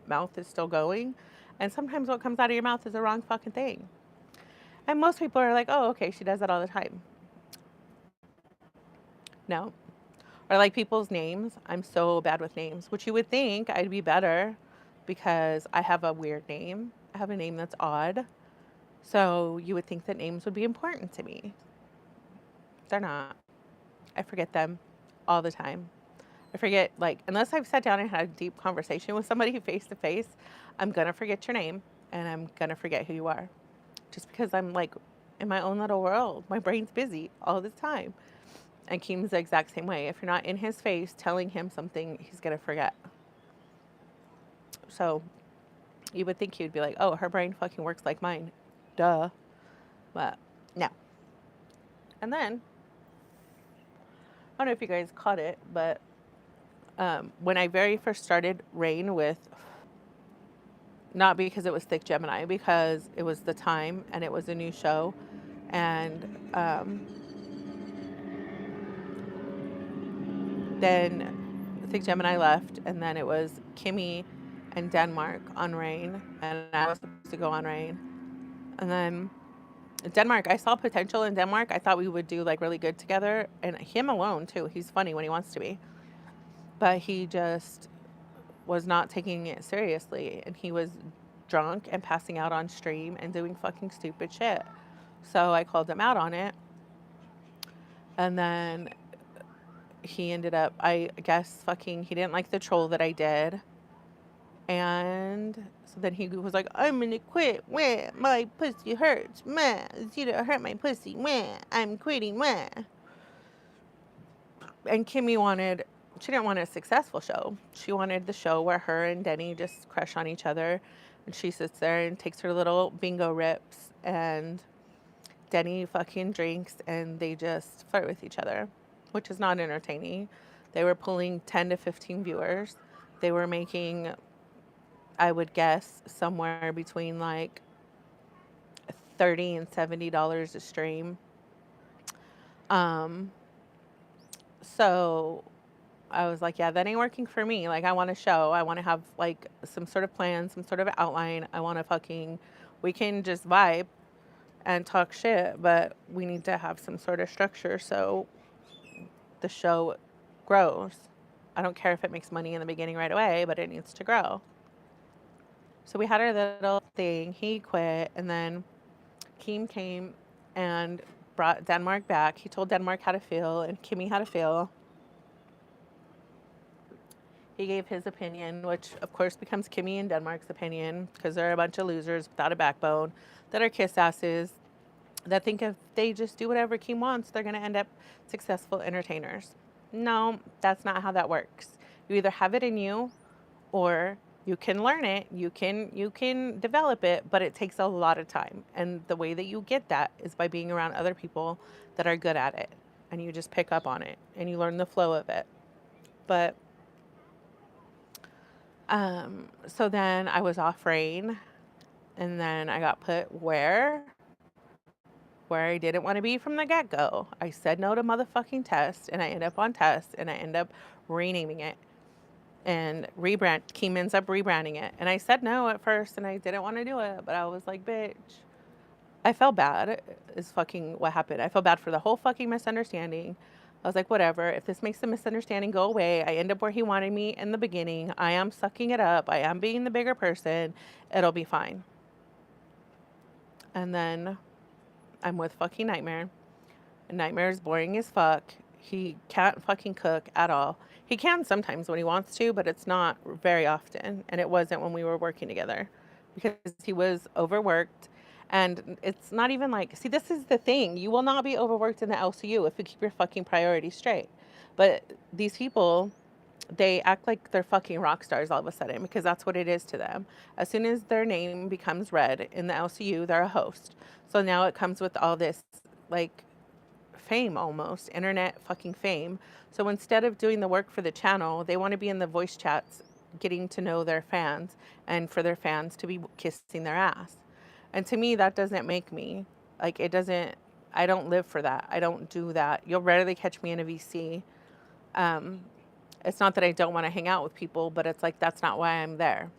Speaker 1: mouth is still going. And sometimes what comes out of your mouth is the wrong fucking thing. And most people are like, oh, okay, she does that all the time. No. Or like people's names. I'm so bad with names, which you would think I'd be better because I have a weird name. I have a name that's odd. So you would think that names would be important to me. They're not. I forget them all the time. I forget, like, unless I've sat down and had a deep conversation with somebody face to face, I'm going to forget your name and I'm going to forget who you are. Just because I'm like in my own little world. My brain's busy all the time. And Keem's the exact same way. If you're not in his face telling him something, he's going to forget. So you would think he would be like, oh, her brain fucking works like mine. Duh. But no. And then, I don't know if you guys caught it, but when I very first started Rain with, not because it was Thick Gemini, because it was the time and it was a new show. And then Thick Gemini left, and then it was Kimmy and Denmark on Rain, and I was supposed to go on Rain. And then Denmark, I saw potential in Denmark. I thought we would do like really good together, and him alone too. He's funny when he wants to be, but he just was not taking it seriously, and he was drunk and passing out on stream and doing fucking stupid shit. So I called him out on it, and then he ended up, I guess, fucking, he didn't like the troll that I did. And so then he was like, I'm gonna quit. Wah, my pussy hurts. Meh, Zita hurt my pussy. Wah, I'm quitting. Wah. And Kimmy wanted, she didn't want a successful show. She wanted the show where her and Denny just crush on each other. And she sits there and takes her little bingo rips. And Denny fucking drinks and they just flirt with each other, which is not entertaining. They were pulling 10 to 15 viewers. They were making, I would guess, somewhere between like $30 and $70 a stream. So I was like, yeah, that ain't working for me. Like, I want a show. I want to have like some sort of plan, some sort of outline. I want to fucking, we can just vibe and talk shit, but we need to have some sort of structure so the show grows. I don't care if it makes money in the beginning right away, but it needs to grow. So we had our little thing. He quit, and then Keem came and brought Denmark back. He told Denmark how to feel and Kimmy how to feel. He gave his opinion, which of course becomes Kimmy and Denmark's opinion, because they're a bunch of losers without a backbone that are kiss asses that think if they just do whatever Keem wants, they're going to end up successful entertainers. No, that's not how that works. You either have it in you or you can learn it, you can develop it, but it takes a lot of time. And the way that you get that is by being around other people that are good at it. And you just pick up on it and you learn the flow of it. But so then I was off Rain, and then I got put where I didn't want to be from the get-go. I said no to motherfucking Test, and I end up on Test, and I end up renaming it and Keem ends up rebranding it. And I said no at first, and I didn't want to do it, but I was like, bitch. I felt bad is fucking what happened. I felt bad for the whole fucking misunderstanding. I was like, whatever. If this makes the misunderstanding go away, I end up where he wanted me in the beginning. I am sucking it up. I am being the bigger person. It'll be fine. And then I'm with fucking Nightmare. And Nightmare is boring as fuck. He can't fucking cook at all. He can sometimes when he wants to, but it's not very often. And it wasn't when we were working together because he was overworked. And it's not even like, see, this is the thing. You will not be overworked in the LCU if you keep your fucking priorities straight. But these people, they act like they're fucking rock stars all of a sudden because that's what it is to them. As soon as their name becomes read in the LCU, they're a host. So now it comes with all this, like, fame almost, internet fucking fame. So instead of doing the work for the channel, they want to be in the voice chats, getting to know their fans and for their fans to be kissing their ass. And to me, that doesn't make me. Like, it doesn't, I don't live for that. I don't do that. You'll rarely catch me in a VC. Um, it's not that I don't want to hang out with people, but it's like, that's not why I'm there.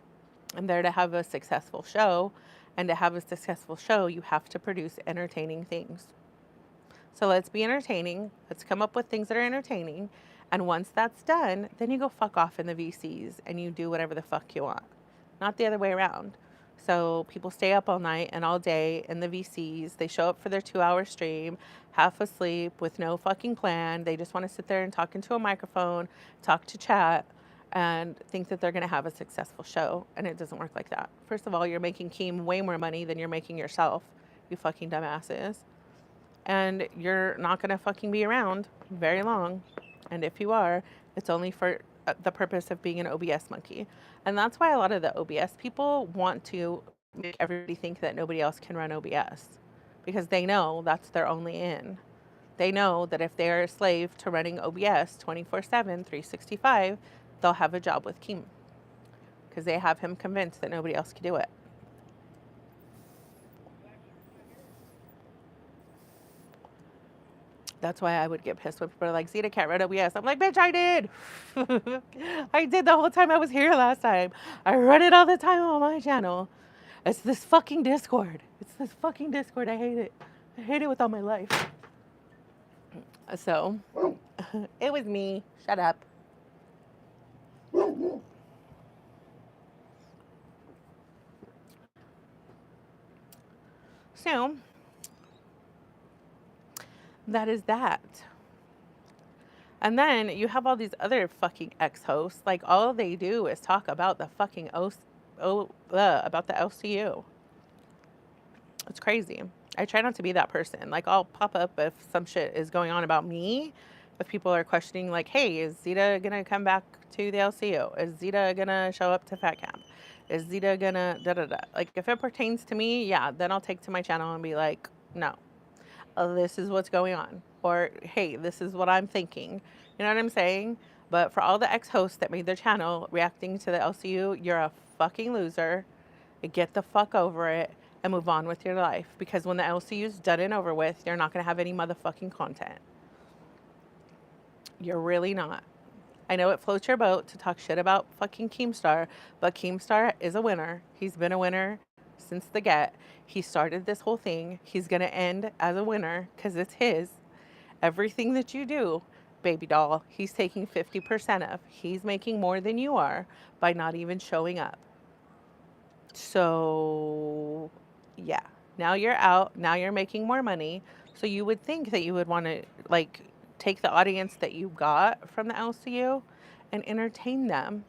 Speaker 1: I'm there to have a successful show. And to have a successful show, you have to produce entertaining things. So let's be entertaining. Let's come up with things that are entertaining. And once that's done, then you go fuck off in the VCs and you do whatever the fuck you want. Not the other way around. So people stay up all night and all day in the VCs. They show up for their 2-hour stream, half asleep with no fucking plan. They just want to sit there and talk into a microphone, talk to chat, and think that they're going to have a successful show. And it doesn't work like that. First of all, you're making Keem way more money than you're making yourself, you fucking dumbasses. And you're not going to fucking be around very long. And if you are, it's only for the purpose of being an OBS monkey. And that's why a lot of the OBS people want to make everybody think that nobody else can run OBS, because they know that's their only in. They know that if they are a slave to running OBS 24/7, 365, they'll have a job with Keem, because they have him convinced that nobody else can do it. That's why I would get pissed when people are like, Zita can't run OBS. I'm like, bitch, I did. I did the whole time I was here last time. I run it all the time on my channel. It's this fucking Discord. It's this fucking Discord. I hate it. I hate it with all my life. So, it was me. Shut up. So, that is that. And then you have all these other fucking ex-hosts. Like, all they do is talk about the fucking about the LCU. It's crazy. I try not to be that person. Like, I'll pop up if some shit is going on about me. If people are questioning, like, hey, is Zita gonna come back to the LCU? Is Zita gonna show up to Fat Camp? Is Zita gonna da-da-da? Like, if it pertains to me, yeah, then I'll take to my channel and be like, no, this is what's going on. Or, hey, this is what I'm thinking. You know what I'm saying? But for all the ex-hosts that made their channel reacting to the LCU, you're a fucking loser. Get the fuck over it and move on with your life. Because when the LCU's done and over with, you're not going to have any motherfucking content. You're really not. I know it floats your boat to talk shit about fucking Keemstar, but Keemstar is a winner. He's been a winner since the get. He started this whole thing. He's going to end as a winner because it's his. Everything that you do, baby doll, he's taking 50% of. He's making more than you are by not even showing up. So, yeah. Now you're out. Now you're making more money. So you would think that you would want to, like, take the audience that you got from the LCU and entertain them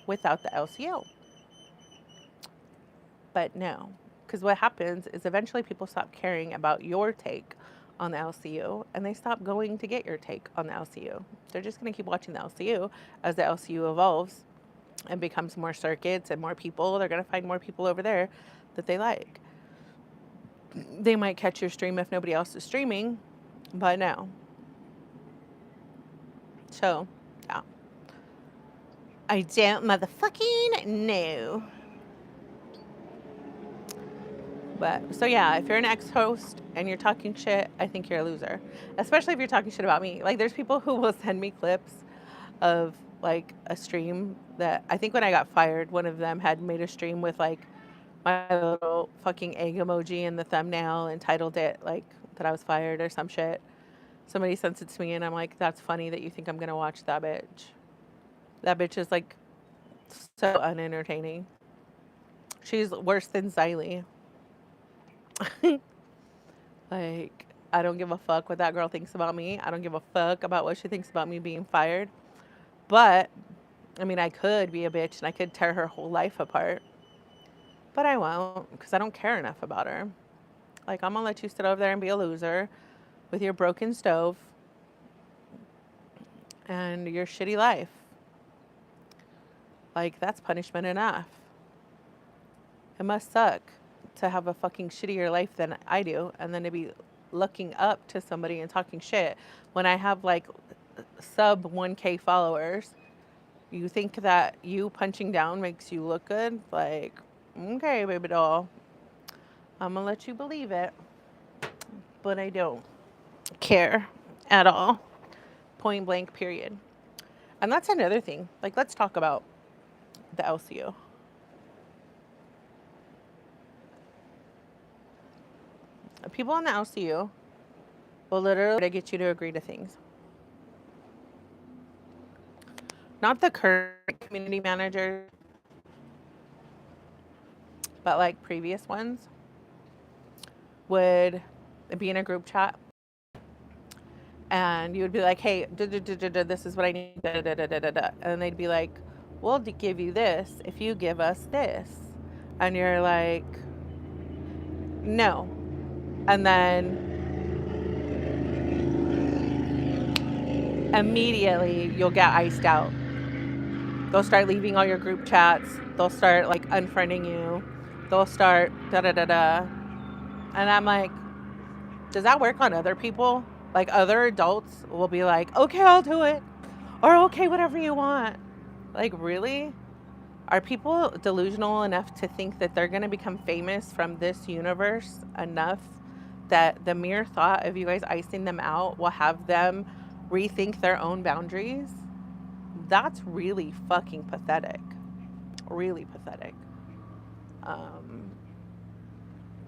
Speaker 1: without the LCU. But no. Because what happens is eventually people stop caring about your take on the LCU, and they stop going to get your take on the LCU. They're just going to keep watching the LCU as the LCU evolves and becomes more circuits and more people. They're going to find more people over there that they like. They might catch your stream if nobody else is streaming, but no. So, yeah. I don't motherfucking know. But, so yeah, if you're an ex-host and you're talking shit, I think you're a loser. Especially if you're talking shit about me. Like, there's people who will send me clips of, like, a stream that, I think when I got fired, one of them had made a stream with, like, my little fucking egg emoji in the thumbnail and titled it, like, that I was fired or some shit. Somebody sends it to me and I'm like, that's funny that you think I'm going to watch that bitch. That bitch is, like, so unentertaining. She's worse than Xylee. Like, I don't give a fuck what that girl thinks about me. I don't give a fuck about what she thinks about me being fired. But, I mean, I could be a bitch and I could tear her whole life apart. But I won't, because I don't care enough about her. Like, I'm going to let you sit over there and be a loser with your broken stove and your shitty life. Like, that's punishment enough. It must suck to have a fucking shittier life than I do, and then to be looking up to somebody and talking shit when I have, like, sub 1K followers. You think that you punching down makes you look good? Like, okay, baby doll, I'm gonna let you believe it. but I don't care at all. Point blank, period. And that's another thing. Like, let's talk about the LCU. People in the LCU will literally try to get you to agree to things. Not the current community manager, but like previous ones would be in a group chat and you would be like, hey, this is what I need, and they'd be like, we'll give you this if you give us this. And you're like, no. And then immediately you'll get iced out. They'll start leaving all your group chats. They'll start like unfriending you. They'll start And I'm like, does that work on other people? Like, other adults will be like, okay, I'll do it. Or okay, whatever you want. Like, really? Are people delusional enough to think that they're going to become famous from this universe enough that the mere thought of you guys icing them out will have them rethink their own boundaries? That's really fucking pathetic. Really pathetic.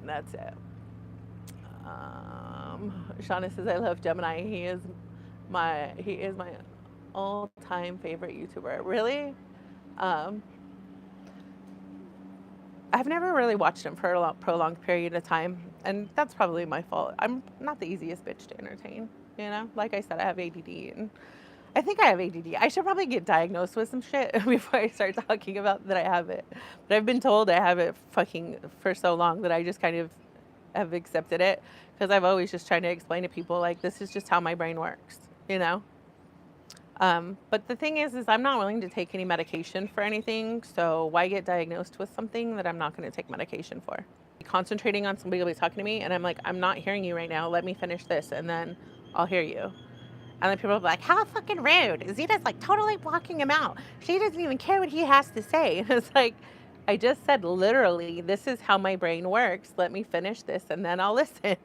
Speaker 1: That's it. Shauna says, I love Gemini. He is my all-time favorite YouTuber. Really? I've never really watched him for a prolonged period of time, and that's probably my fault. I'm not the easiest bitch to entertain, you know? Like I said, I have ADD, and I think I have ADD. I should probably get diagnosed with some shit before I start talking about that I have it. But I've been told I have it fucking for so long that I just kind of have accepted it, because I've always just trying to explain to people, like, this is just how my brain works, you know? But the thing is I'm not willing to take any medication for anything, so why get diagnosed with something that I'm not going to take medication for? Concentrating on somebody will be talking to me, and I'm like, I'm not hearing you right now. Let me finish this, and then I'll hear you. And then people will be like, how fucking rude. Zita's like totally blocking him out. She doesn't even care what he has to say. And it's like, I just said literally, this is how my brain works. Let me finish this, and then I'll listen.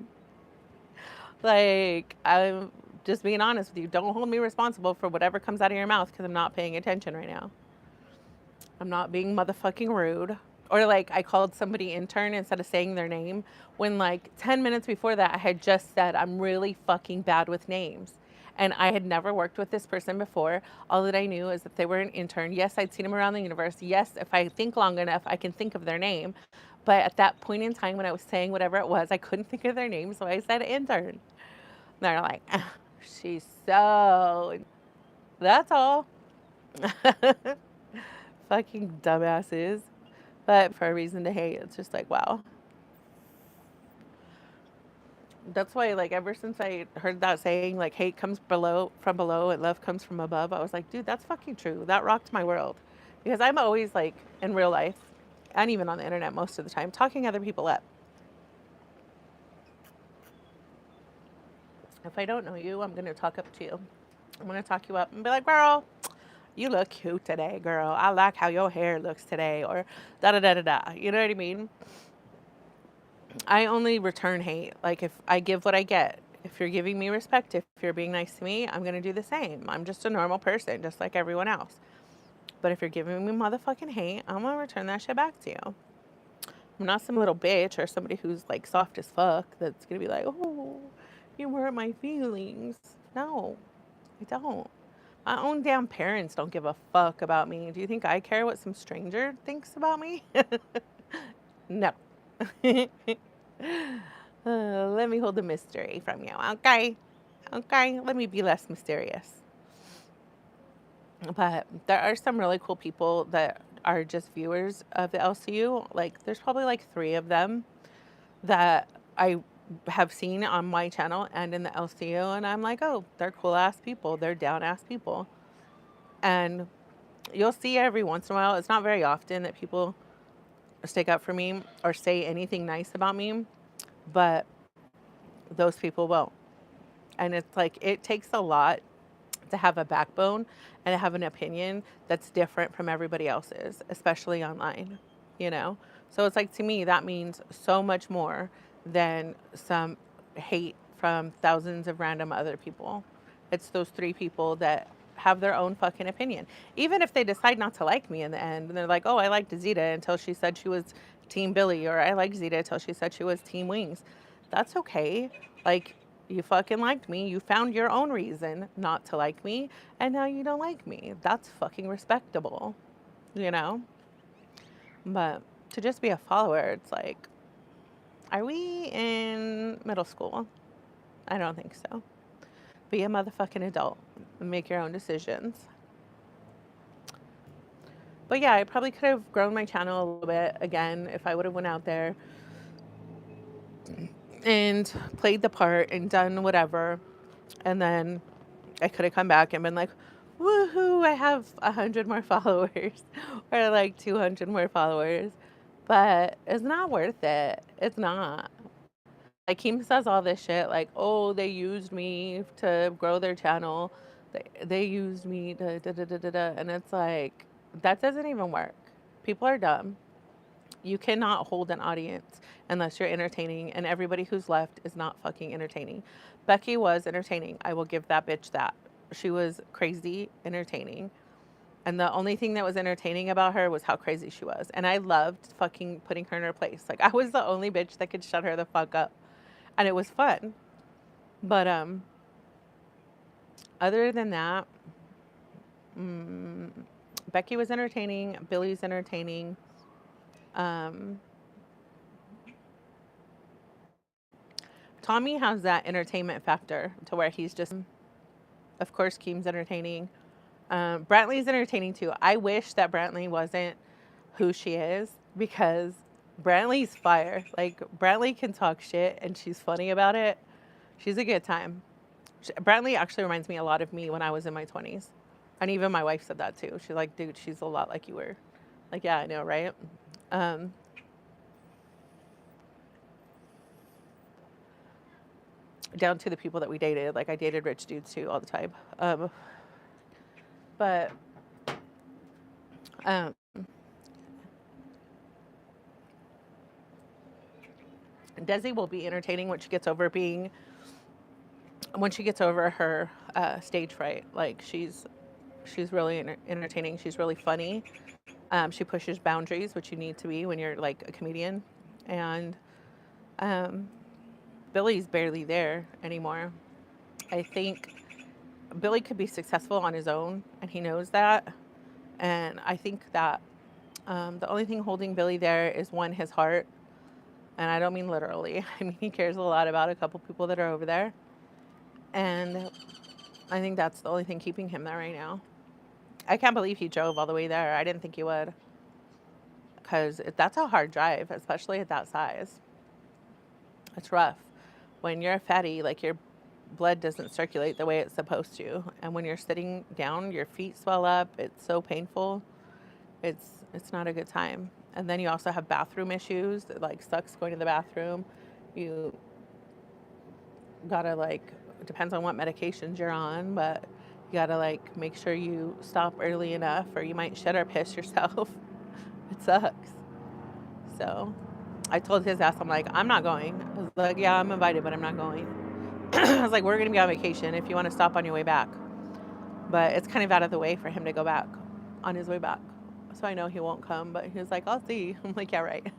Speaker 1: Like, I'm just being honest with you. Don't hold me responsible for whatever comes out of your mouth, because I'm not paying attention right now. I'm not being motherfucking rude. Or like, I called somebody intern instead of saying their name, when like 10 minutes before that I had just said I'm really fucking bad with names. And I had never worked with this person before. All that I knew is that they were an intern. Yes, I'd seen them around the universe. Yes, if I think long enough, I can think of their name. But at that point in time when I was saying whatever it was, I couldn't think of their name, so I said intern. They're like, she's so... That's all. Fucking dumbasses. But for a reason to hate, it's just like, wow. That's why, like, ever since I heard that saying, like, hate comes from below and love comes from above, I was like, dude, that's fucking true. That rocked my world. Because I'm always, like, in real life, and even on the internet most of the time, talking other people up. If I don't know you, I'm going to talk up to you. I'm going to talk you up and be like, girl, you look cute today, girl. I like how your hair looks today, or da-da-da-da-da. You know what I mean? I only return hate. Like, if I give what I get. If you're giving me respect, if you're being nice to me, I'm going to do the same. I'm just a normal person, just like everyone else. But if you're giving me motherfucking hate, I'm going to return that shit back to you. I'm not some little bitch or somebody who's, like, soft as fuck that's going to be like, oh, you hurt my feelings. No, I don't. My own damn parents don't give a fuck about me. Do you think I care what some stranger thinks about me? No. Let me hold the mystery from you, okay? Okay, let me be less mysterious. But there are some really cool people that are just viewers of the LCU. Like, there's probably like 3 of them that I have seen on my channel and in the LCU, and I'm like, oh, they're cool ass people. They're down ass people. And you'll see every once in a while, it's not very often that people stick up for me or say anything nice about me, but those people will. And it's like, it takes a lot to have a backbone and to have an opinion that's different from everybody else's, especially online, you know? So it's like, to me, that means so much more than some hate from thousands of random other people. It's those 3 people that have their own fucking opinion. Even if they decide not to like me in the end, and they're like, oh, I liked Zita until she said she was Team Billy, or I liked Zita until she said she was Team Wings. That's okay. Like, you fucking liked me. You found your own reason not to like me, and now you don't like me. That's fucking respectable, you know? But to just be a follower, it's like, are we in middle school? I don't think so. Be a motherfucking adult and make your own decisions. But yeah, I probably could have grown my channel a little bit again if I would have went out there and played the part and done whatever. And then I could have come back and been like, woohoo, I have 100 more followers or like 200 more followers. But it's not worth it. It's not. Like, Keem says all this shit like, oh, they used me to grow their channel. They used me to da da da da da. And it's like, that doesn't even work. People are dumb. You cannot hold an audience unless you're entertaining, and everybody who's left is not fucking entertaining. Becky was entertaining. I will give that bitch that. She was crazy entertaining. And the only thing that was entertaining about her was how crazy she was. And I loved fucking putting her in her place. Like, I was the only bitch that could shut her the fuck up. And it was fun. But other than that, Becky was entertaining. Billy's entertaining. Tommy has that entertainment factor to where he's just, of course, Keem's entertaining. Brantley's entertaining too. I wish that Brantley wasn't who she is, because Brantley's fire. Like, Brantley can talk shit and she's funny about it. She's a good time. Brantley actually reminds me a lot of me when I was in my 20s. And even my wife said that too. She's like, dude, she's a lot like you were. Like, yeah, I know, right? Down to the people that we dated. Like, I dated rich dudes too all the time. But Desi will be entertaining when she gets over her stage fright. Like, she's really entertaining. She's really funny. She pushes boundaries, which you need to be when you're like a comedian. And Billy's barely there anymore. I think Billy could be successful on his own, and he knows that. And I think that the only thing holding Billy there is, one, his heart. And I don't mean literally. I mean, he cares a lot about a couple people that are over there. And I think that's the only thing keeping him there right now. I can't believe he drove all the way there. I didn't think he would. Because that's a hard drive, especially at that size. It's rough. When you're a fatty, like, your blood doesn't circulate the way it's supposed to. And when you're sitting down, your feet swell up. It's so painful. It's not a good time. And then you also have bathroom issues. It like sucks going to the bathroom. You gotta, like, it depends on what medications you're on, but you gotta, like, make sure you stop early enough or you might shit or piss yourself. It sucks. So I told his ass, I'm like, I'm not going. I was like, yeah, I'm invited, but I'm not going. I was like, we're gonna be on vacation if you want to stop on your way back. But it's kind of out of the way for him to go back on his way back. So I know he won't come, but he was like, I'll see. I'm like, yeah, right.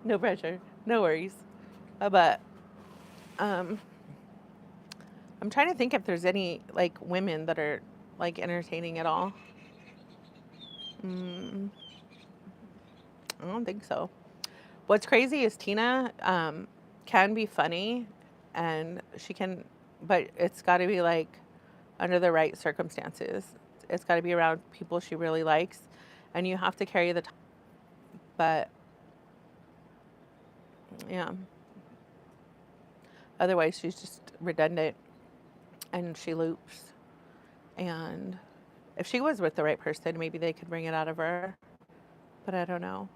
Speaker 1: No pressure. No worries. But I'm trying to think if there's any, like, women that are, like, entertaining at all. I don't think so. What's crazy is Tina can be funny, and she can, but it's got to be, like, under the right circumstances. It's got to be around people she really likes, and you have to carry the but yeah. Otherwise, she's just redundant, and she loops. And if she was with the right person, maybe they could bring it out of her, but I don't know.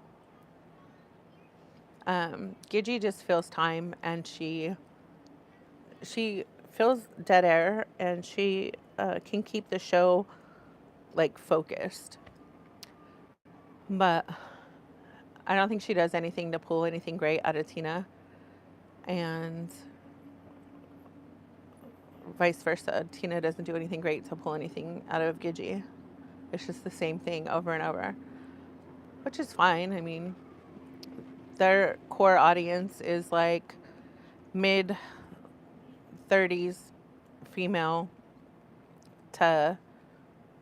Speaker 1: Gigi just fills time, and she fills dead air, and she can keep the show, like, focused. But I don't think she does anything to pull anything great out of Tina. and vice versa. Tina doesn't do anything great to pull anything out of Gigi. It's just the same thing over and over, which is fine. I mean, their core audience is like mid 30s female to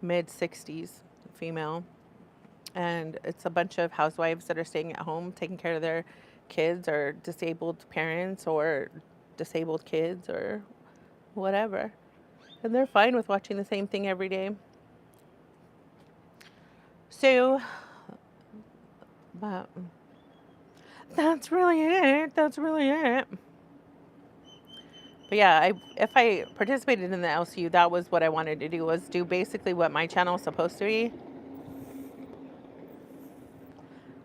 Speaker 1: mid 60s female. And it's a bunch of housewives that are staying at home taking care of their kids, or disabled parents, or disabled kids, or whatever. And they're fine with watching the same thing every day. So, but that's really it. That's really it. But yeah, if I participated in the LCU, that was what I wanted to do, was do basically what my channel is supposed to be,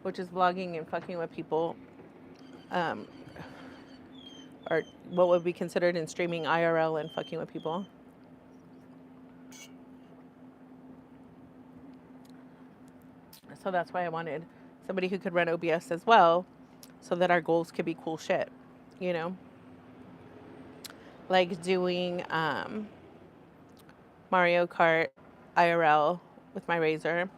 Speaker 1: which is vlogging and fucking with people, or what would be considered in streaming IRL and fucking with people. So that's why I wanted somebody who could run OBS as well, so that our goals could be cool shit, you know? Like doing Mario Kart IRL with my Razor.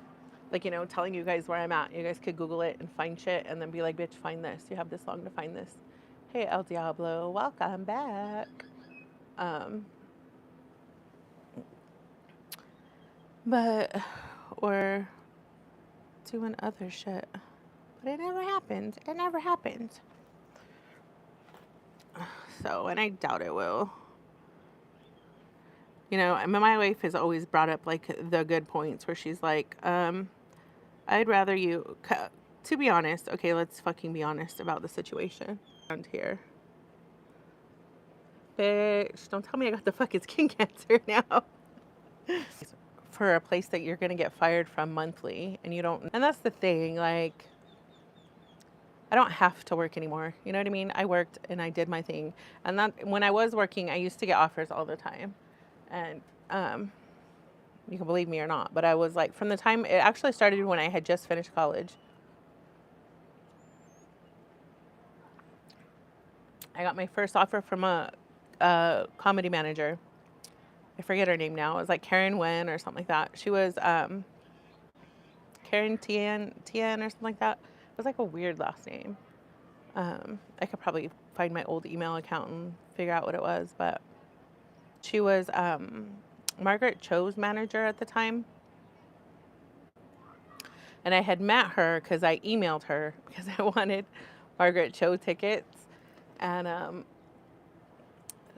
Speaker 1: Like, you know, telling you guys where I'm at. You guys could Google it and find shit and then be like, bitch, find this. You have this long to find this. Hey, El Diablo, welcome back. Or doing other shit. But it never happened. It never happened. So, and I doubt it will. You know, my wife has always brought up like the good points where she's like, I'd rather you, to be honest, okay, let's fucking be honest about the situation around here. Bitch, don't tell me I got the fucking skin cancer now. For a place that you're going to get fired from monthly, and you don't, and that's the thing, like, I don't have to work anymore. You know what I mean? I worked and I did my thing. And that, when I was working, I used to get offers all the time. And you can believe me or not, but I was like, from the time, it actually started when I had just finished college. I got my first offer from a comedy manager. I forget her name now. It was like Karen Wen or something like that. She was Karen Tien or something like that. It was like a weird last name. I could probably find my old email account and figure out what it was, but she was Margaret Cho's manager at the time. And I had met her because I emailed her because I wanted Margaret Cho tickets. And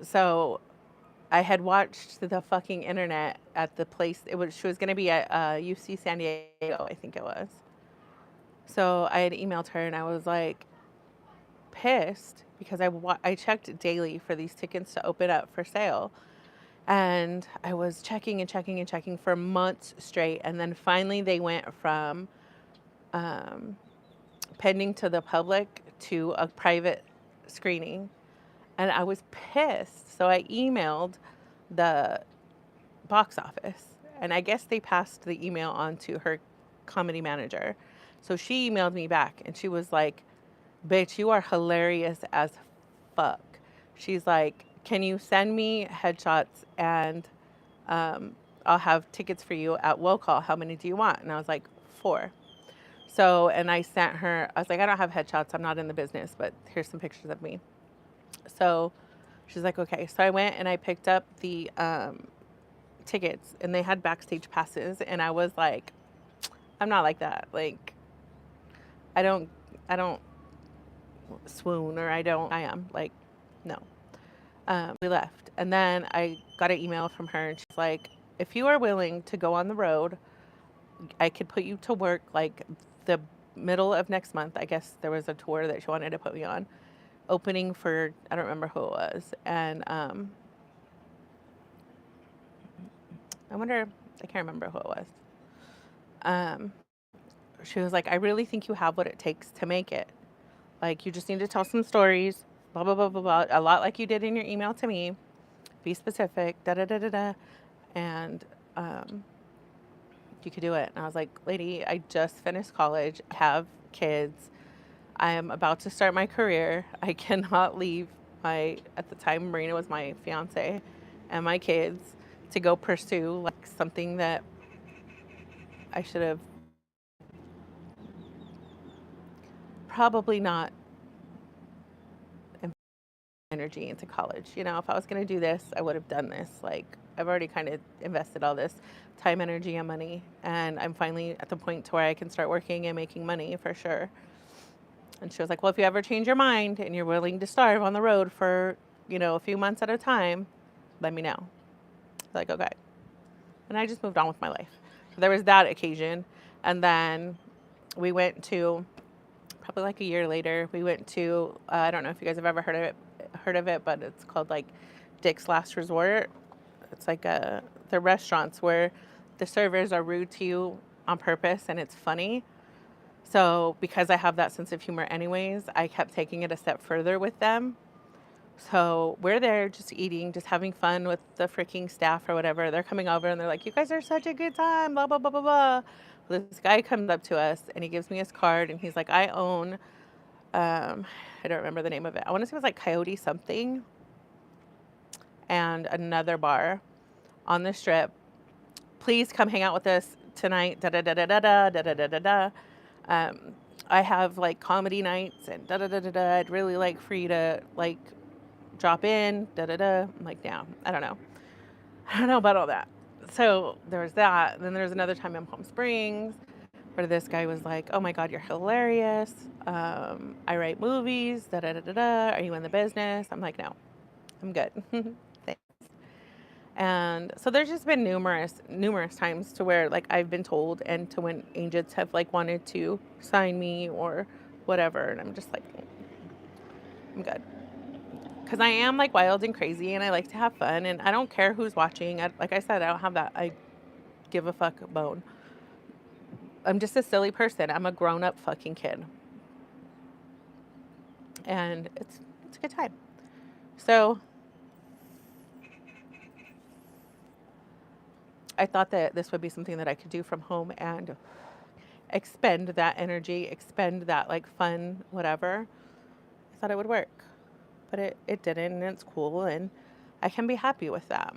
Speaker 1: so I had watched the fucking internet at the place. She was going to be at UC San Diego, I think it was. So I had emailed her and I was like pissed because I checked daily for these tickets to open up for sale. And I was checking and checking and checking for months straight. And then finally they went from pending to the public to a private screening. And I was pissed. So I emailed the box office. And I guess they passed the email on to her comedy manager. So she emailed me back and she was like, bitch, you are hilarious as fuck. She's like, can you send me headshots and I'll have tickets for you at will call. How many do you want? And I was like, 4. So, and I sent her, I was like, I don't have headshots. I'm not in the business, but here's some pictures of me. So she's like, okay. So I went and I picked up the tickets and they had backstage passes. And I was like, I'm not like that. Like, I don't swoon, or I am like, no. We left. And then I got an email from her and she's like, if you are willing to go on the road, I could put you to work like the middle of next month. I guess there was a tour that she wanted to put me on, opening for, I don't remember who it was. And I can't remember who it was. She was like, I really think you have what it takes to make it. Like, you just need to tell some stories, blah, blah, blah, blah, blah. A lot like you did in your email to me. Be specific, da, da, da, da, da. And you could do it. And I was like, lady, I just finished college, have kids. I am about to start my career. I cannot leave at the time, Marina was my fiance, and my kids to go pursue like something that I should have probably not invested energy into college. You know, if I was going to do this, I would have done this. Like, I've already kind of invested all this time, energy, and money, and I'm finally at the point to where I can start working and making money for sure. And she was like, well, if you ever change your mind and you're willing to starve on the road for, a few months at a time, let me know. Like, okay. And I just moved on with my life. So there was that occasion. And then we went to, probably like a year later, we went to, I don't know if you guys have ever heard of it, but it's called like Dick's Last Resort. It's like the restaurants where the servers are rude to you on purpose and it's funny. So because I have that sense of humor anyways, I kept taking it a step further with them. So we're there just eating, just having fun with the freaking staff or whatever. They're coming over and they're like, you guys are such a good time, blah, blah, blah, blah, blah. This guy comes up to us and he gives me his card and he's like, I own, I don't remember the name of it. I want to say it was like Coyote something and another bar on the strip. Please come hang out with us tonight. Da da da da da da da da da da da. I have like comedy nights and da da da da da. I'd really like for you to like drop in. Da da da. I'm like, yeah, I don't know. I don't know about all that. So there was that. And then there was another time in Palm Springs where this guy was like, oh my God, you're hilarious. I write movies. Da da da da da. Are you in the business? I'm like, no, I'm good. Thanks. And so there's just been numerous times to where like I've been told and to when agents have like wanted to sign me or whatever. And I'm just like, I'm good. Because I am like wild and crazy and I like to have fun and I don't care who's watching. Like I said, I don't have that I give a fuck bone. I'm just a silly person. I'm a grown up fucking kid. And it's a good time. So I thought that this would be something that I could do from home and expend that energy, expend that like fun, whatever. I thought it would work, but it didn't, and it's cool, and I can be happy with that.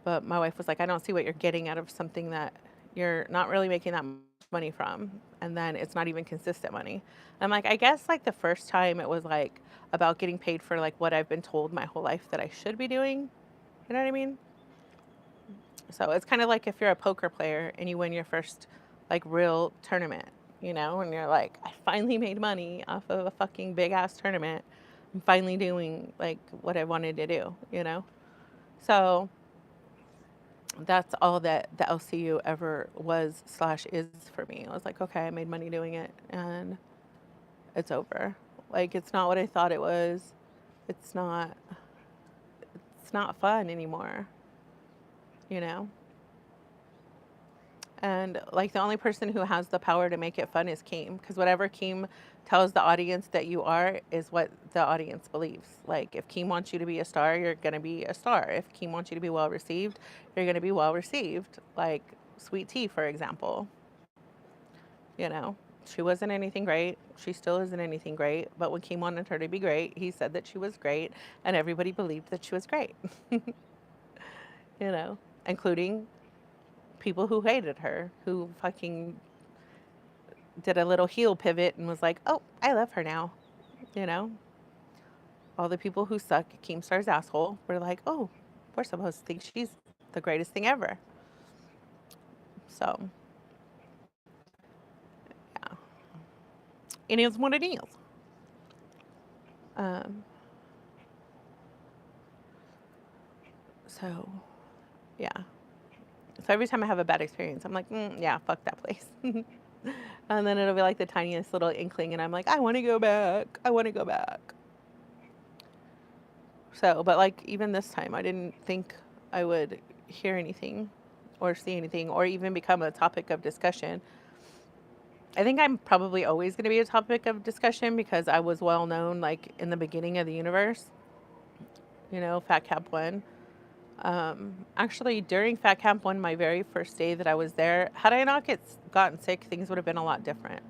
Speaker 1: But my wife was like, I don't see what you're getting out of something that you're not really making that much money from, and then it's not even consistent money. I'm like, I guess like the first time it was like about getting paid for like what I've been told my whole life that I should be doing. You know what I mean? So it's kind of like if you're a poker player and you win your first like real tournament, and you're like, I finally made money off of a fucking big ass tournament. I'm finally doing like what I wanted to do. So that's all that the LCU ever was/is for me. I was like, okay, I made money doing it and it's over. Like, it's not what I thought it was. It's not fun anymore, you know? And like the only person who has the power to make it fun is Keem, because whatever Keem tells the audience that you are is what the audience believes. Like if Keem wants you to be a star, you're going to be a star. If Keem wants you to be well received, you're going to be well received. Like Sweet Tea, for example. She wasn't anything great. She still isn't anything great. But when Keem wanted her to be great, he said that she was great, and everybody believed that she was great. Including people who hated her, who fucking did a little heel pivot and was like, oh, I love her now. All the people who suck at Keemstar's asshole were like, oh, we're supposed to think she's the greatest thing ever. So, yeah. It is what it is. So, yeah. So every time I have a bad experience, I'm like, yeah, fuck that place. And then it'll be like the tiniest little inkling, and I'm like, I want to go back. I want to go back. So, but like even this time, I didn't think I would hear anything or see anything or even become a topic of discussion. I think I'm probably always going to be a topic of discussion because I was well known like in the beginning of the universe, Fat Camp 1. Actually, during Fat Camp 1, my very first day that I was there, had I not gotten sick, things would have been a lot different.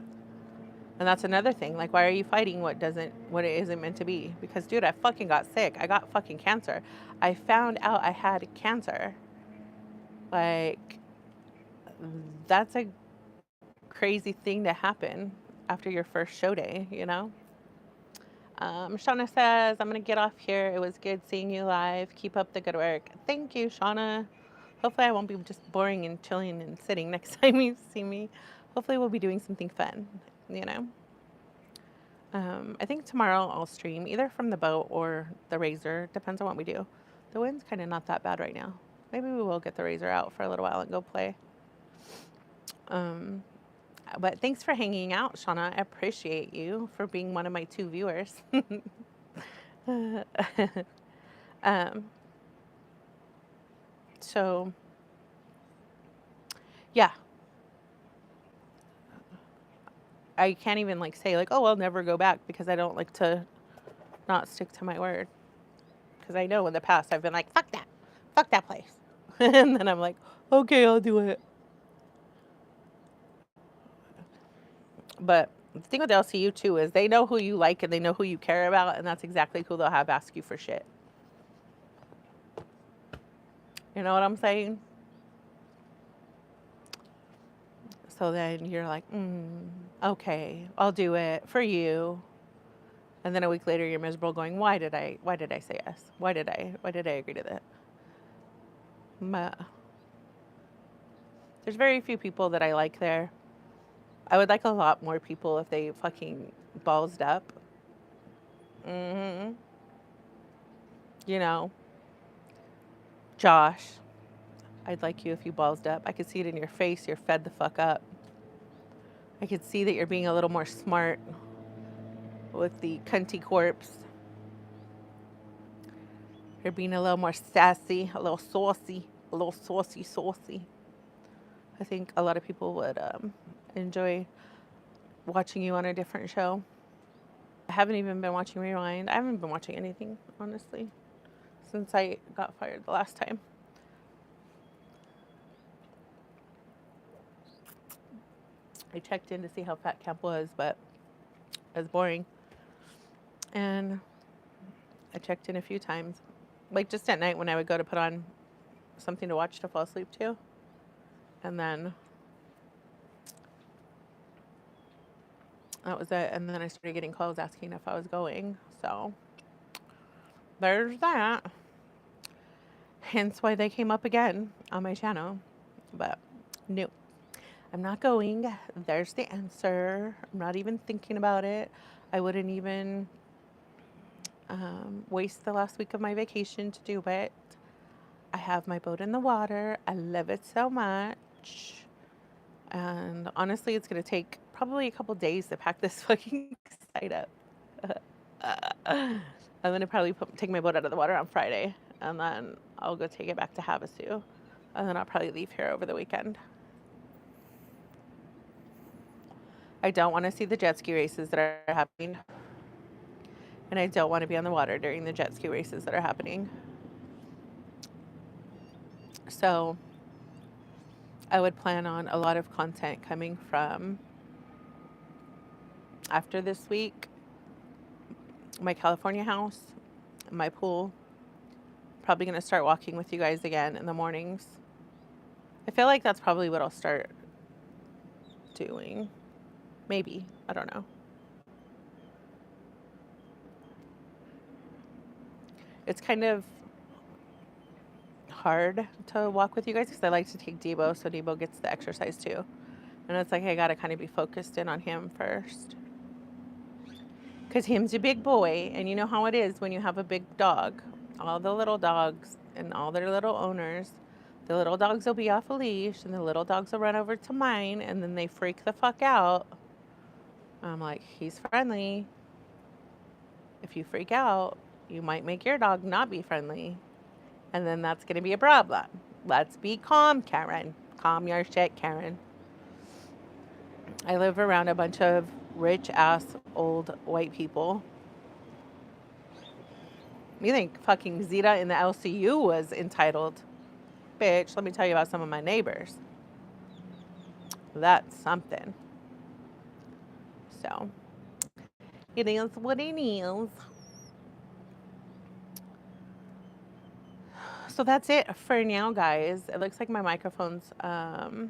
Speaker 1: And that's another thing. Like, why are you fighting what it isn't meant to be? Because, dude, I fucking got sick. I got fucking cancer. I found out I had cancer. Like, that's a crazy thing to happen after your first show day, you know? Shauna says, I'm going to get off here. It was good seeing you live. Keep up the good work. Thank you, Shauna. Hopefully I won't be just boring and chilling and sitting next time you see me. Hopefully we'll be doing something fun, you know? I think tomorrow I'll stream either from the boat or the Razor. Depends on what we do. The wind's kind of not that bad right now. Maybe we will get the Razor out for a little while and go play. But thanks for hanging out, Shauna. I appreciate you for being one of my 2 viewers. So, yeah. I can't even like say like, oh, I'll never go back, because I don't like to not stick to my word. Because I know in the past I've been like, fuck that place. And then I'm like, okay, I'll do it. But the thing with LCU too is they know who you like and they know who you care about, and that's exactly who they'll have ask you for shit. You know what I'm saying? So then you're like, okay, I'll do it for you. And then a week later you're miserable going, why did I say yes? Why did I agree to that? There's very few people that I like there. I would like a lot more people if they fucking ballsed up. You know, Josh, I'd like you if you ballsed up. I could see it in your face. You're fed the fuck up. I could see that you're being a little more smart with the cunty corpse. You're being a little more sassy, a little saucy, saucy. I think a lot of people would enjoy watching you on a different show. I haven't even been watching Rewind. I haven't been watching anything, honestly, since I got fired the last time. I checked in to see how fat camp was, but it was boring. And I checked in a few times, like just at night when I would go to put on something to watch to fall asleep to. And then that was it. And then I started getting calls asking if I was going. So there's that. Hence why they came up again on my channel. But no, I'm not going. There's the answer. I'm not even thinking about it. I wouldn't even waste the last week of my vacation to do it. I have my boat in the water. I love it so much. And honestly, it's going to take probably a couple days to pack this fucking site up. I'm going to probably take my boat out of the water on Friday. And then I'll go take it back to Havasu. And then I'll probably leave here over the weekend. I don't want to see the jet ski races that are happening. And I don't want to be on the water during the jet ski races that are happening. So I would plan on a lot of content coming from after this week. My California house, my pool. Probably going to start walking with you guys again in the mornings. I feel like that's probably what I'll start doing. Maybe. I don't know. It's kind of hard to walk with you guys because I like to take Debo, so Debo gets the exercise too. And it's like I got to kind of be focused in on him first. Because him's a big boy, and you know how it is when you have a big dog. All the little dogs and all their little owners, the little dogs will be off a leash, and the little dogs will run over to mine, and then they freak the fuck out. I'm like, he's friendly. If you freak out, you might make your dog not be friendly. And then that's going to be a problem. Let's be calm, Karen. Calm your shit, Karen. I live around a bunch of rich-ass old white people. You think fucking Zita in the LCU was entitled? Bitch, let me tell you about some of my neighbors. That's something. So it is what it is. So that's it for now, guys. It looks like my microphone's oh,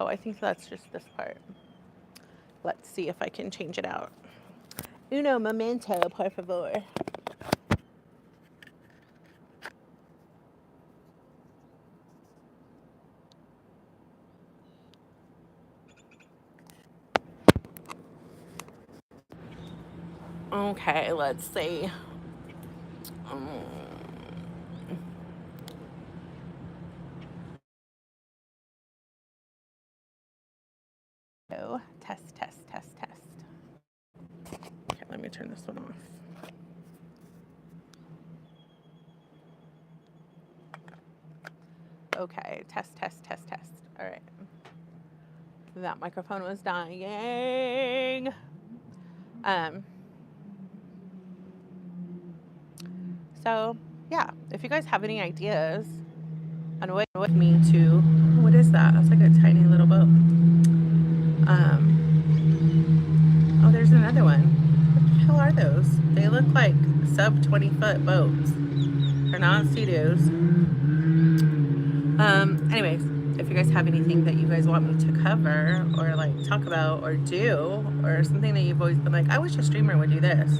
Speaker 1: I think that's just this part. Let's see if I can change it out. Uno momento, por favor. Okay, let's see. Oh, test, test, test, test. Okay, let me turn this one off. Okay, test, test, test, test. All right. That microphone was dying. So yeah, if you guys have any ideas on what with me to, what is that? That's like a tiny little boat. Oh, there's another one. What the hell are those? They look like sub 20-foot boats. They're not Sea-Doos. Anyways, if you guys have anything that you guys want me to cover or like talk about or do, or something that you've always been like, I wish a streamer would do this,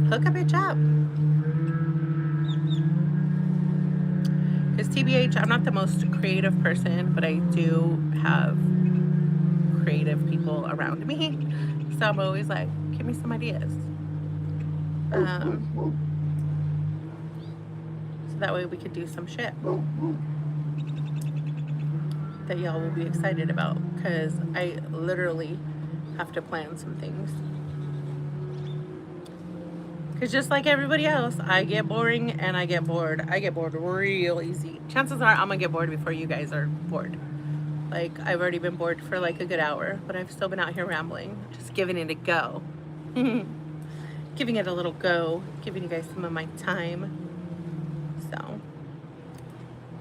Speaker 1: hook a bitch up. Because TBH, I'm not the most creative person, but I do have creative people around me. So I'm always like, give me some ideas. So that way we could do some shit that y'all will be excited about. Because I literally have to plan some things. Because just like everybody else, I get boring and I get bored. I get bored real easy. Chances are I'm going to get bored before you guys are bored. Like, I've already been bored for like a good hour, but I've still been out here rambling, just giving it a go. Giving it a little go, giving you guys some of my time. So,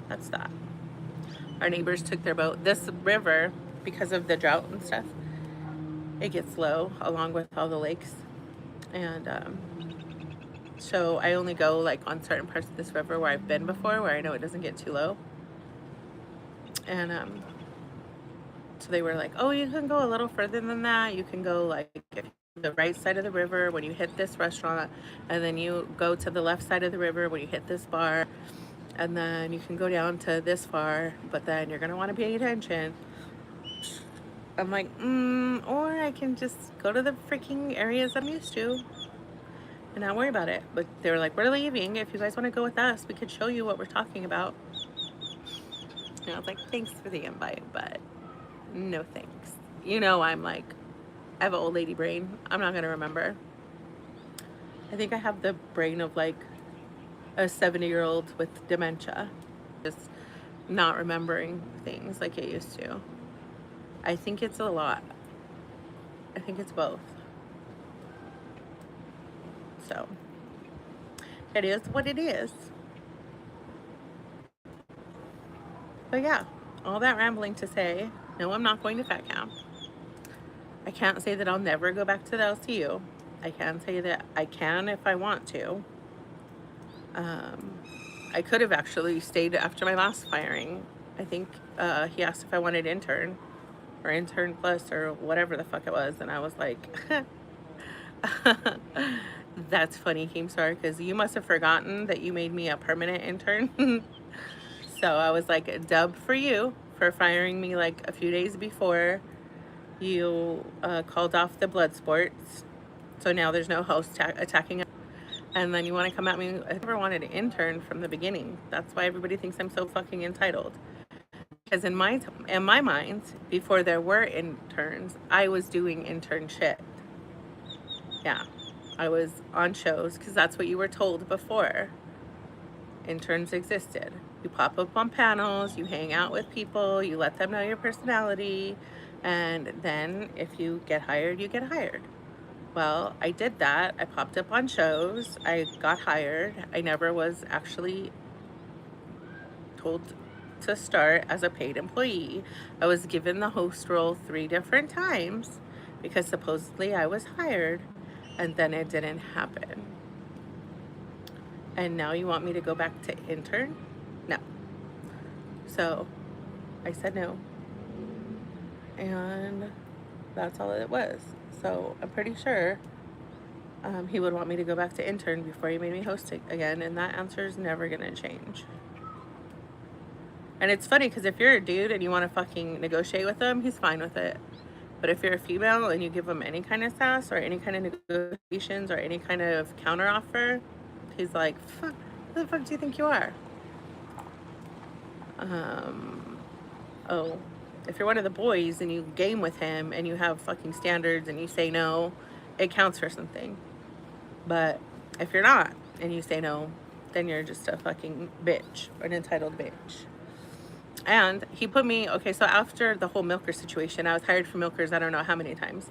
Speaker 1: that's that. Our neighbors took their boat. This river, because of the drought and stuff, it gets low along with all the lakes. And so I only go like on certain parts of this river where I've been before, where I know it doesn't get too low. And so they were like, oh, you can go a little further than that. You can go like the right side of the river when you hit this restaurant, and then you go to the left side of the river when you hit this bar, and then you can go down to this far, but then you're gonna want to pay attention. I'm like, or I can just go to the freaking areas I'm used to and not worry about it. But they were like, we're leaving. If you guys want to go with us, we could show you what we're talking about. And I was like, thanks for the invite, but no thanks. You know, I'm like, I have an old lady brain. I'm not gonna remember. I think I have the brain of like a 70-year-old with dementia, just not remembering things like it used to. I think it's a lot. I think it's both. So it is what it is. But yeah, all that rambling to say, no, I'm not going to fat camp. I can't say that I'll never go back to the LCU. I can say that I can if I want to. I could have actually stayed after my last firing. I think he asked if I wanted intern or intern plus or whatever the fuck it was, and I was like, that's funny, Keemstar, because you must have forgotten that you made me a permanent intern. So I was like, a dub for you for firing me like a few days before you called off the blood sports. So now there's no host attacking us. And then you want to come at me. I never wanted an intern from the beginning. That's why everybody thinks I'm so fucking entitled. Because in my mind, before there were interns, I was doing intern shit. Yeah, I was on shows because that's what you were told before interns existed. You pop up on panels, you hang out with people, you let them know your personality, and then if you get hired, you get hired. Well, I did that. I popped up on shows. I got hired. I never was actually told to start as a paid employee. I was given the host role 3 different times because supposedly I was hired and then it didn't happen. And now you want me to go back to intern? No. So I said no. And that's all it was. So I'm pretty sure he would want me to go back to intern before he made me host it again. And that answer is never going to change. And it's funny because if you're a dude and you want to fucking negotiate with him, he's fine with it. But if you're a female and you give him any kind of sass or any kind of negotiations or any kind of counter offer, he's like, fuck, who the fuck do you think you are? Oh, if you're one of the boys and you game with him and you have fucking standards and you say no, it counts for something. But if you're not and you say no, then you're just a fucking bitch, an entitled bitch. And he put me, okay, so after the whole milker situation, I was hired for milkers I don't know how many times.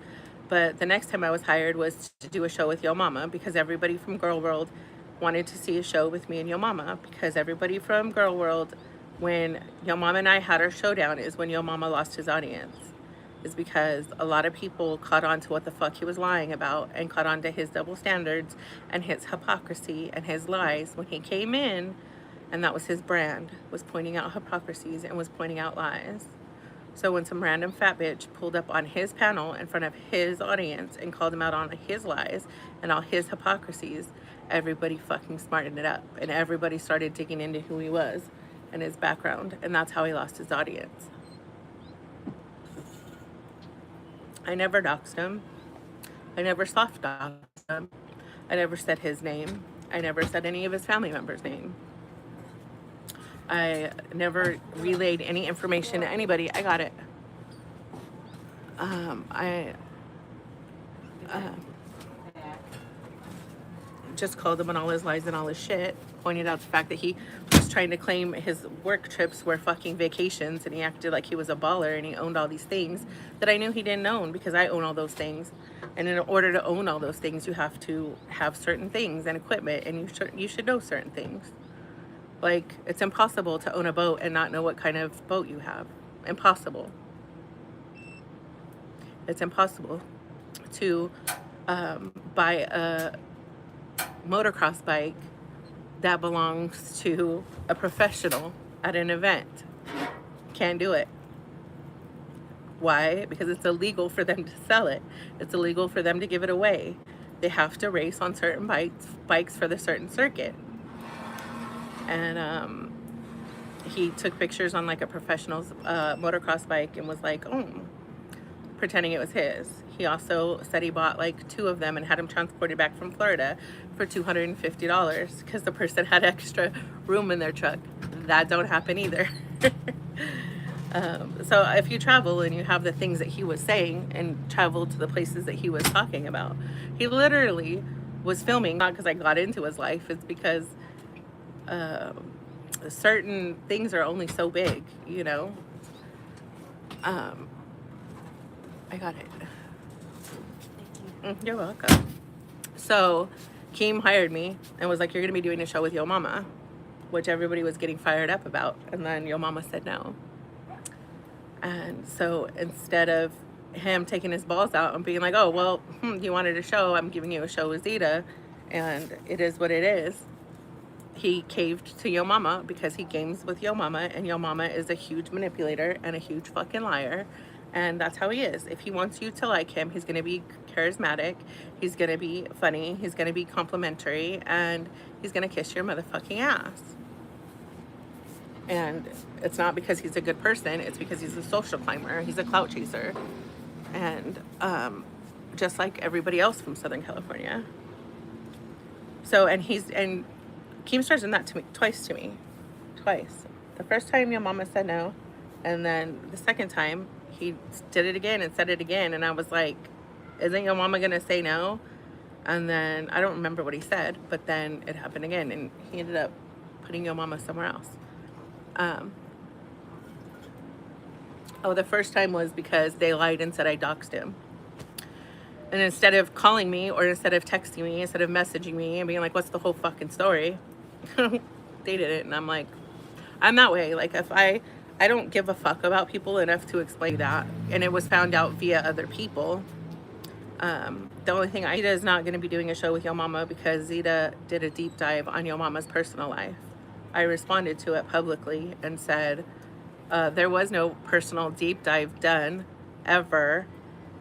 Speaker 1: But the next time I was hired was to do a show with Yo Mama, because everybody from Girl World wanted to see a show with me and Yo Mama, because everybody from Girl World, when Yo Mama and I had our showdown, is when Yo Mama lost his audience. Is because a lot of people caught on to what the fuck he was lying about and caught on to his double standards and his hypocrisy and his lies when he came in. And that was his brand, was pointing out hypocrisies and was pointing out lies. So when some random fat bitch pulled up on his panel in front of his audience and called him out on his lies and all his hypocrisies, everybody fucking smartened it up. And everybody started digging into who he was and his background. And that's how he lost his audience. I never doxed him. I never soft doxed him. I never said his name. I never said any of his family members' name. I never relayed any information to anybody. I got it. I just called him on all his lies and all his shit. Pointed out the fact that he was trying to claim his work trips were fucking vacations, and he acted like he was a baller and he owned all these things that I knew he didn't own, because I own all those things. And in order to own all those things, you have to have certain things and equipment, and you should know certain things. Like, it's impossible to own a boat and not know what kind of boat you have. Impossible. It's impossible to buy a motocross bike that belongs to a professional at an event. Can't do it. Why? Because it's illegal for them to sell it. It's illegal for them to give it away. They have to race on certain bikes for the certain circuit. And he took pictures on like a professional's motocross bike and was like, oh, pretending it was his. He also said he bought like 2 of them and had them transported back from Florida for $250 because the person had extra room in their truck. That don't happen either. So if you travel and you have the things that he was saying and travel to the places that he was talking about, he literally was filming, not because I got into his life, it's because certain things are only so big, you know. I got it. You're welcome. So Keem hired me and was like, you're gonna be doing a show with Yo Mama, which everybody was getting fired up about, and then Yo Mama said no. And so instead of him taking his balls out and being like, oh well, you wanted a show, I'm giving you a show with Zita and it is what it is, he caved to Yo Mama because he games with Yo Mama, and Yo Mama is a huge manipulator and a huge fucking liar. And that's how he is. If he wants you to like him, he's going to be charismatic, he's going to be funny, he's going to be complimentary, and he's going to kiss your motherfucking ass. And it's not because he's a good person, it's because he's a social climber, he's a clout chaser. And just like everybody else from Southern California. So, and Keemstar's done that to me twice. The first time Yo Mama said no, and then the second time he did it again and said it again, and I was like, isn't Yo Mama gonna say no? And then I don't remember what he said, but then it happened again, and he ended up putting Yo Mama somewhere else. The first time was because they lied and said I doxed him. And instead of calling me, or instead of texting me, instead of messaging me and being like, what's the whole fucking story? They did it, and I'm like, I'm that way. Like, if I don't give a fuck about people enough to explain that, and it was found out via other people, The only thing, Zita is not going to be doing a show with Yo Mama because Zita did a deep dive on Yo Mama's personal life. I responded to it publicly and said there was no personal deep dive done ever,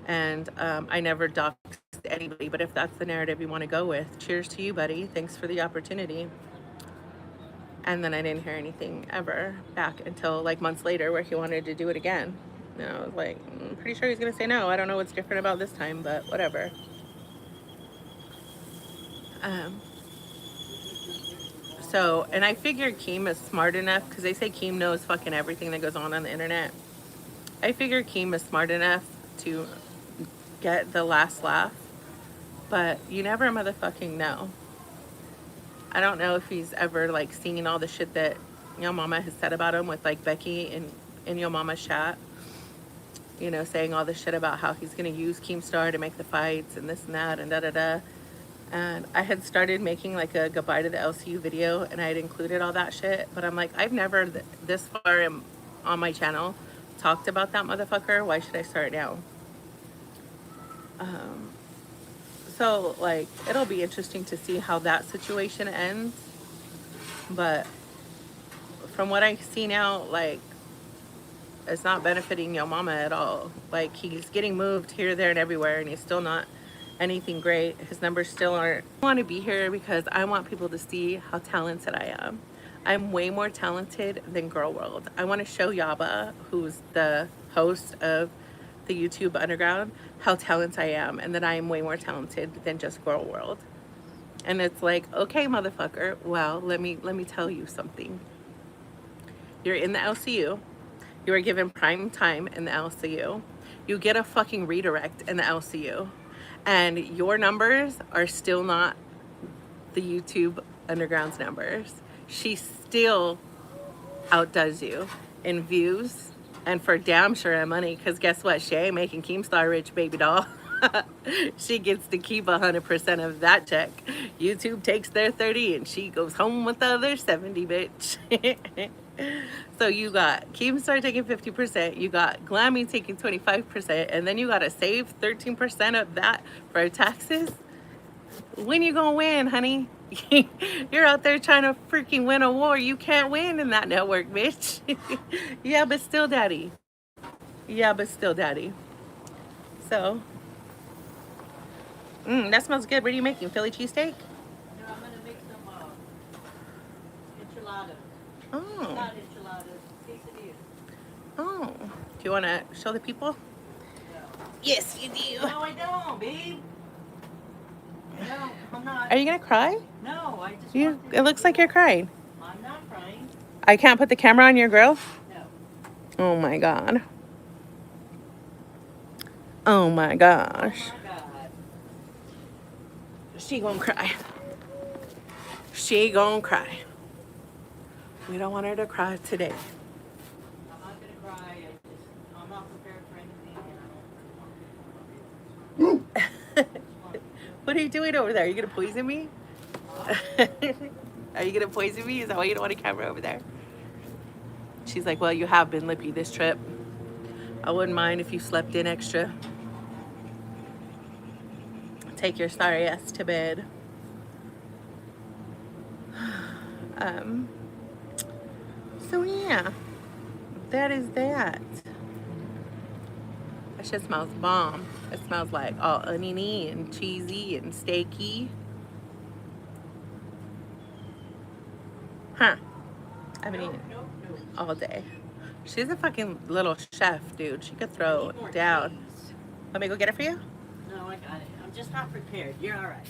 Speaker 1: and I never doxed anybody. But if that's the narrative you want to go with, cheers to you, buddy. Thanks for the opportunity. And then I didn't hear anything ever back until like months later where he wanted to do it again. And I was like, I'm pretty sure he's going to say no. I don't know what's different about this time, but whatever. So, and I figured Keem is smart enough, because they say Keem knows fucking everything that goes on the internet. I figured Keem is smart enough to get the last laugh, but you never motherfucking know. I don't know if he's ever like seen all the shit that Yo Mama has said about him with like Becky in Yo Mama's chat. You know, saying all this shit about how he's gonna use Keemstar to make the fights and this and that and da-da-da. And I had started making like a goodbye to the LCU video, and I had included all that shit, but I'm like, I've never this far on my channel talked about that motherfucker. Why should I start now? So like, it'll be interesting to see how that situation ends, but from what I see now, like, it's not benefiting Yo Mama at all. Like, he's getting moved here, there, and everywhere, and he's still not anything great. His numbers still aren't. I want to be here because I want people to see how talented I am. I'm way more talented than Girl World. I want to show Yaba, who's the host of the YouTube Underground, how talented I am, and that I am way more talented than just Girl World. And it's like, okay, motherfucker, well, let me tell you something. You're in the LCU. You are given prime time in the LCU. You get a fucking redirect in the LCU. And your numbers are still not the YouTube Underground's numbers. She still outdoes you in views and for damn sure in money, because guess what? She ain't making Keemstar rich, baby doll. She gets to keep 100% of that check. YouTube takes their 30 and she goes home with the other 70, bitch. So you got Keemstar taking 50%, you got Glammy taking 25%, and then you gotta save 13% of that for taxes. When you gonna win, honey? You're out there trying to freaking win a war. You can't win in that network, bitch. Yeah, but still daddy. Yeah, but still daddy. So, that smells good. What are you making? Philly cheesesteak?
Speaker 2: No, I'm gonna make some enchiladas.
Speaker 1: Oh.
Speaker 2: Not enchiladas, quesadillas.
Speaker 1: Oh. Do you want to show the people?
Speaker 2: No.
Speaker 1: Yes, you do.
Speaker 2: No, I don't, babe. No, I'm not.
Speaker 1: Are you going to cry?
Speaker 2: No, I just
Speaker 1: You.
Speaker 2: want to.
Speaker 1: It looks like you're crying.
Speaker 2: I'm not crying.
Speaker 1: I can't put the camera on your grill?
Speaker 2: No.
Speaker 1: Oh my God. Oh my gosh.
Speaker 2: Oh my God.
Speaker 1: She gonna cry. She gonna cry. We don't want her to cry today.
Speaker 2: I'm not gonna cry. I'm not prepared for anything, and I don't want to.
Speaker 1: What are you doing over there? Are you gonna poison me? Are you gonna poison me? Is that why you don't want a camera over there? She's like, well, you have been lippy this trip. I wouldn't mind if you slept in extra. Take your sorry ass to bed. So yeah, that is that. That shit smells bomb. It smells like all oniony and cheesy and steaky. Huh. I haven't eaten all day. She's a fucking little chef, dude. She could throw down.
Speaker 2: Cheese.
Speaker 1: Let me go get it for you?
Speaker 2: No, I got it. I'm just not prepared. You're all right.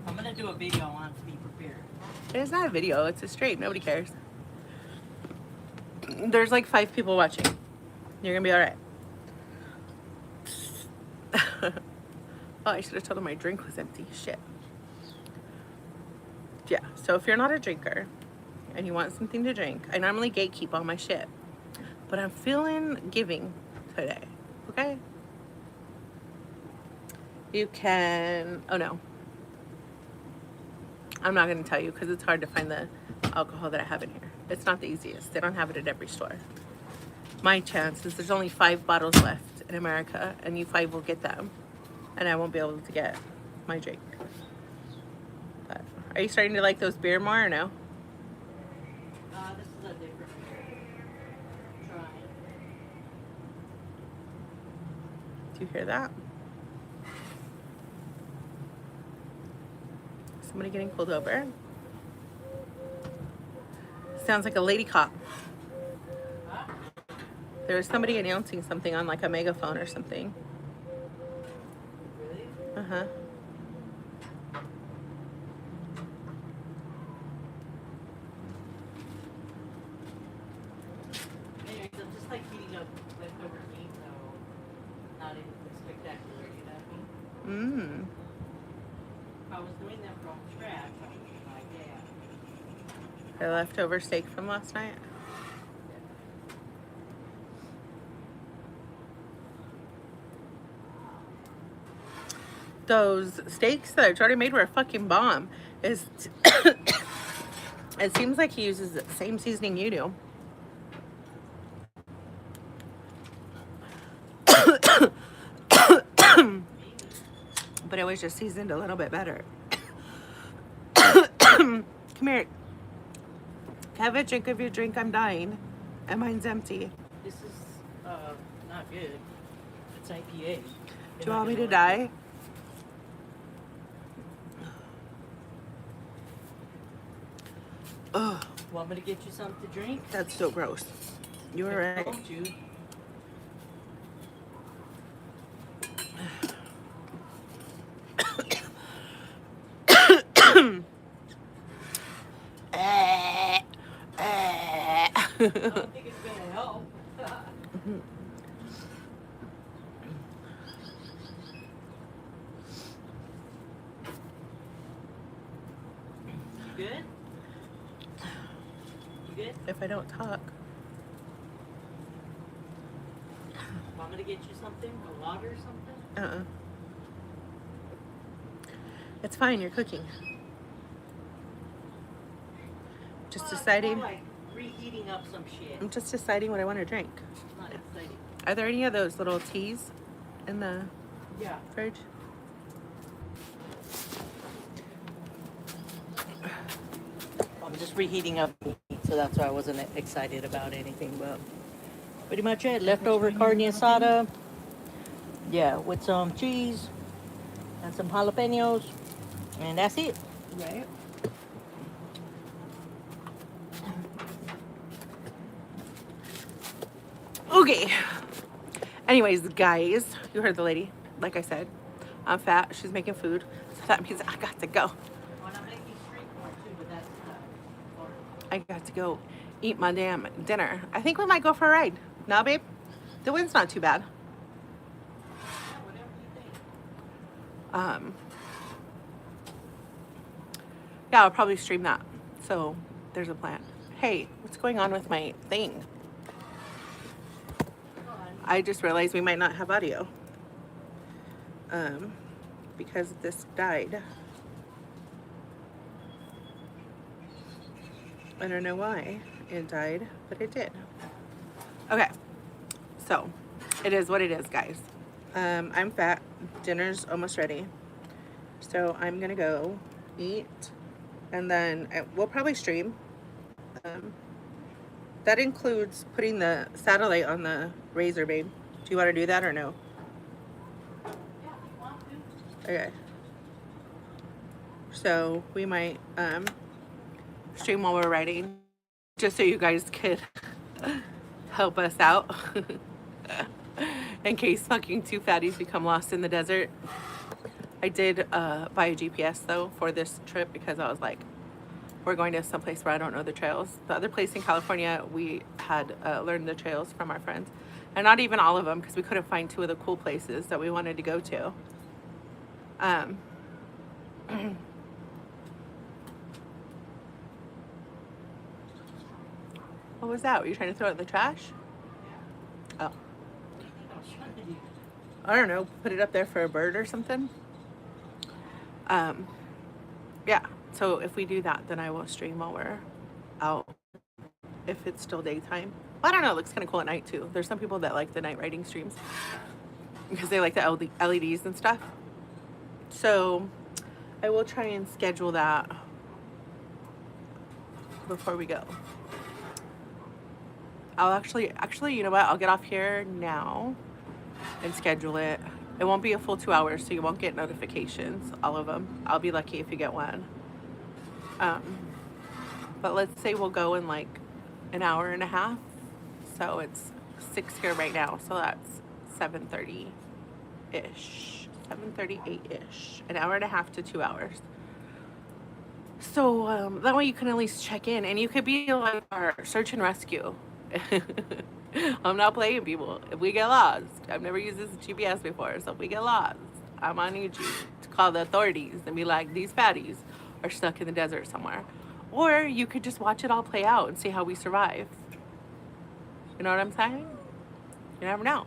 Speaker 2: I'm gonna do a video on to be prepared.
Speaker 1: It's not a video, it's a stream. Nobody cares. There's like 5 people watching. You're gonna be alright. Oh, I should have told him my drink was empty. Shit. Yeah, so if you're not a drinker and you want something to drink, I normally gatekeep all my shit. But I'm feeling giving today, okay? You can, oh no. I'm not gonna tell you because it's hard to find the alcohol that I have in here. It's not the easiest. They don't have it at every store. My chance is there's only 5 bottles left in America, and you 5 will get them, and I won't be able to get my drink. But are you starting to like those beer more or no?
Speaker 2: This is a different try.
Speaker 1: Do you hear that? Somebody getting pulled over. Sounds like a lady cop. There was somebody announcing something on like a megaphone or something.
Speaker 2: Really?
Speaker 1: Uh-huh.
Speaker 2: Anyways, I'm just like heating up leftover meat, so not anything spectacular, you know what I mean? If I was doing them from scratch, I would be like, yeah.
Speaker 1: The leftover steak from last night. Those steaks that Jordan made were a fucking bomb. It seems like he uses the same seasoning you do. But it was just seasoned a little bit better. Come here. Have a drink of your drink. I'm dying. And mine's empty.
Speaker 2: This is not good. It's IPA.
Speaker 1: Do you want me to die? Ugh,
Speaker 2: Want me to get you something to drink?
Speaker 1: that's so gross. You were
Speaker 2: I
Speaker 1: right.
Speaker 2: told you. I don't think it's gonna help. You good? You good?
Speaker 1: If I don't talk.
Speaker 2: Want me to get you something? A water or something?
Speaker 1: Uh-uh. It's fine, you're cooking. Just
Speaker 2: Well,
Speaker 1: deciding.
Speaker 2: I'm like reheating up some shit.
Speaker 1: I'm just deciding what I want to drink.
Speaker 2: Not exciting.
Speaker 1: Are there any of those little teas in the
Speaker 2: Yeah.
Speaker 1: fridge?
Speaker 2: I'm just reheating up meat, so that's why I wasn't excited about anything, but pretty much it. Leftover carne asada. Yeah, with some cheese and some jalapenos. And that's it.
Speaker 1: Right. Okay. Anyways, guys, you heard the lady. Like I said, I'm fat. She's making food. So that means I got to go. I got to go eat my damn dinner. I think we might go for a ride. Now, babe? The wind's not too bad. Yeah, I'll probably stream that. So there's a plan. Hey, what's going on with my thing? I just realized we might not have audio. Because this died. I don't know why it died, but it did. Okay, so it is what it is, guys. I'm fat. Dinner's almost ready. So I'm gonna go eat, and then we'll probably stream. That includes putting the satellite on the Razor, babe. Do you want to do that or no? Okay. So we might stream while we're writing, just so you guys could help us out in case fucking two fatties become lost in the desert. I did buy a GPS though for this trip because I was like, we're going to someplace where I don't know the trails. The other place in California, we had learned the trails from our friends, and not even all of them because we couldn't find 2 of the cool places that we wanted to go to. What was that? Were you trying to throw it in the trash? Oh. I don't know. Put it up there for a bird or something. Yeah. So if we do that, then I will stream while we're out. If it's still daytime. I don't know. It looks kind of cool at night too. There's some people that like the night writing streams. because they like the LEDs and stuff. So I will try and schedule that before we go. I'll actually, you know what? I'll get off here now and schedule it. It won't be a full 2 hours, so you won't get notifications, all of them. I'll be lucky if you get one. But let's say we'll go in like an hour and a half. So it's 6 here right now. So that's 7:30-ish, 7:38-ish, an hour and a half to 2 hours. So that way you can at least check in, and you could be like our search and rescue. I'm not playing, people. If we get lost, I've never used this GPS before, so if we get lost, I'm gonna need you to call the authorities and be like, these fatties are stuck in the desert somewhere. Or you could just watch it all play out and see how we survive. You know what I'm saying? You never know.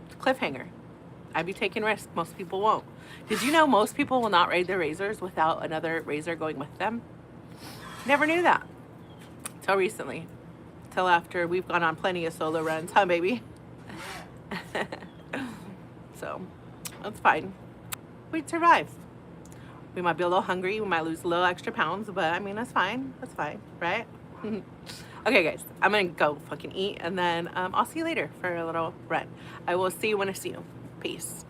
Speaker 1: It's a cliffhanger. I'd be taking risks. Most people won't. Did you know most people will not ride their razors without another razor going with them? Never knew that. Till recently. Till after we've gone on plenty of solo runs, huh, baby? So, that's fine. We'd survive. We might be a little hungry. We might lose a little extra pounds, but I mean, that's fine. That's fine, right? Okay, guys, I'm gonna go fucking eat, and then I'll see you later for a little run. I will see you when I see you. Peace.